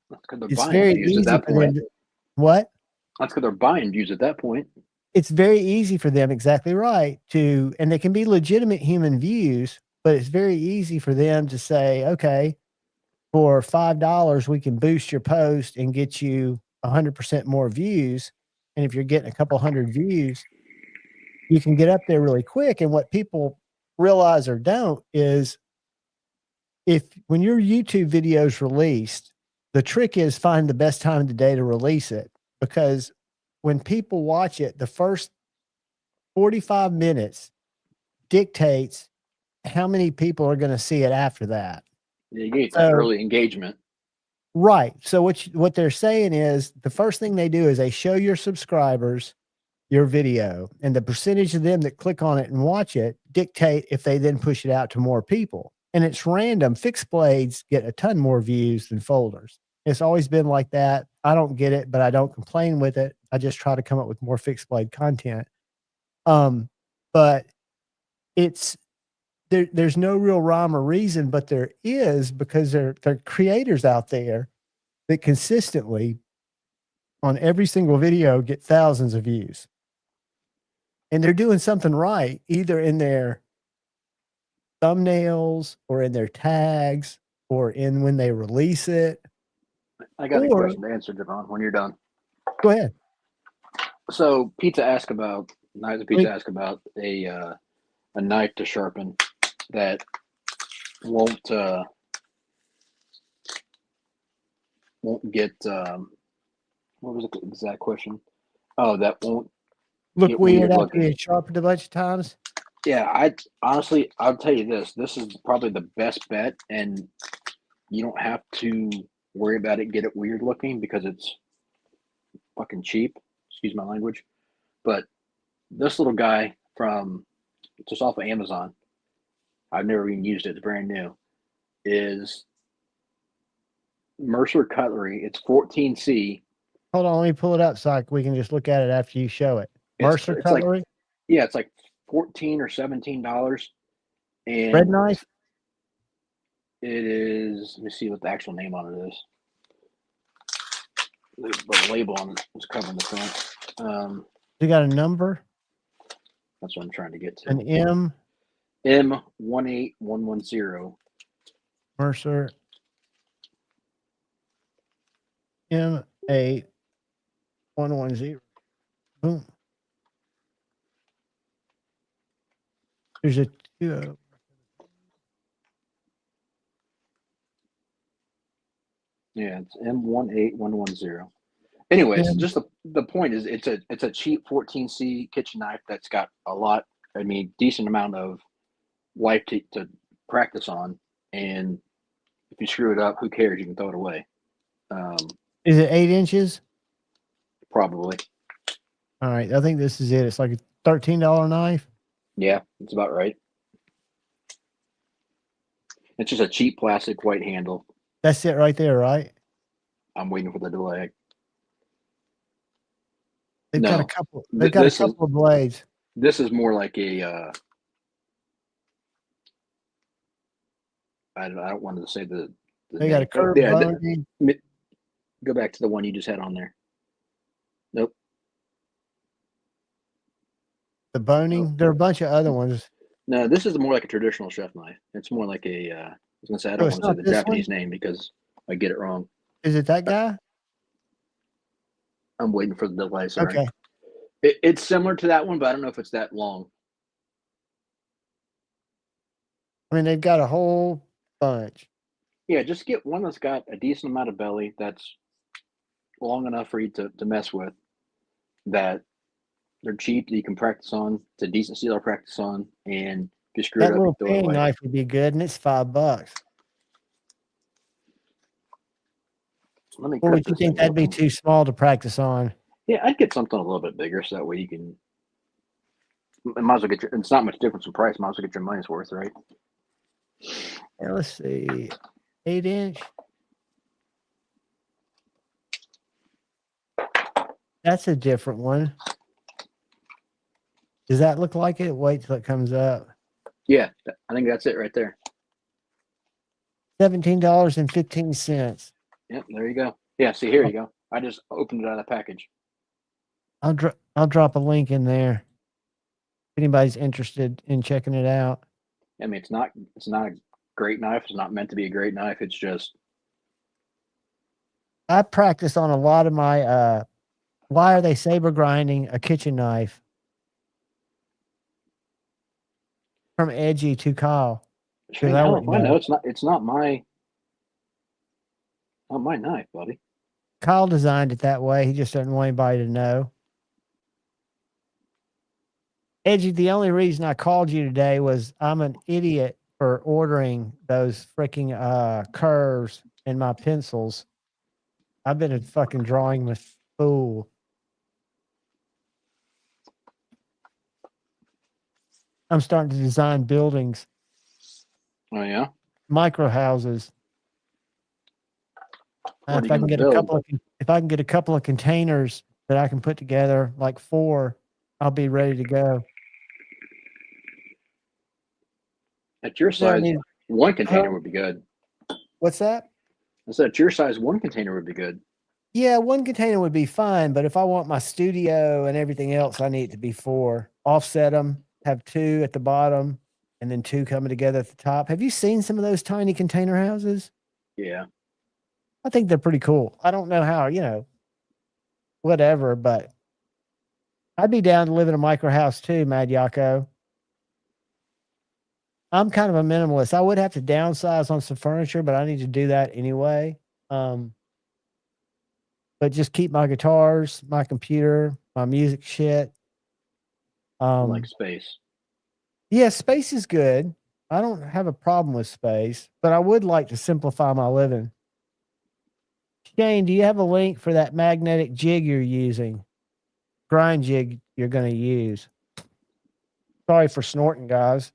That's because they're It's buying very views easy at that for point. them what? That's because they're buying views at that point. It's very easy for them, exactly right, and they can be legitimate human views, but it's very easy for them to say, okay, for $5, we can boost your post and get you 100% more views. And if you're getting a couple hundred views, you can get up there really quick. And what people realize or don't is when your YouTube video is released, the trick is find the best time of the day to release it. Because when people watch it, the first 45 minutes dictates how many people are going to see it after that. Yeah, you get that early engagement. Right. So what they're saying is the first thing they do is they show your subscribers your video, and the percentage of them that click on it and watch it dictate if they then push it out to more people. And it's random. Fixed blades get a ton more views than folders. It's always been like that. I don't get it, but I don't complain with it. I just try to come up with more fixed blade content. But there's no real rhyme or reason, but there is, because there are creators out there that consistently on every single video get thousands of views. And they're doing something right, either in their thumbnails or in their tags or in when they release it. I got a question to answer, Javon, when you're done. Go ahead. So Pizza asked about a knife to sharpen that won't get What was the exact question? Oh, that won't Look get weird weird after looking. you sharpened a bunch of times. Yeah, I'll tell you this. This is probably the best bet, and you don't have to worry about it get it weird looking because it's fucking cheap. Excuse my language. But this little guy from just off of Amazon, I've never even used it, it's brand new, is Mercer Cutlery. It's 14C. Hold on, let me pull it up so we can just look at it after you show it. Mercer It's like, Cutlery, yeah, it's like $14 or $17. And bread knife. it is, let me see what the actual name on it is. The label on it is covering the front. You got a number? That's what I'm trying to get to. An M. M18110. Mercer M8110. Boom. There's a 2. Yeah, it's M18110. Anyways, just the point is it's a cheap 14C kitchen knife that's got a lot, decent amount of life to practice on, and if you screw it up, who cares? You can throw it away. Is it 8 inches? Probably. All right, I think this is it. It's like a $13 knife. Yeah, that's about right. It's just a cheap plastic white handle. That's it right there, right? I'm waiting for the delay. They've No. got a couple. They've got a couple of blades. This is more like a. I don't want to say the they got a curved boning. Go back to the one you just had on there. Nope. The boning. Nope. There are a bunch of other ones. No, this is more like a traditional chef knife. It's more like a. I was gonna say I don't want to say the Japanese name because I get it wrong. Is it that guy? I'm waiting for the delay. Sorry. Okay. It's similar to that one, but I don't know if it's that long. I mean, they've got a whole bunch. Yeah, just get one that's got a decent amount of belly that's long enough for you to mess with, that they're cheap that you can practice on. It's a decent steel to practice on, and if you screw it up, that little you throw it away. knife would be good, and it's $5. Let me or would you think that'd be too small to practice on? Yeah, I'd get something a little bit bigger so that way you can. Might as well get it's not much difference in price. Might as well get your money's worth, right? Yeah, let's see, 8 inch. That's a different one. Does that look like it? Wait till it comes up. Yeah, I think that's it right there. $17.15. Yep, there you go. Yeah, see, here you go. I just opened it out of the package. I'll drop a link in there. If anybody's interested in checking it out. I mean, it's not a great knife. It's not meant to be a great knife. It's just. I practice on a lot of my why are they saber grinding a kitchen knife from Edgy to Kyle. Shane, hell if I know. It's not my knife, buddy. Kyle designed it that way. He just doesn't want anybody to know. Edgy, the only reason I called you today was I'm an idiot for ordering those freaking curves in my pencils. I've been a fucking drawing fool. I'm starting to design buildings. Oh yeah, micro houses. If I can get a couple of containers that I can put together, like 4, I'll be ready to go. At your size, one container would be good. What's that? I said at your size, one container would be good. Yeah, one container would be fine, but if I want my studio and everything else, I need it to be 4. Offset them, have 2 at the bottom, and then 2 coming together at the top. Have you seen some of those tiny container houses? Yeah. I think they're pretty cool. I don't know how, whatever, but I'd be down to live in a micro house too, Mad Yako. I'm kind of a minimalist. I would have to downsize on some furniture, but I need to do that anyway. but just keep my guitars, my computer, my music shit. Like space. Yeah, space is good. I don't have a problem with space, but I would like to simplify my living. Shane, do you have a link for that magnetic jig you're using? Grind jig you're going to use. Sorry for snorting, guys.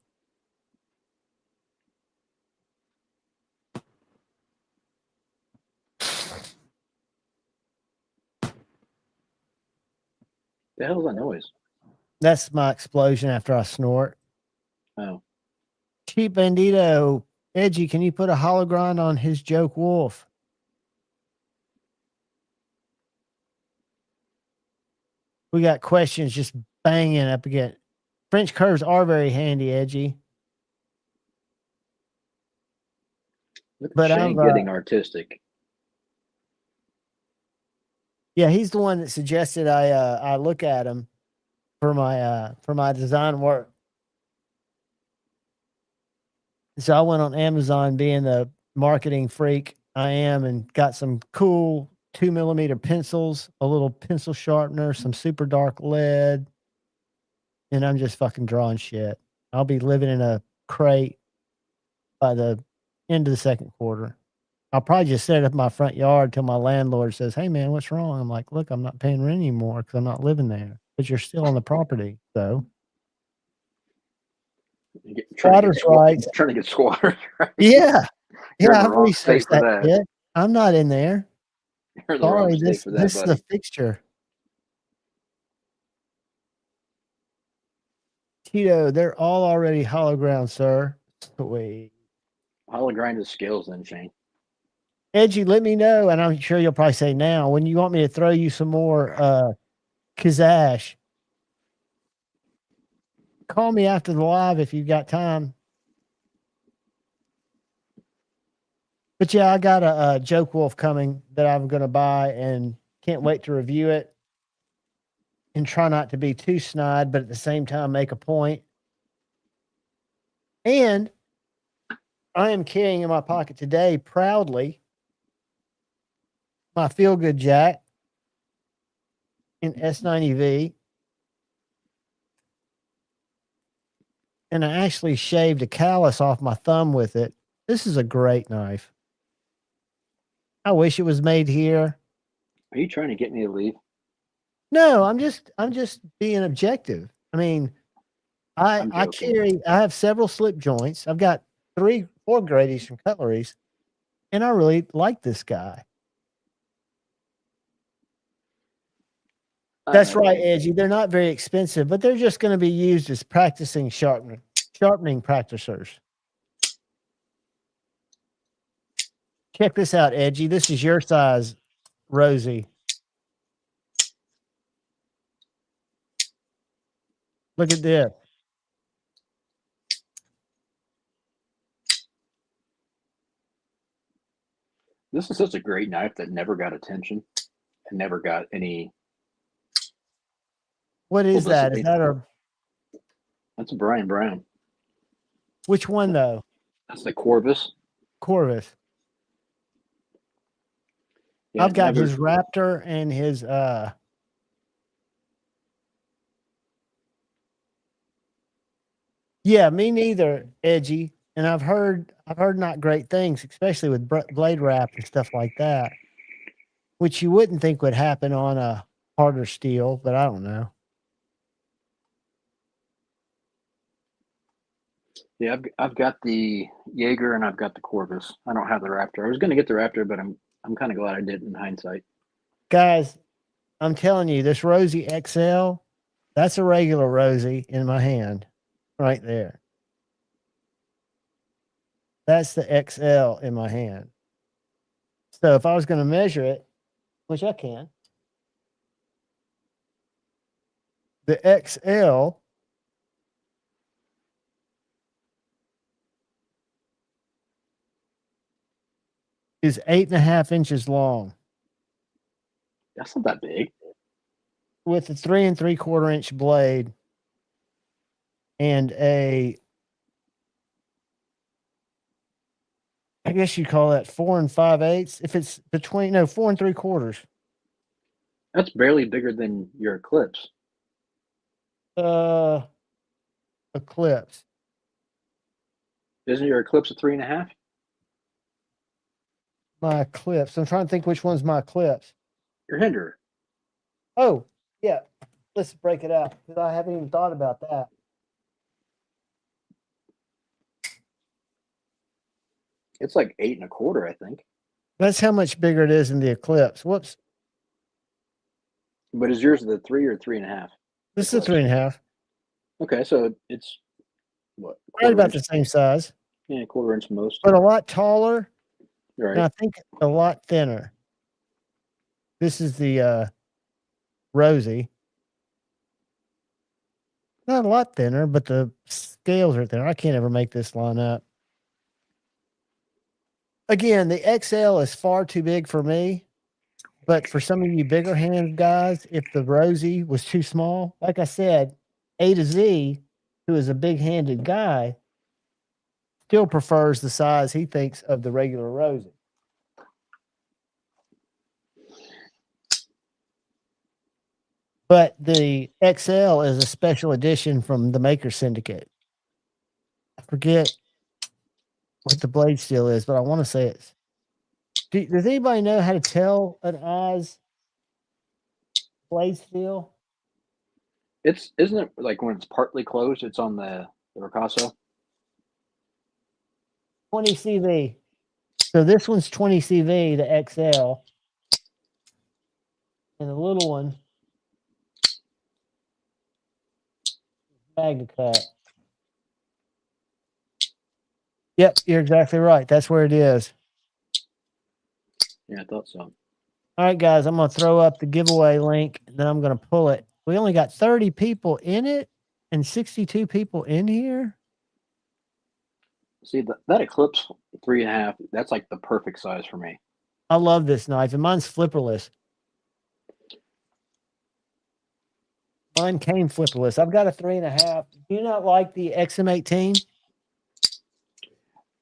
The hell's that noise? That's my explosion after I snort. Oh. Cheap Bandito, Edgy, can you put a hologrind on his joke wolf? We got questions just banging up again. French curves are very handy, Edgy. Look at But Shane getting artistic. Yeah, he's the one that suggested I look at him for my design work. So I went on Amazon, being the marketing freak I am, and got some cool 2mm pencils, a little pencil sharpener, some super dark lead, and I'm just fucking drawing shit. I'll be living in a crate by the end of the second quarter. I'll probably just set it up in my front yard till my landlord says, "Hey man, what's wrong?" I'm like, "Look, I'm not paying rent anymore because I'm not living there, but you're still on the property." So squatters' rights. Trying to get squatters rights. Yeah. You're in Yeah, the I've wrong researched state for that that. shit. I'm not in there. You're in the wrong Sorry, state for that, this is buddy. a fixture. Tito, they're all already hologround, sir. Sweet. Hologrind his skills then, Shane. Edgy, let me know, and I'm sure you'll probably say now, when you want me to throw you some more Kazash. Call me after the live if you've got time. But yeah, I got a Joke Wolf coming that I'm going to buy and can't wait to review it and try not to be too snide, but at the same time make a point. And I am carrying in my pocket today proudly my Feel Good Jack in S90V. And I actually shaved a callus off my thumb with it. This is a great knife. I wish it was made here. Are you trying to get me to leave? No, I'm just being objective. I mean, I have several slip joints. I've got 3-4 Grady's from Cutlery's, and I really like this guy. That's right, Edgy. They're not very expensive, but they're just going to be used as practicing sharpening practicers. Check this out, Edgy. This is your size, Rosie. Look at this. This is such a great knife that never got attention and never got any. What is that? Is that a? That's a Brian Brown. Which one though? That's the Corvus. Corvus. Yeah, I've got his Raptor and his Yeah, me neither, Edgy. And I've heard not great things, especially with blade wrap and stuff like that, which you wouldn't think would happen on a harder steel, but I don't know. Yeah, I've got the Jaeger and I've got the Corvus. I don't have the Raptor. I was going to get the Raptor, but I'm kind of glad I did in hindsight. Guys, I'm telling you, this Rosie XL, that's a regular Rosie in my hand right there. That's the XL in my hand. So if I was going to measure it, which I can, the XL is 8.5 inches long. That's not that big. With a 3 3/4 inch blade and a, I guess you call that 4 5/8. If it's between 4 3/4. That's barely bigger than your Eclipse. Eclipse. Isn't your Eclipse a 3.5? My Eclipse. I'm trying to think which one's my Eclipse. Your Hinderer. Oh, yeah. Let's break it out because I haven't even thought about that. It's like 8.25, I think. That's how much bigger it is in the Eclipse. Whoops. But is yours the 3 or 3.5? This is a 3.5. Okay, so it's what? Right about the same size. Yeah, 1/4 inch most. But a lot taller. Right. And I think a lot thinner. This is the Rosie. Not a lot thinner, but the scales are thinner. I can't ever make this line up. Again, the XL is far too big for me. But for some of you bigger hand guys, if the Rosie was too small, like I said, A to Z, who is a big handed guy, still prefers the size he thinks of the regular Rosie. But the XL is a special edition from the Maker Syndicate. I forget what the blade steel is, but I want to say it's. Does anybody know how to tell an Oz blade steel? Isn't it like when it's partly closed, it's on the Ricasso? 20 CV. So this one's 20 CV, the XL. And the little one, Magna Cut. Yep, you're exactly right. That's where it is. Yeah, I thought so. All right, guys, I'm going to throw up the giveaway link, and then I'm going to pull it. We only got 30 people in it and 62 people in here. See, that Eclipse 3.5, that's like the perfect size for me. I love this knife, and mine's flipperless. Mine came flipperless. I've got a 3.5. Do you not like the XM18?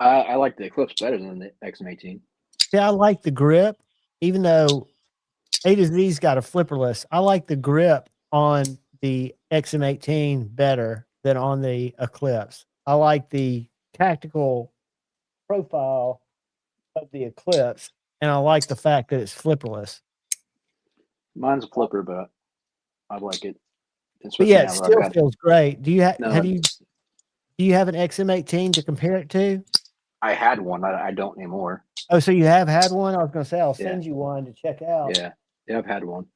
I like the Eclipse better than the XM18. See, I like the grip, even though A to Z's got a flipperless. I like the grip on the XM18 better than on the Eclipse. I like the tactical profile of the Eclipse, and I like the fact that it's flipperless. Mine's a flipper, but I like it. But yeah, it still feels great. Do you have No, do you have an XM18 to compare it to? I had one. I don't anymore. Oh, so you have had one? I was going to say I'll send you one to check out. Yeah, I've had one.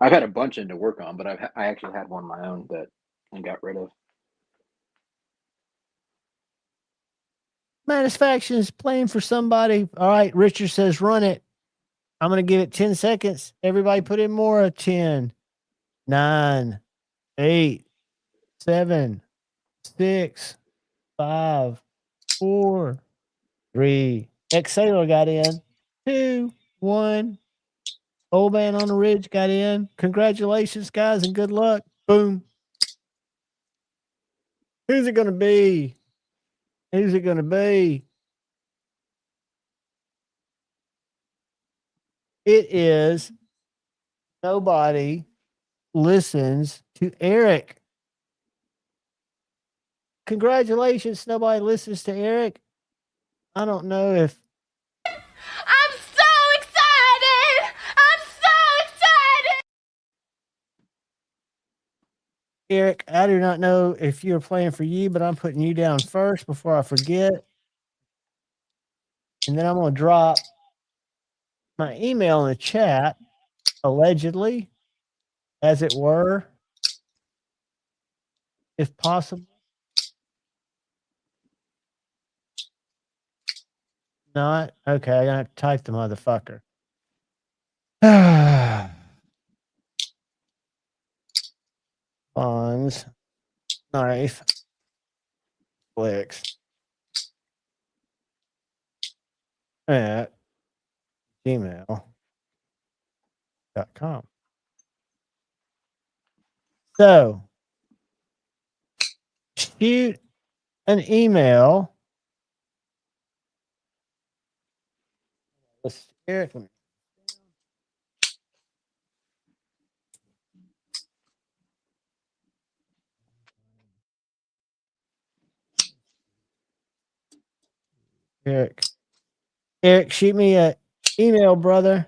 I've had a bunch in to work on, but I actually had one of my own that I got rid of. Satisfaction is playing for somebody. All right, Richard says run it. I'm going to give it 10 seconds. Everybody put in more. 10, 9, 8, 7, 6, 5, 4, 3. Ex-Sailor got in. 2, 1. Old Man on the Ridge got in. Congratulations, guys, and good luck. Boom. Who's it going to be? Who's it going to be? It is nobody listens to Eric. Congratulations, nobody listens to Eric. I don't know if. I'm so excited! I'm so excited! Eric, I do not know if you're playing for you, but I'm putting you down first before I forget. And then I'm going to drop my email in the chat, allegedly, as it were, if possible. Not? Okay, I got to type the motherfucker. Bonds, knife, flicks at gmail.com. So, shoot an email. Let's Eric. Eric, shoot me a email, brother,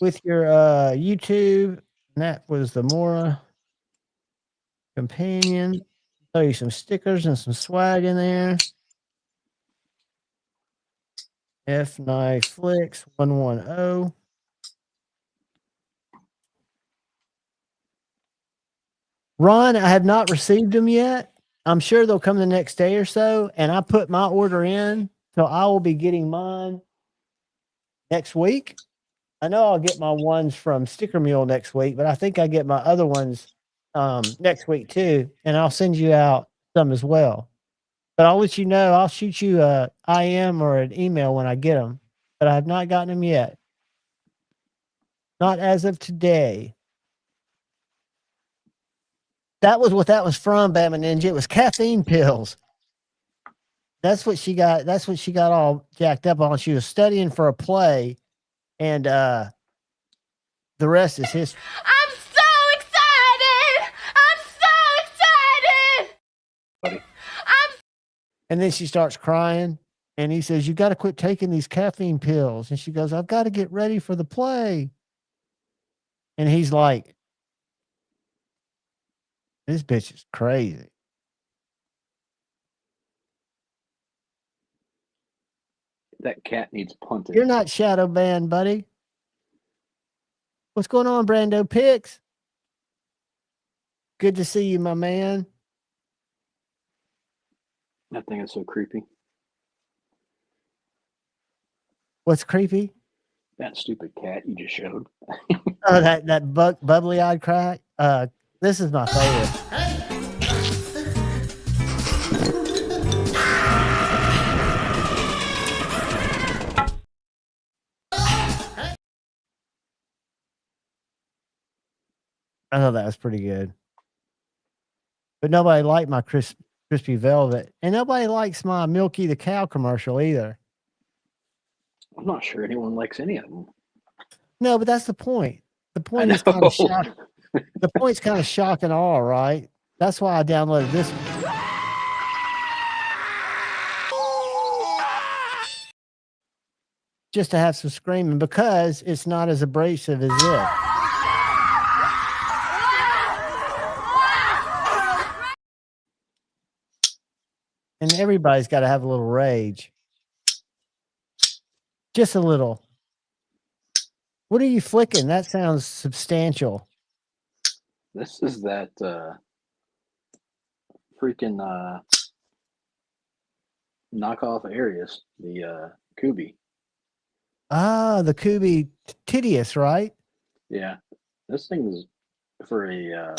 with your YouTube. And that was the Mora Companion. Throw you some stickers and some swag in there. F Knife Flicks 110. Ron, I have not received them yet. I'm sure they'll come the next day or so. And I put my order in, so I will be getting mine next week. I know I'll get my ones from Sticker Mule next week, but I think I get my other ones next week too. And I'll send you out some as well. But I'll let you know. I'll shoot you a IM or an email when I get them. But I have not gotten them yet. Not as of today. That was what that was from, Bama Ninja. It was caffeine pills. That's what she got. That's what she got all jacked up on. She was studying for a play, and the rest is history. I'm so excited! I'm so excited! And then she starts crying, and he says, "You got to quit taking these caffeine pills." And she goes, "I've got to get ready for the play." And he's like, "This bitch is crazy." That cat needs punted. You're not shadow banned, buddy. What's going on, Brando Picks? Good to see you, my man. That thing is so creepy. What's creepy? That stupid cat you just showed. Oh, that bubbly eyed crack. This is my favorite. I thought that was pretty good. But nobody liked my crispy velvet. And nobody likes my Milky the Cow commercial either. I'm not sure anyone likes any of them. No, but that's the point. The point is kind of shocking. The point's kind of shock and awe, right? That's why I downloaded this one. Just to have some screaming, because it's not as abrasive as this. And everybody's got to have a little rage. Just a little. What are you flicking? That sounds substantial. This is that freaking knockoff Arius, the Kubi. Ah, the Kubi Titius, right? Yeah. This thing is for a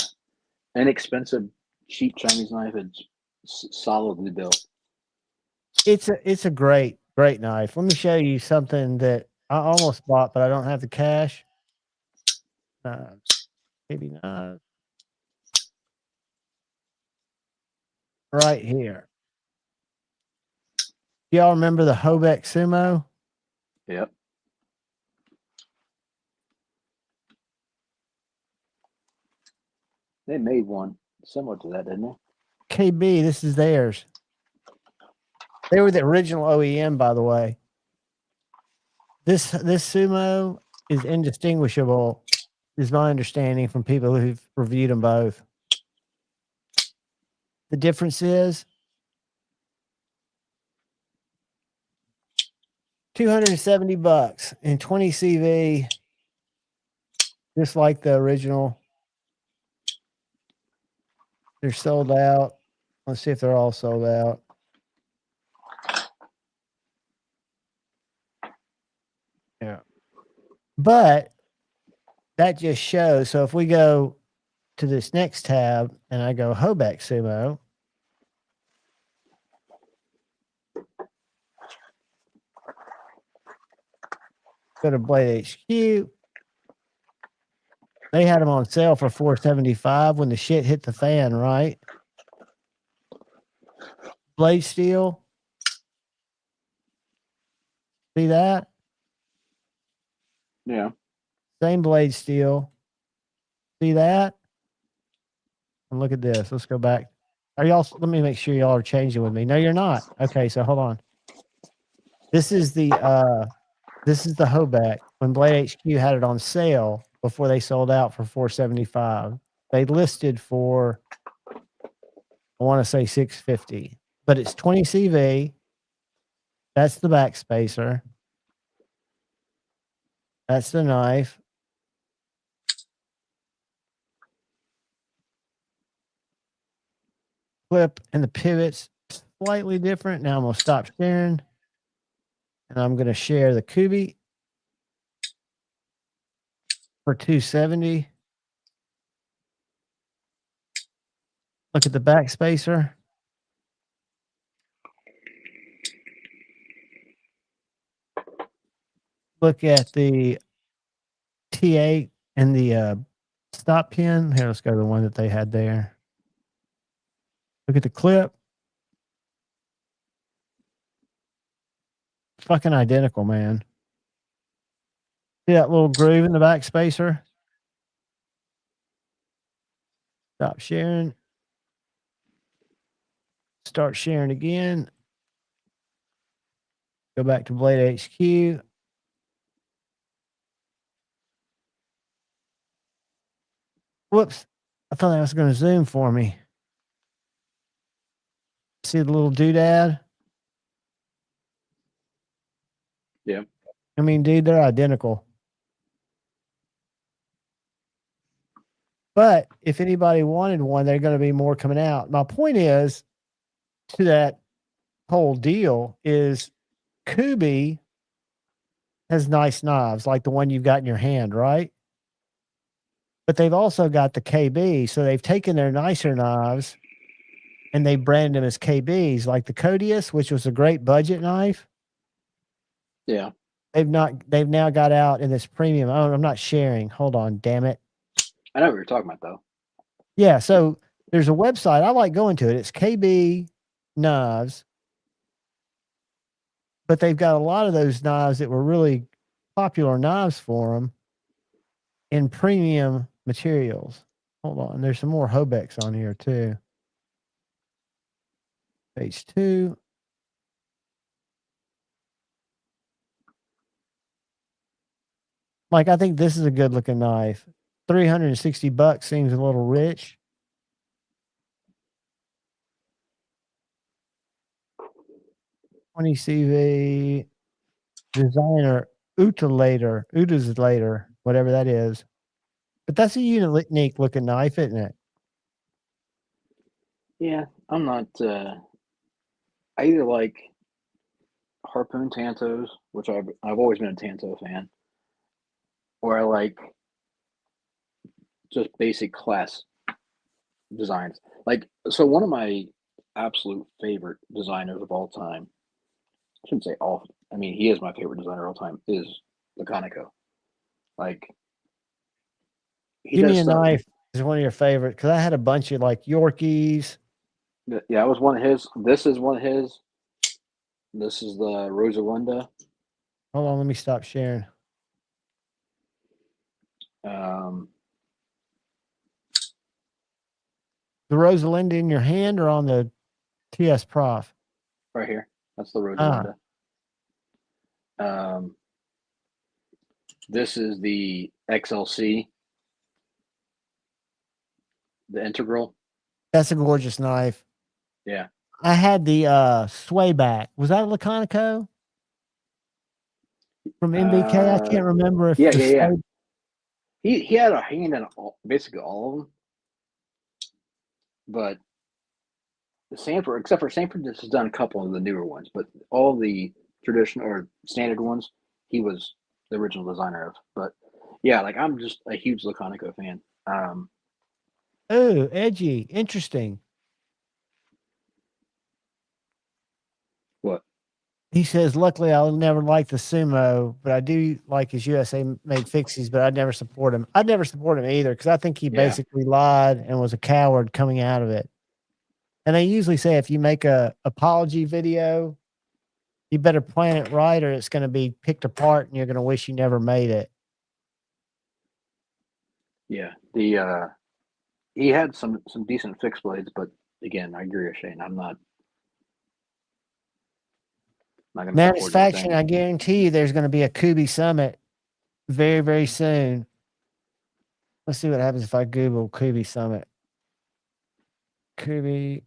inexpensive, cheap Chinese knife. It's solidly built. It's a great knife. Let me show you something that I almost bought, but I don't have the cash. Maybe not. Right here. Y'all remember the Hobeck Sumo? Yep. They made one similar to that, didn't they? KB, this is theirs. They were the original OEM, by the way. This Sumo is indistinguishable, is my understanding from people who've reviewed them both. The difference is $270 and 20 CV, just like the original. They're sold out. Let's see if they're all sold out. Yeah. But that just shows. So if we go to this next tab and I go Hobeck Sumo, go to Blade HQ. They had them on sale for $475 when the shit hit the fan, right? Blade steel. See that? Yeah. Same blade steel. See that? And look at this. Let's go back. Are y'all? Let me make sure y'all are changing with me. No, you're not. Okay, so hold on. This is the Hoback. When Blade HQ had it on sale before they sold out for $475, they listed for, I want to say $650, but it's 20 CV. That's the back spacer. That's the knife. Clip and the pivots slightly different. Now I'm gonna stop sharing, and I'm gonna share the Kubi for $270. Look at the back spacer. Look at the T8 and the stop pin. Here, let's go to the one that they had there. Look at the clip. Fucking identical, man. See that little groove in the back spacer? Stop sharing. Start sharing again. Go back to Blade HQ. Whoops. I thought that was going to zoom for me. See the little doodad? Yeah. I mean, dude, they're identical. But if anybody wanted one, they're going to be more coming out. My point is, to that whole deal is Kubi has nice knives like the one you've got in your hand, right? But they've also got the KB. So they've taken their nicer knives and they branded them as KBs, like the Codius, which was a great budget knife. Yeah. They've now got out in this premium. Oh, I'm not sharing. Hold on, damn it. I know what you're talking about, though. Yeah, so there's a website. I like going to it. It's KB Knives. But they've got a lot of those knives that were really popular knives for them in premium materials. Hold on. There's some more Hobecks on here too. Page 2. Like, I think this is a good looking knife. $360 seems a little rich. $20 CV designer Utalator, whatever that is. But that's a unique looking knife, isn't it? Yeah, I'm not. I either like Harpoon Tantos, which I've always been a Tanto fan, or I like just basic class designs. Like, so one of my absolute favorite designers of all time, I shouldn't say all, I mean, he is my favorite designer of all time, is Laconico. Like, he Give does me a stuff. knife is one of your favorites, because I had a bunch of like Yorkies. Yeah, it was one of his. This is one of his. This is the Rosalinda. Hold on, let me stop sharing. The Rosalinda in your hand or on the TS Prof? Right here. That's the Rosalinda. This is the XLC, the Integral. That's a gorgeous knife. Yeah. I had the sway back. Was that a Laconico from MBK? I can't remember if yeah. He had a hand in basically all of them, but the Sanford, except for Sanford, just has done a couple of the newer ones, but all the traditional or standard ones, he was the original designer of. But yeah, like I'm just a huge Laconico fan. Oh, edgy, interesting. What? He says, luckily, I'll never like the Sumo, but I do like his USA made fixies, but I'd never support him. I'd never support him either, because I think he basically lied and was a coward coming out of it. And they usually say if you make a apology video, you better plan it right or it's going to be picked apart and you're going to wish you never made it. Yeah. He had some decent fixed blades, but again, I agree with Shane. I'm not going to support Satisfaction, I anything. guarantee you there's going to be a Kubi Summit very, very soon. Let's see what happens if I Google Kubi Summit. Kubi,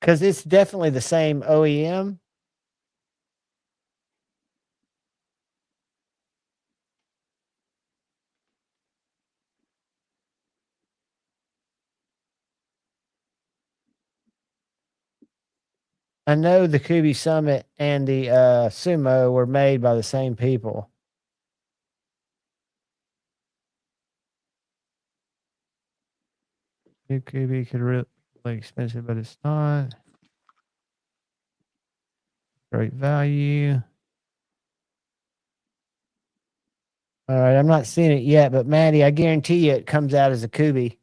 because it's definitely the same OEM. I know the Kubi Summit and the Sumo were made by the same people. New Kubi could really be expensive, but it's not. Great value. All right, I'm not seeing it yet, but Maddie, I guarantee you it comes out as a Kubi.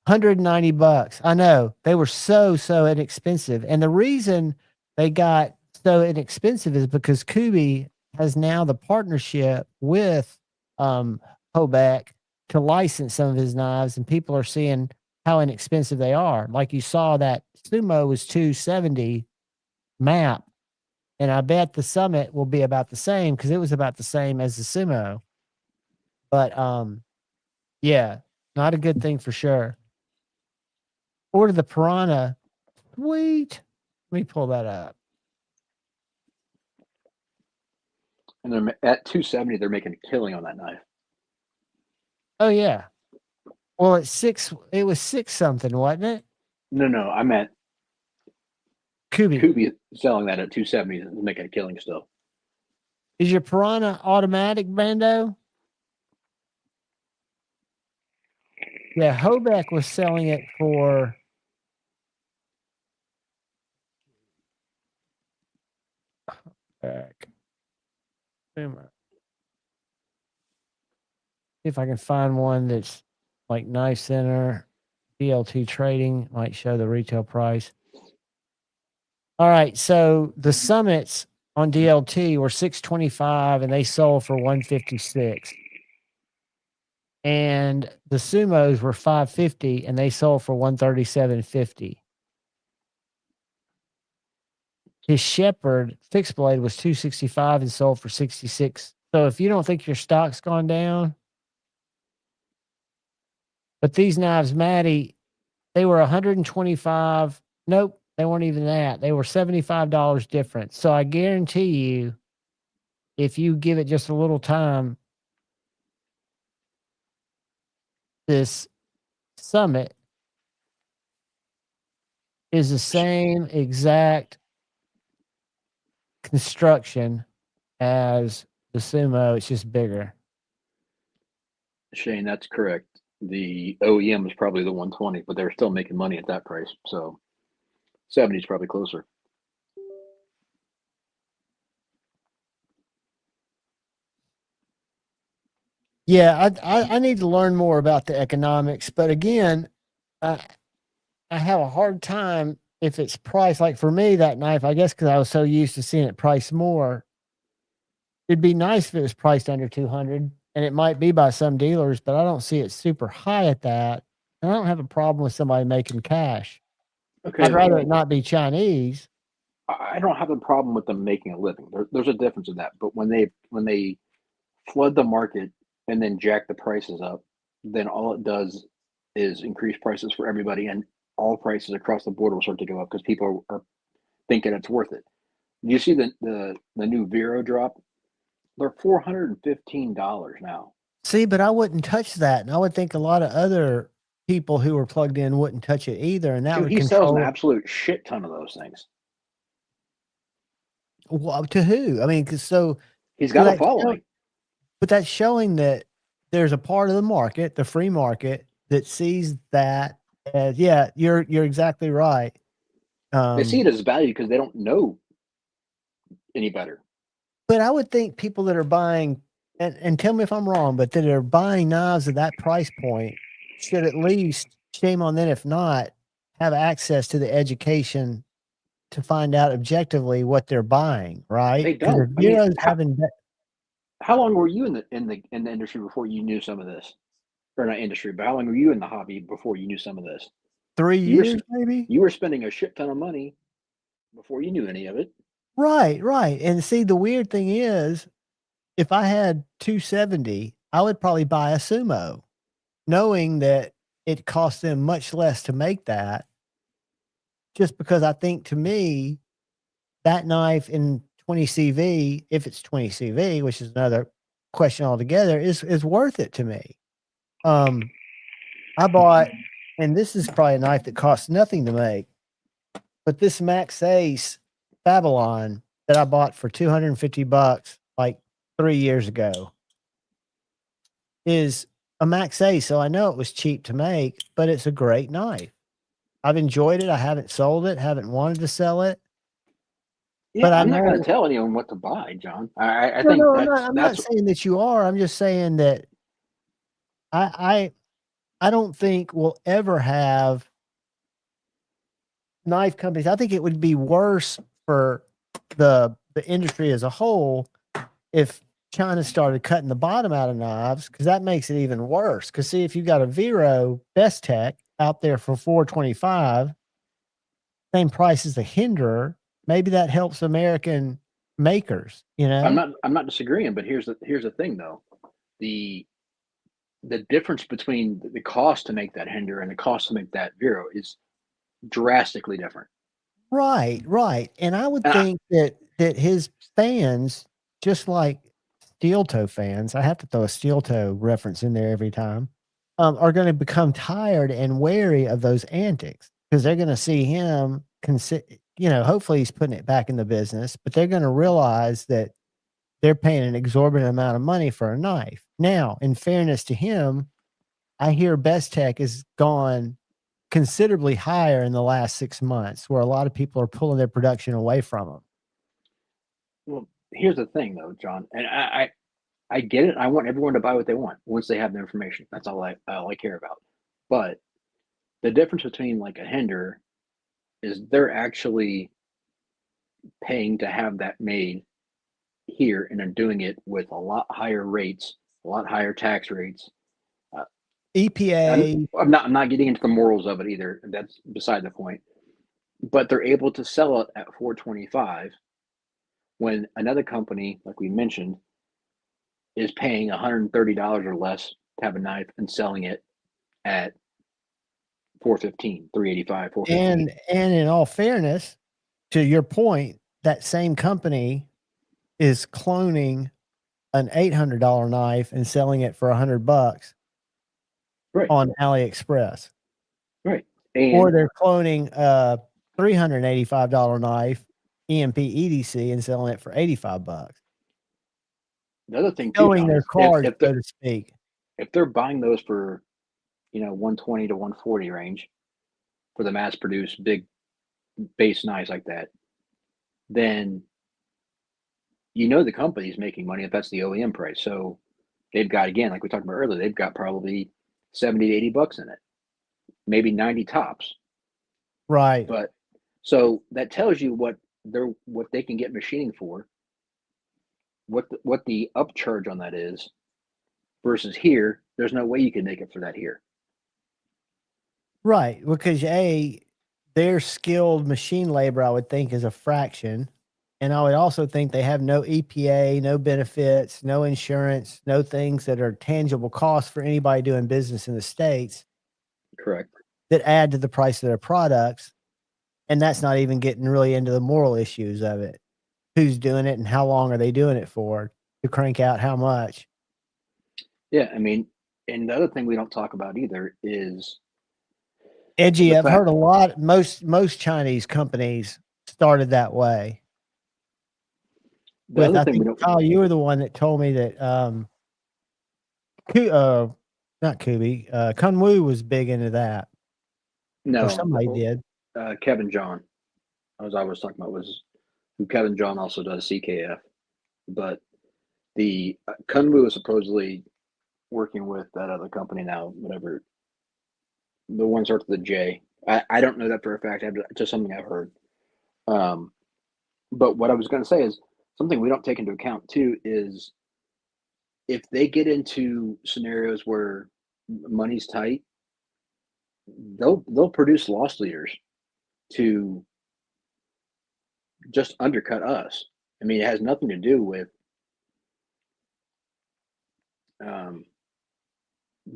$190. I know they were so inexpensive, and the reason they got so inexpensive is because Kubi has now the partnership with Hobeck to license some of his knives, and people are seeing how inexpensive they are. Like you saw, that Sumo was $270 map, and I bet the Summit will be about the same because it was about the same as the Sumo. But yeah, not a good thing for sure. Order the Piranha. Sweet. Let me pull that up. And they're at 270. They're making a killing on that knife. Oh yeah. Well, it's six. It was 6 something, wasn't it? No, I meant Kubi. Kubi selling that at 270 is making a killing still. Is your Piranha automatic, Brando? Yeah, Hobeck was selling it for back. See if I can find one that's like Knife Center, DLT Trading might show the retail price. All right, so the Summits on DLT were $625 and they sold for $156. And the Sumos were $550 and they sold for $137.50. His Shepherd fixed blade was $265 and sold for $66. So if you don't think your stock's gone down, but these knives, Maddie, they were $125. Nope, they weren't even that. They were $75 difference. So I guarantee you, if you give it just a little time, this Summit is the same exact construction as the Sumo. It's just bigger. Shane, that's correct. The OEM is probably the 120, but they're still making money at that price. So 70 is probably closer. Yeah, I need to learn more about the economics, but again, I have a hard time if it's priced. Like for me, that knife, I guess because I was so used to seeing it priced more, it'd be nice if it was priced under 200, and it might be by some dealers, but I don't see it super high at that. And I don't have a problem with somebody making cash. Okay, I'd rather it not be Chinese. I don't have a problem with them making a living. There's a difference in that. But when they flood the market and then jack the prices up, then all it does is increase prices for everybody, and all prices across the board will start to go up because people are thinking it's worth it. You see the new Vero drop? They're $415 now. See, but I wouldn't touch that, and I would think a lot of other people who were plugged in wouldn't touch it either, and that Dude, would he sells control. an absolute shit ton of those things. Well, to who? I mean, because so he's got a following. But that's showing that there's a part of the market, the free market, that sees that as, yeah, you're exactly right. They see it as value because they don't know any better. But I would think people that are buying, and tell me if I'm wrong, but that are buying knives at that price point should at least, shame on them if not, have access to the education to find out objectively what they're buying, right? They don't. I mean, How long were you in the industry before you knew some of this, or not industry, but how long were you in the hobby before you knew some of this? 3 You were years, maybe? you were spending a shit ton of money before you knew any of it. Right, right. And see, the weird thing is, if I had 270, I would probably buy a Sumo, knowing that it costs them much less to make that, just because I think to me, that knife in 20 CV, if it's 20 CV, which is another question altogether, is worth it to me. I bought, and this is probably a knife that costs nothing to make, but this Max Ace Babylon that I bought for $250 like 3 years ago is a Max Ace. So I know it was cheap to make, but it's a great knife. I've enjoyed it. I haven't sold it, haven't wanted to sell it. Yeah, But I I'm not going know, to tell anyone what to buy, John. I no, think no, I'm not that's saying that you are. I'm just saying that I don't think we'll ever have knife companies. I think it would be worse for the industry as a whole if China started cutting the bottom out of knives, because that makes it even worse. Because see, if you got a Vero Best Tech out there for $425, same price as the Hinderer, maybe that helps American makers. You know, I'm not disagreeing, but here's the thing though. The difference between the cost to make that Hinder and the cost to make that Vero is drastically different. right, right. And I would And think that his fans, just like steel toe fans, I have to throw a steel toe reference in there every time, are going to become tired and wary of those antics, because they're going to see him, hopefully he's putting it back in the business, but they're going to realize that they're paying an exorbitant amount of money for a knife. Now, in fairness to him, I hear Best Tech has gone considerably higher in the last 6 months, where a lot of people are pulling their production away from them. well, here's the thing though, John, and I get it. I want everyone to buy what they want once they have the information. That's all I care about. But the difference between like a Hinder is they're actually paying to have that made here, and they're doing it with a lot higher rates, a lot higher tax rates. EPA. I'm not getting into the morals of it either. That's beside the point. But they're able to sell it at $425 when another company, like we mentioned, is paying $130 or less to have a knife and selling it at $415, $385, $415. And in all fairness, to your point, that same company is cloning an $800 knife and selling it for $100 Right. on AliExpress. Right. Or And they're cloning a $385 knife, EMP EDC, and selling it for $85. the other thing too, Showing John, their is cards, so to speak. if they're buying those for 120 to 140 range for the mass produced big base knives like that, then the company's making money if that's the OEM price. So they've got, again, like we talked about earlier, they've got probably 70 to 80 bucks in it, maybe 90 tops. Right. But so that tells you what they can get machining for, what the upcharge on that is, versus here. There's no way you can make it for that here. Right. Because their skilled machine labor, I would think, is a fraction. And I would also think they have no EPA, no benefits, no insurance, no things that are tangible costs for anybody doing business in the States. Correct. That add to the price of their products. And that's not even getting really into the moral issues of it. Who's doing it and how long are they doing it for to crank out how much? Yeah, I mean, and the other thing we don't talk about either is edgy. I've heard a lot. Most Chinese companies started that way. The other thing we don't. Kyle, you were the one that told me that not Kubi, Kunwu was big into that. No, or somebody did. Kevin John, as I was talking about, was who Kevin John also does CKF, but the Kunwu is supposedly working with that other company now, whatever. The one starts with a J. I don't know that for a fact. It's just something I've heard. But what I was going to say is something we don't take into account too is if they get into scenarios where money's tight, they'll produce loss leaders to just undercut us. I mean, it has nothing to do with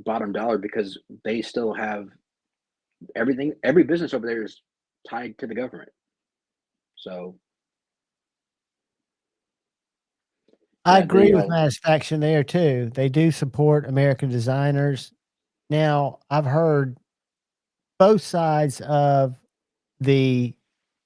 bottom dollar, because they still have everything. Every business over there is tied to the government. So I yeah, agree with Satisfaction there too. They do support American designers. Now, I've heard both sides of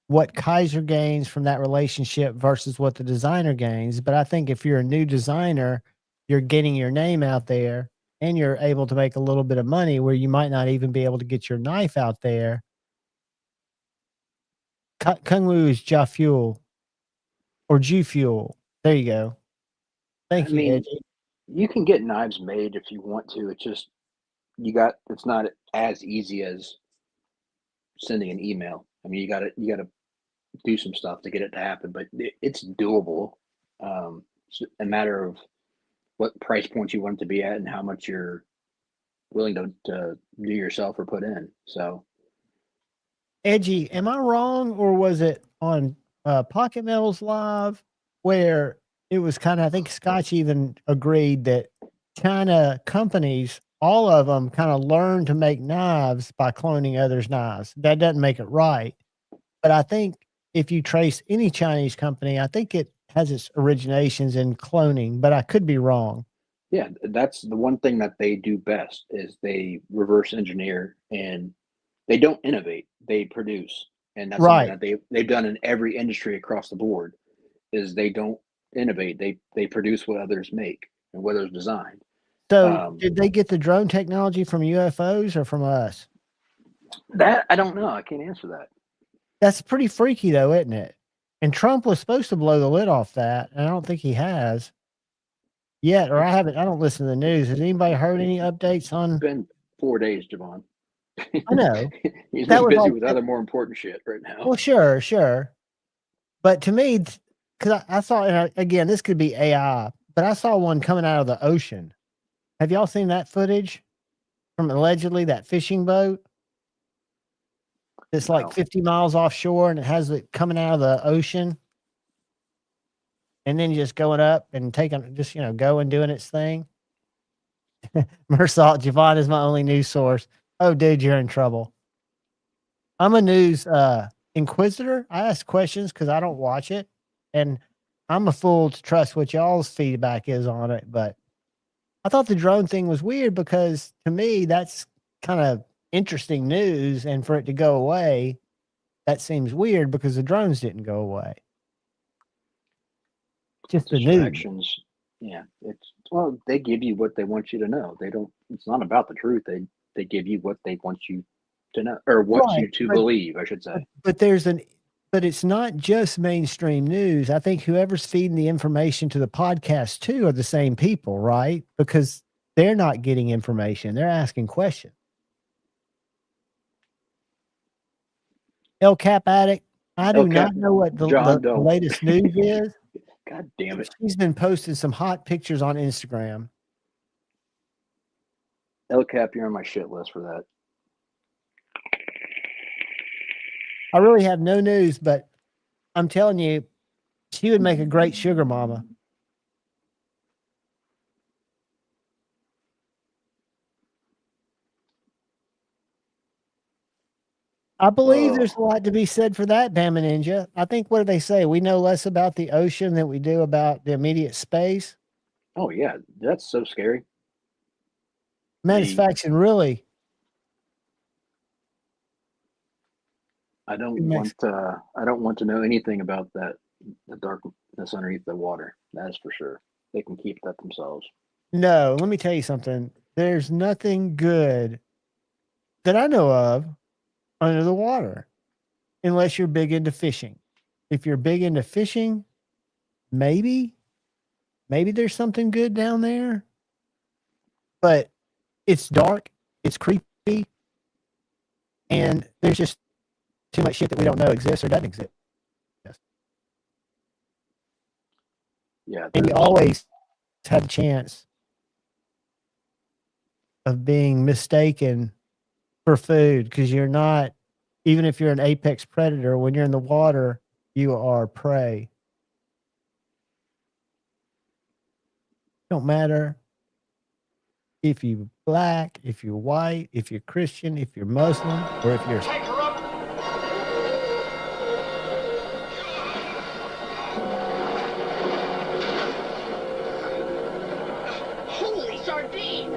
what Kaiser gains from that relationship versus what the designer gains. But I think if you're a new designer, you're getting your name out there and you're able to make a little bit of money where you might not even be able to get your knife out there. Kung Wu is Ja Fuel or Ju Fuel. There you go. Thank you, Edgy. You can get knives made if you want to. It's just it's not as easy as sending an email. I mean, you gotta do some stuff to get it to happen, but it's doable. It's a matter of what price point you want it to be at and how much you're willing to do yourself or put in. So, Edgy, am I wrong, or was it on Pocket Mills Live where it was kind of, I think Scotch even agreed that China companies, all of them kind of learned to make knives by cloning others' knives. That doesn't make it right. But I think if you trace any Chinese company, I think it has its originations in cloning, but I could be wrong. Yeah, that's the one thing that they do best is they reverse engineer, and they don't innovate, they produce. And that's something that they've done in every industry across the board is they don't innovate. They produce what others make and what others design. So did they get the drone technology from UFOs or from us? That I don't know. I can't answer that. That's pretty freaky though, isn't it? And Trump was supposed to blow the lid off that, and I don't think he has yet, or I don't listen to the news. Has anybody heard any updates on? It's been 4 days, Javon. I know. He's been busy with other more important shit right now. Well, sure. But to me, because I saw, and again, this could be AI, but I saw one coming out of the ocean. Have y'all seen that footage from allegedly that fishing boat? It's like 50 miles offshore and it has it coming out of the ocean. And then just going up and taking, just, going, doing its thing. Mersault, Javon is my only news source. Oh, dude, you're in trouble. I'm a news inquisitor. I ask questions because I don't watch it. And I'm a fool to trust what y'all's feedback is on it. But I thought the drone thing was weird because to me, that's kind of interesting news. And for it to go away, that seems weird because the drones didn't go away. Just the distractions. Yeah. They give you what they want you to know. It's not about the truth. They give you what they want you to know, or want you to believe, I should say. But it's not just mainstream news. I think whoever's feeding the information to the podcast too are the same people, right? Because they're not getting information. They're asking questions. El Cap Addict, I do not know what the latest news is. God damn it. She's been posting some hot pictures on Instagram. El Cap, you're on my shit list for that. I really have no news, but I'm telling you, she would make a great sugar mama. I believe there's a lot to be said for that, Bama Ninja. I think, what do they say? We know less about the ocean than we do about the immediate space. Oh, yeah. That's so scary. Satisfaction, really. I don't want to know anything about the darkness underneath the water. That's for sure. They can keep that themselves. No, let me tell you something. There's nothing good that I know of under the water, unless you're big into fishing. If you're big into fishing, maybe there's something good down there, but it's dark, it's creepy, and there's just too much shit that we don't know exists or doesn't exist. Yeah. And you always have a chance of being mistaken for food because you're not, even if you're an apex predator, when you're in the water, you are prey. Don't matter if you're black, if you're white, if you're Christian, if you're Muslim, or if you're Holy sardine!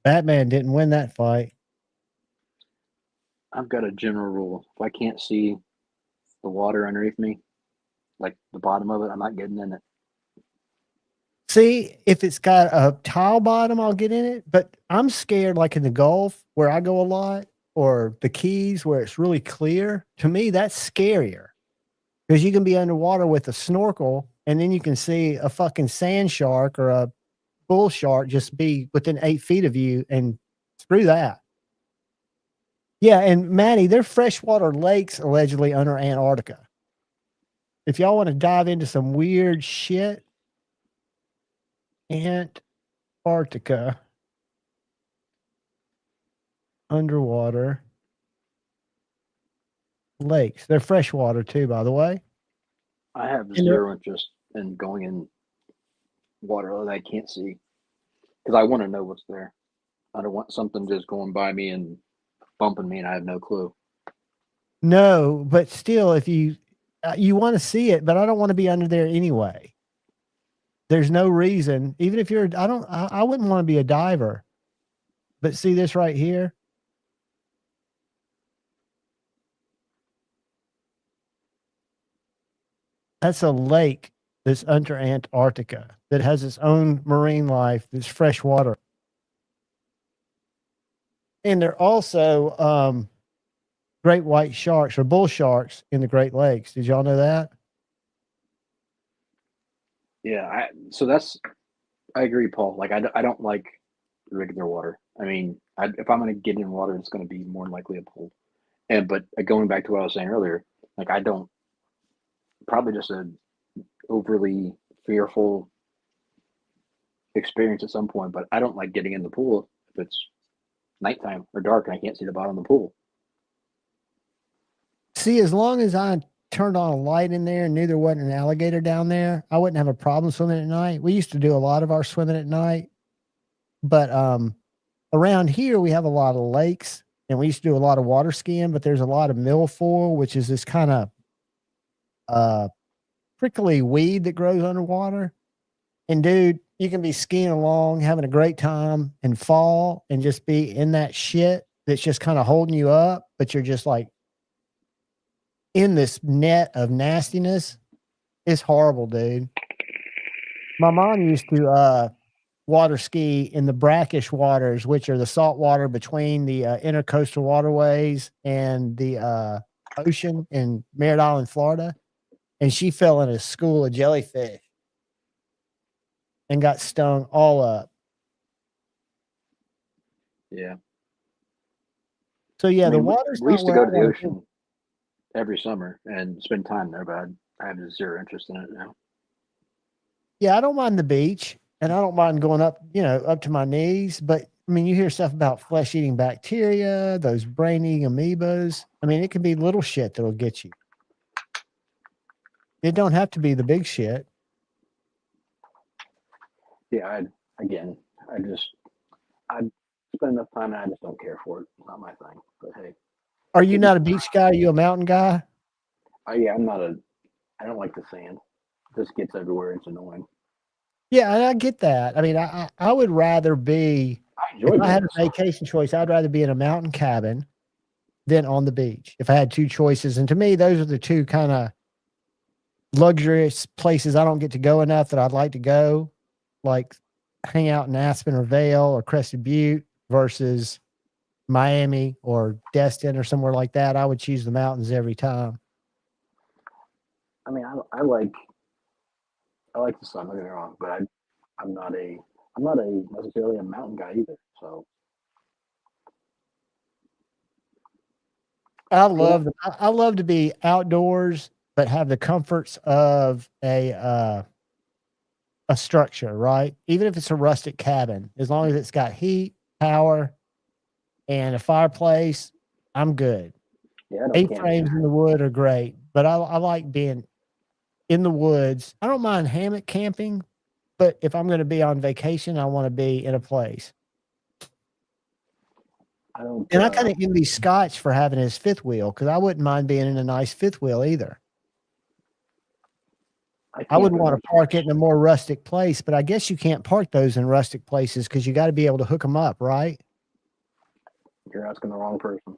Batman didn't win that fight. I've got a general rule. If I can't see the water underneath me, like the bottom of it, I'm not getting in it. See, if it's got a tile bottom, I'll get in it. But I'm scared, like in the Gulf where I go a lot, or the Keys where it's really clear. To me, that's scarier because you can be underwater with a snorkel and then you can see a fucking sand shark or a bull shark just be within 8 feet of you, and screw that. Yeah, and Maddie, there are freshwater lakes allegedly under Antarctica. If y'all want to dive into some weird shit, Antarctica underwater lakes. They're freshwater too, by the way. I have And zero interest in going in water that I can't see because I want to know what's there. I don't want something just going by me and bumping me and I have no clue. No, but still, if you want to see it, but I don't want to be under there anyway. There's no reason, even if you're, I wouldn't want to be a diver. But see this right here? That's a lake that's under Antarctica that has its own marine life that's freshwater. And there are also great white sharks or bull sharks in the Great Lakes. Did y'all know that? Yeah, I agree, Paul. Like I don't like regular water. I mean, if I'm going to get in water, it's going to be more likely a pool. But going back to what I was saying earlier, like I don't, probably just a overly fearful experience at some point, but I don't like getting in the pool if it's nighttime or dark and I can't see the bottom of the pool. See, as long as I turned on a light in there and knew there wasn't an alligator down there, I wouldn't have a problem swimming at night. We used to do a lot of our swimming at night, but around here we have a lot of lakes and we used to do a lot of water skiing, but there's a lot of milfoil, which is this kind of prickly weed that grows underwater. And dude, you can be skiing along, having a great time and fall and just be in that shit that's just kind of holding you up, but you're just like in this net of nastiness. It's horrible, dude. My mom used to water ski in the brackish waters, which are the salt water between the intercoastal waterways and the ocean in Merritt Island, Florida. And she fell in a school of jellyfish and got stung all up. Yeah. So yeah, I mean, the water's we used to not go where to I the wanna be. ocean every summer and spend time there, but I have zero interest in it now. Yeah, I don't mind the beach and I don't mind going up, up to my knees. But I mean, you hear stuff about flesh eating bacteria, those brain eating amoebas. I mean, it can be little shit that'll get you. It don't have to be the big shit. Yeah, I spend enough time and I just don't care for it. It's not my thing. But hey, Are you not a beach guy? Are you a mountain guy? yeah, I don't like the sand. It just gets everywhere. It's annoying. Yeah, and I get that. I mean, I would rather be, I enjoy if I had a Vegas. vacation choice, I'd rather be in a mountain cabin than on the beach. If I had two choices. And to me, those are the two kind of luxurious places I don't get to go enough that I'd like to go, like hang out in Aspen or Vail or Crested Butte versus Miami or Destin or somewhere like that. I would choose the mountains every time. I mean, I like the sun. Don't get me wrong, but I'm not necessarily a mountain guy either. So I love to be outdoors, but have the comforts of a structure, right? Even if it's a rustic cabin, as long as it's got heat, power, and a fireplace, I'm good. Yeah, I don't camp. A-frames in the wood are great, but I like being in the woods. I don't mind hammock camping, but if I'm going to be on vacation, I want to be in a place. I don't. And I kind of envy Scotch for having his fifth wheel, because I wouldn't mind being in a nice fifth wheel either. I would want to park it in a more rustic place, but I guess you can't park those in rustic places because you got to be able to hook them up, right? You're asking the wrong person.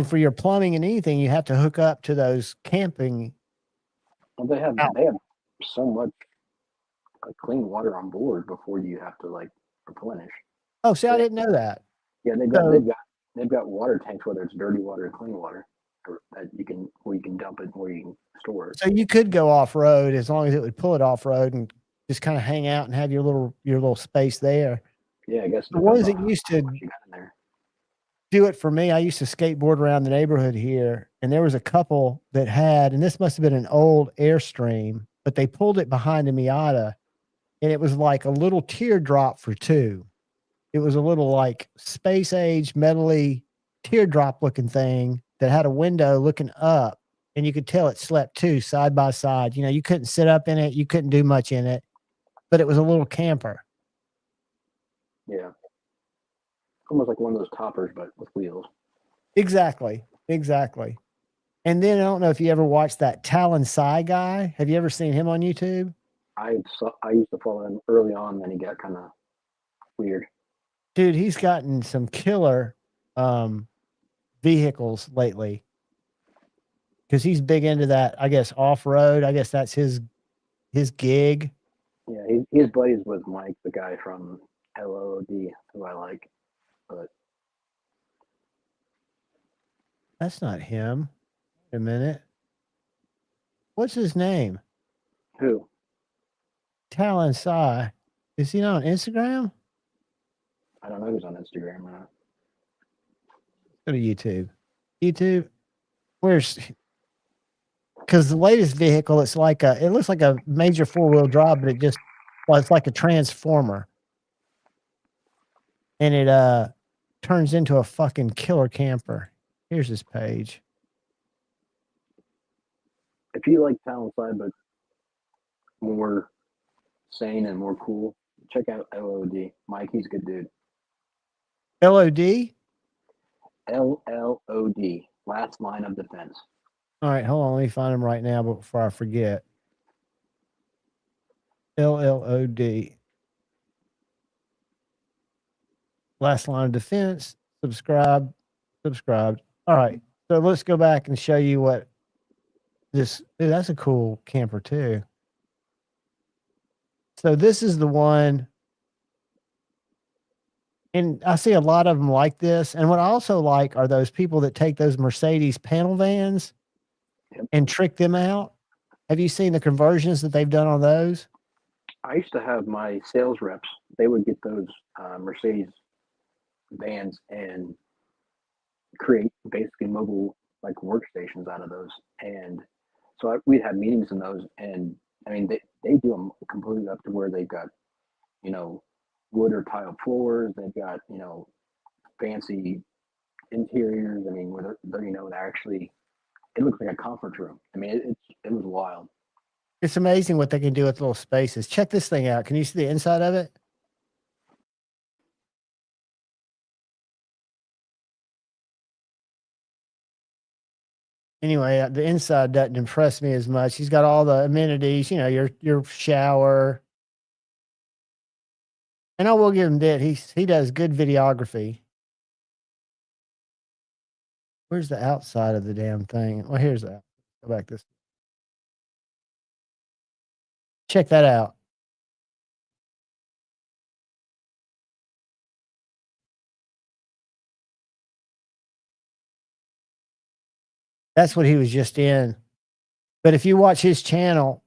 For your plumbing and anything, you have to hook up to those camping. Well, they have so much clean water on board before you have to replenish. Oh, see, I didn't know that. Yeah, they've got water tanks, whether it's dirty water or clean water, that where you can dump it, where you can store it. So you could go off road as long as it would pull it off road and just kind of hang out and have your little space there. Yeah, I guess the ones that used to do it for me, I used to skateboard around the neighborhood here, and there was a couple that had, and this must have been an old Airstream, but they pulled it behind a Miata, and it was like a little teardrop for two. It was a little like space age metally teardrop looking thing that had a window looking up, and you could tell it slept two side by side. You couldn't sit up in it. You couldn't do much in it, but it was a little camper. Yeah. Almost like one of those toppers, but with wheels. Exactly. And then I don't know if you ever watched that Talon Sai guy. Have you ever seen him on YouTube? I used to follow him early on, then he got kind of weird. Dude, he's gotten some killer vehicles lately because he's big into that, I guess, off-road. I guess that's his gig. Yeah, he's buddies with Mike, the guy from LOD, who I like. But that's not him. Wait a minute. What's his name? Who? Talon Sai. Is he not on Instagram? I don't know who's on Instagram or not. Go to YouTube. YouTube. Where's? Because the latest vehicle, it looks like a major 4-wheel drive, but it's like a transformer, and it turns into a fucking killer camper. Here's his page. If you like Talon Sai, but more sane and more cool, check out LOD. Mike, he's a good dude. LOD? LLOD, Last Line of Defense. All right, hold on. Let me find him right now before I forget. LLOD. Last Line of Defense. Subscribed. All right. So let's go back and show you what this. Dude, that's a cool camper too. So this is the one. And I see a lot of them like this. And what I also like are those people that take those Mercedes panel vans and trick them out. Have you seen the conversions that they've done on those? I used to have my sales reps. They would get those Mercedes vans and create basically mobile workstations out of those. And so we'd have meetings in those. And I mean, they do them completely up to where they've got, wood or tile floors. They've got, fancy interiors. I mean, where they're actually, it looks like a conference room. I mean, it was wild. It's amazing what they can do with little spaces. Check this thing out. Can you see the inside of it? Anyway, the inside doesn't impress me as much. He's got all the amenities, your shower. And I will give him that. He does good videography. Where's the outside of the damn thing? Well, here's that. Go back this. Check that out. That's what he was just in. But if you watch his channel,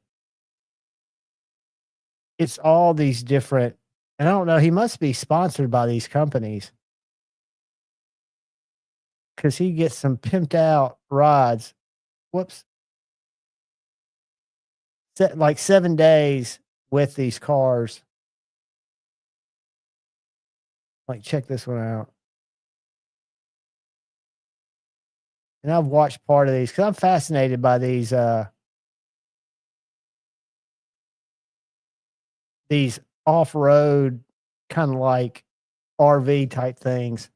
it's all these different, and I don't know, he must be sponsored by these companies. because he gets some pimped out rides. Whoops. Like 7 days with these cars. Like, check this one out. And I've watched part of these because I'm fascinated by these off-road kind of like RV type things.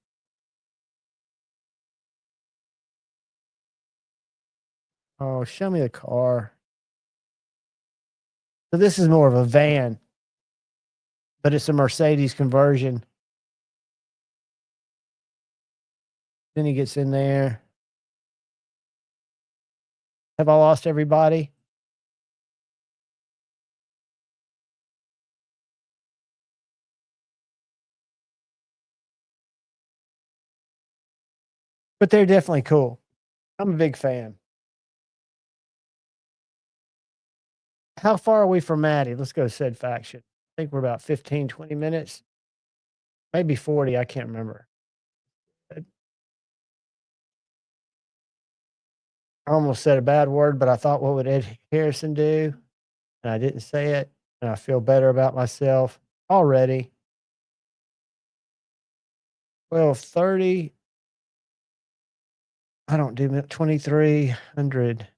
Oh, show me the car. So this is more of a van, but it's a Mercedes conversion. Then he gets in there. Have I lost everybody? But they're definitely cool. I'm a big fan. How far are we from Maddie? Let's go said faction. I think we're about 15, 20 minutes. Maybe 40. I can't remember. I almost said a bad word, but I thought, what would Ed Harrison do? And I didn't say it. And I feel better about myself already. 12:30. I don't do 2300.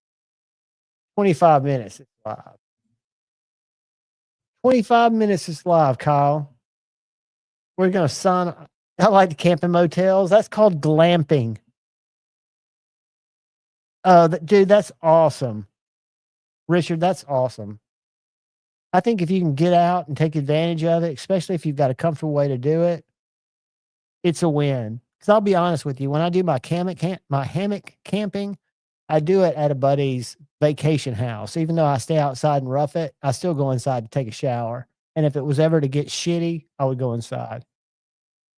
25 minutes is live. 25 minutes is live, Kyle. We're going to sign. I like the camping motels. That's called glamping. Dude, that's awesome. Richard, that's awesome. I think if you can get out and take advantage of it, especially if you've got a comfortable way to do it, it's a win. Because I'll be honest with you, when I do my hammock camping, I do it at a buddy's vacation house. Even though I stay outside and rough it, I still go inside to take a shower. And if it was ever to get shitty, I would go inside.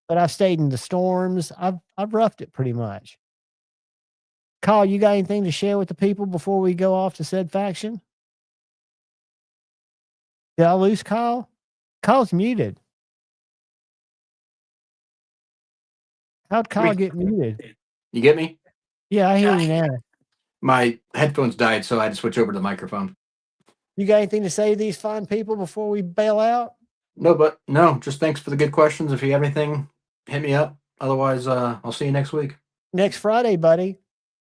But I've stayed in the storms. I've roughed it pretty much. Kyle, you got anything to share with the people before we go off to said faction? Did I lose Kyle? Kyle's muted. How'd Kyle get muted? You get me? Yeah, I hear you now. My headphones died, so I had to switch over to the microphone. You got anything to say to these fine people before we bail out? No, just thanks for the good questions. If you have anything, hit me up. Otherwise, I'll see you next week. Next Friday, buddy.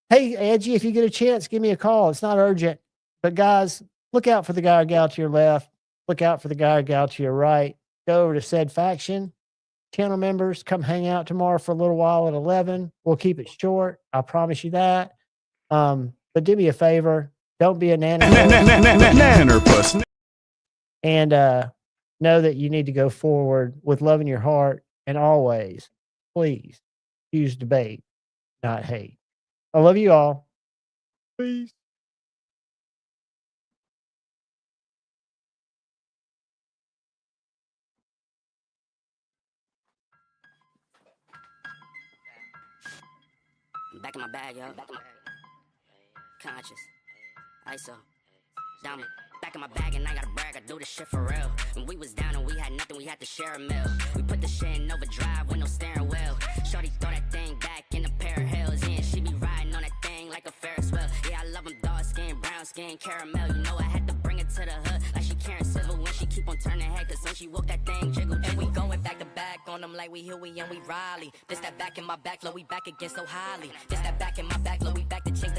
Hey, Edgy, if you get a chance, give me a call. It's not urgent. But guys, look out for the guy or gal to your left. Look out for the guy or gal to your right. Go over to said faction. Channel members, come hang out tomorrow for a little while at 11. We'll keep it short. I promise you that. But do me a favor. Don't be a nanner. And know that you need to go forward with love in your heart. And always, please, use debate, not hate. I love you all. Peace. I'm back in my bag, yo. Conscious. ISO. Diamond. Back in my bag and I gotta brag, I do this shit for real. When we was down and we had nothing, we had to share a meal. We put the shit in overdrive with no steering wheel. Shorty throw that thing back in a pair of heels. Yeah, she be riding on that thing like a Ferris wheel. Yeah, I love them dark skin, brown skin, caramel. You know I had to bring it to the hood like she Karen Civil when she keep on turning head. Cause when she walk that thing jiggle. And we going back to back on them like we Huey and we Riley. This that back in my back, flow, we back again so highly. This that back in my back, flow, we back to chase the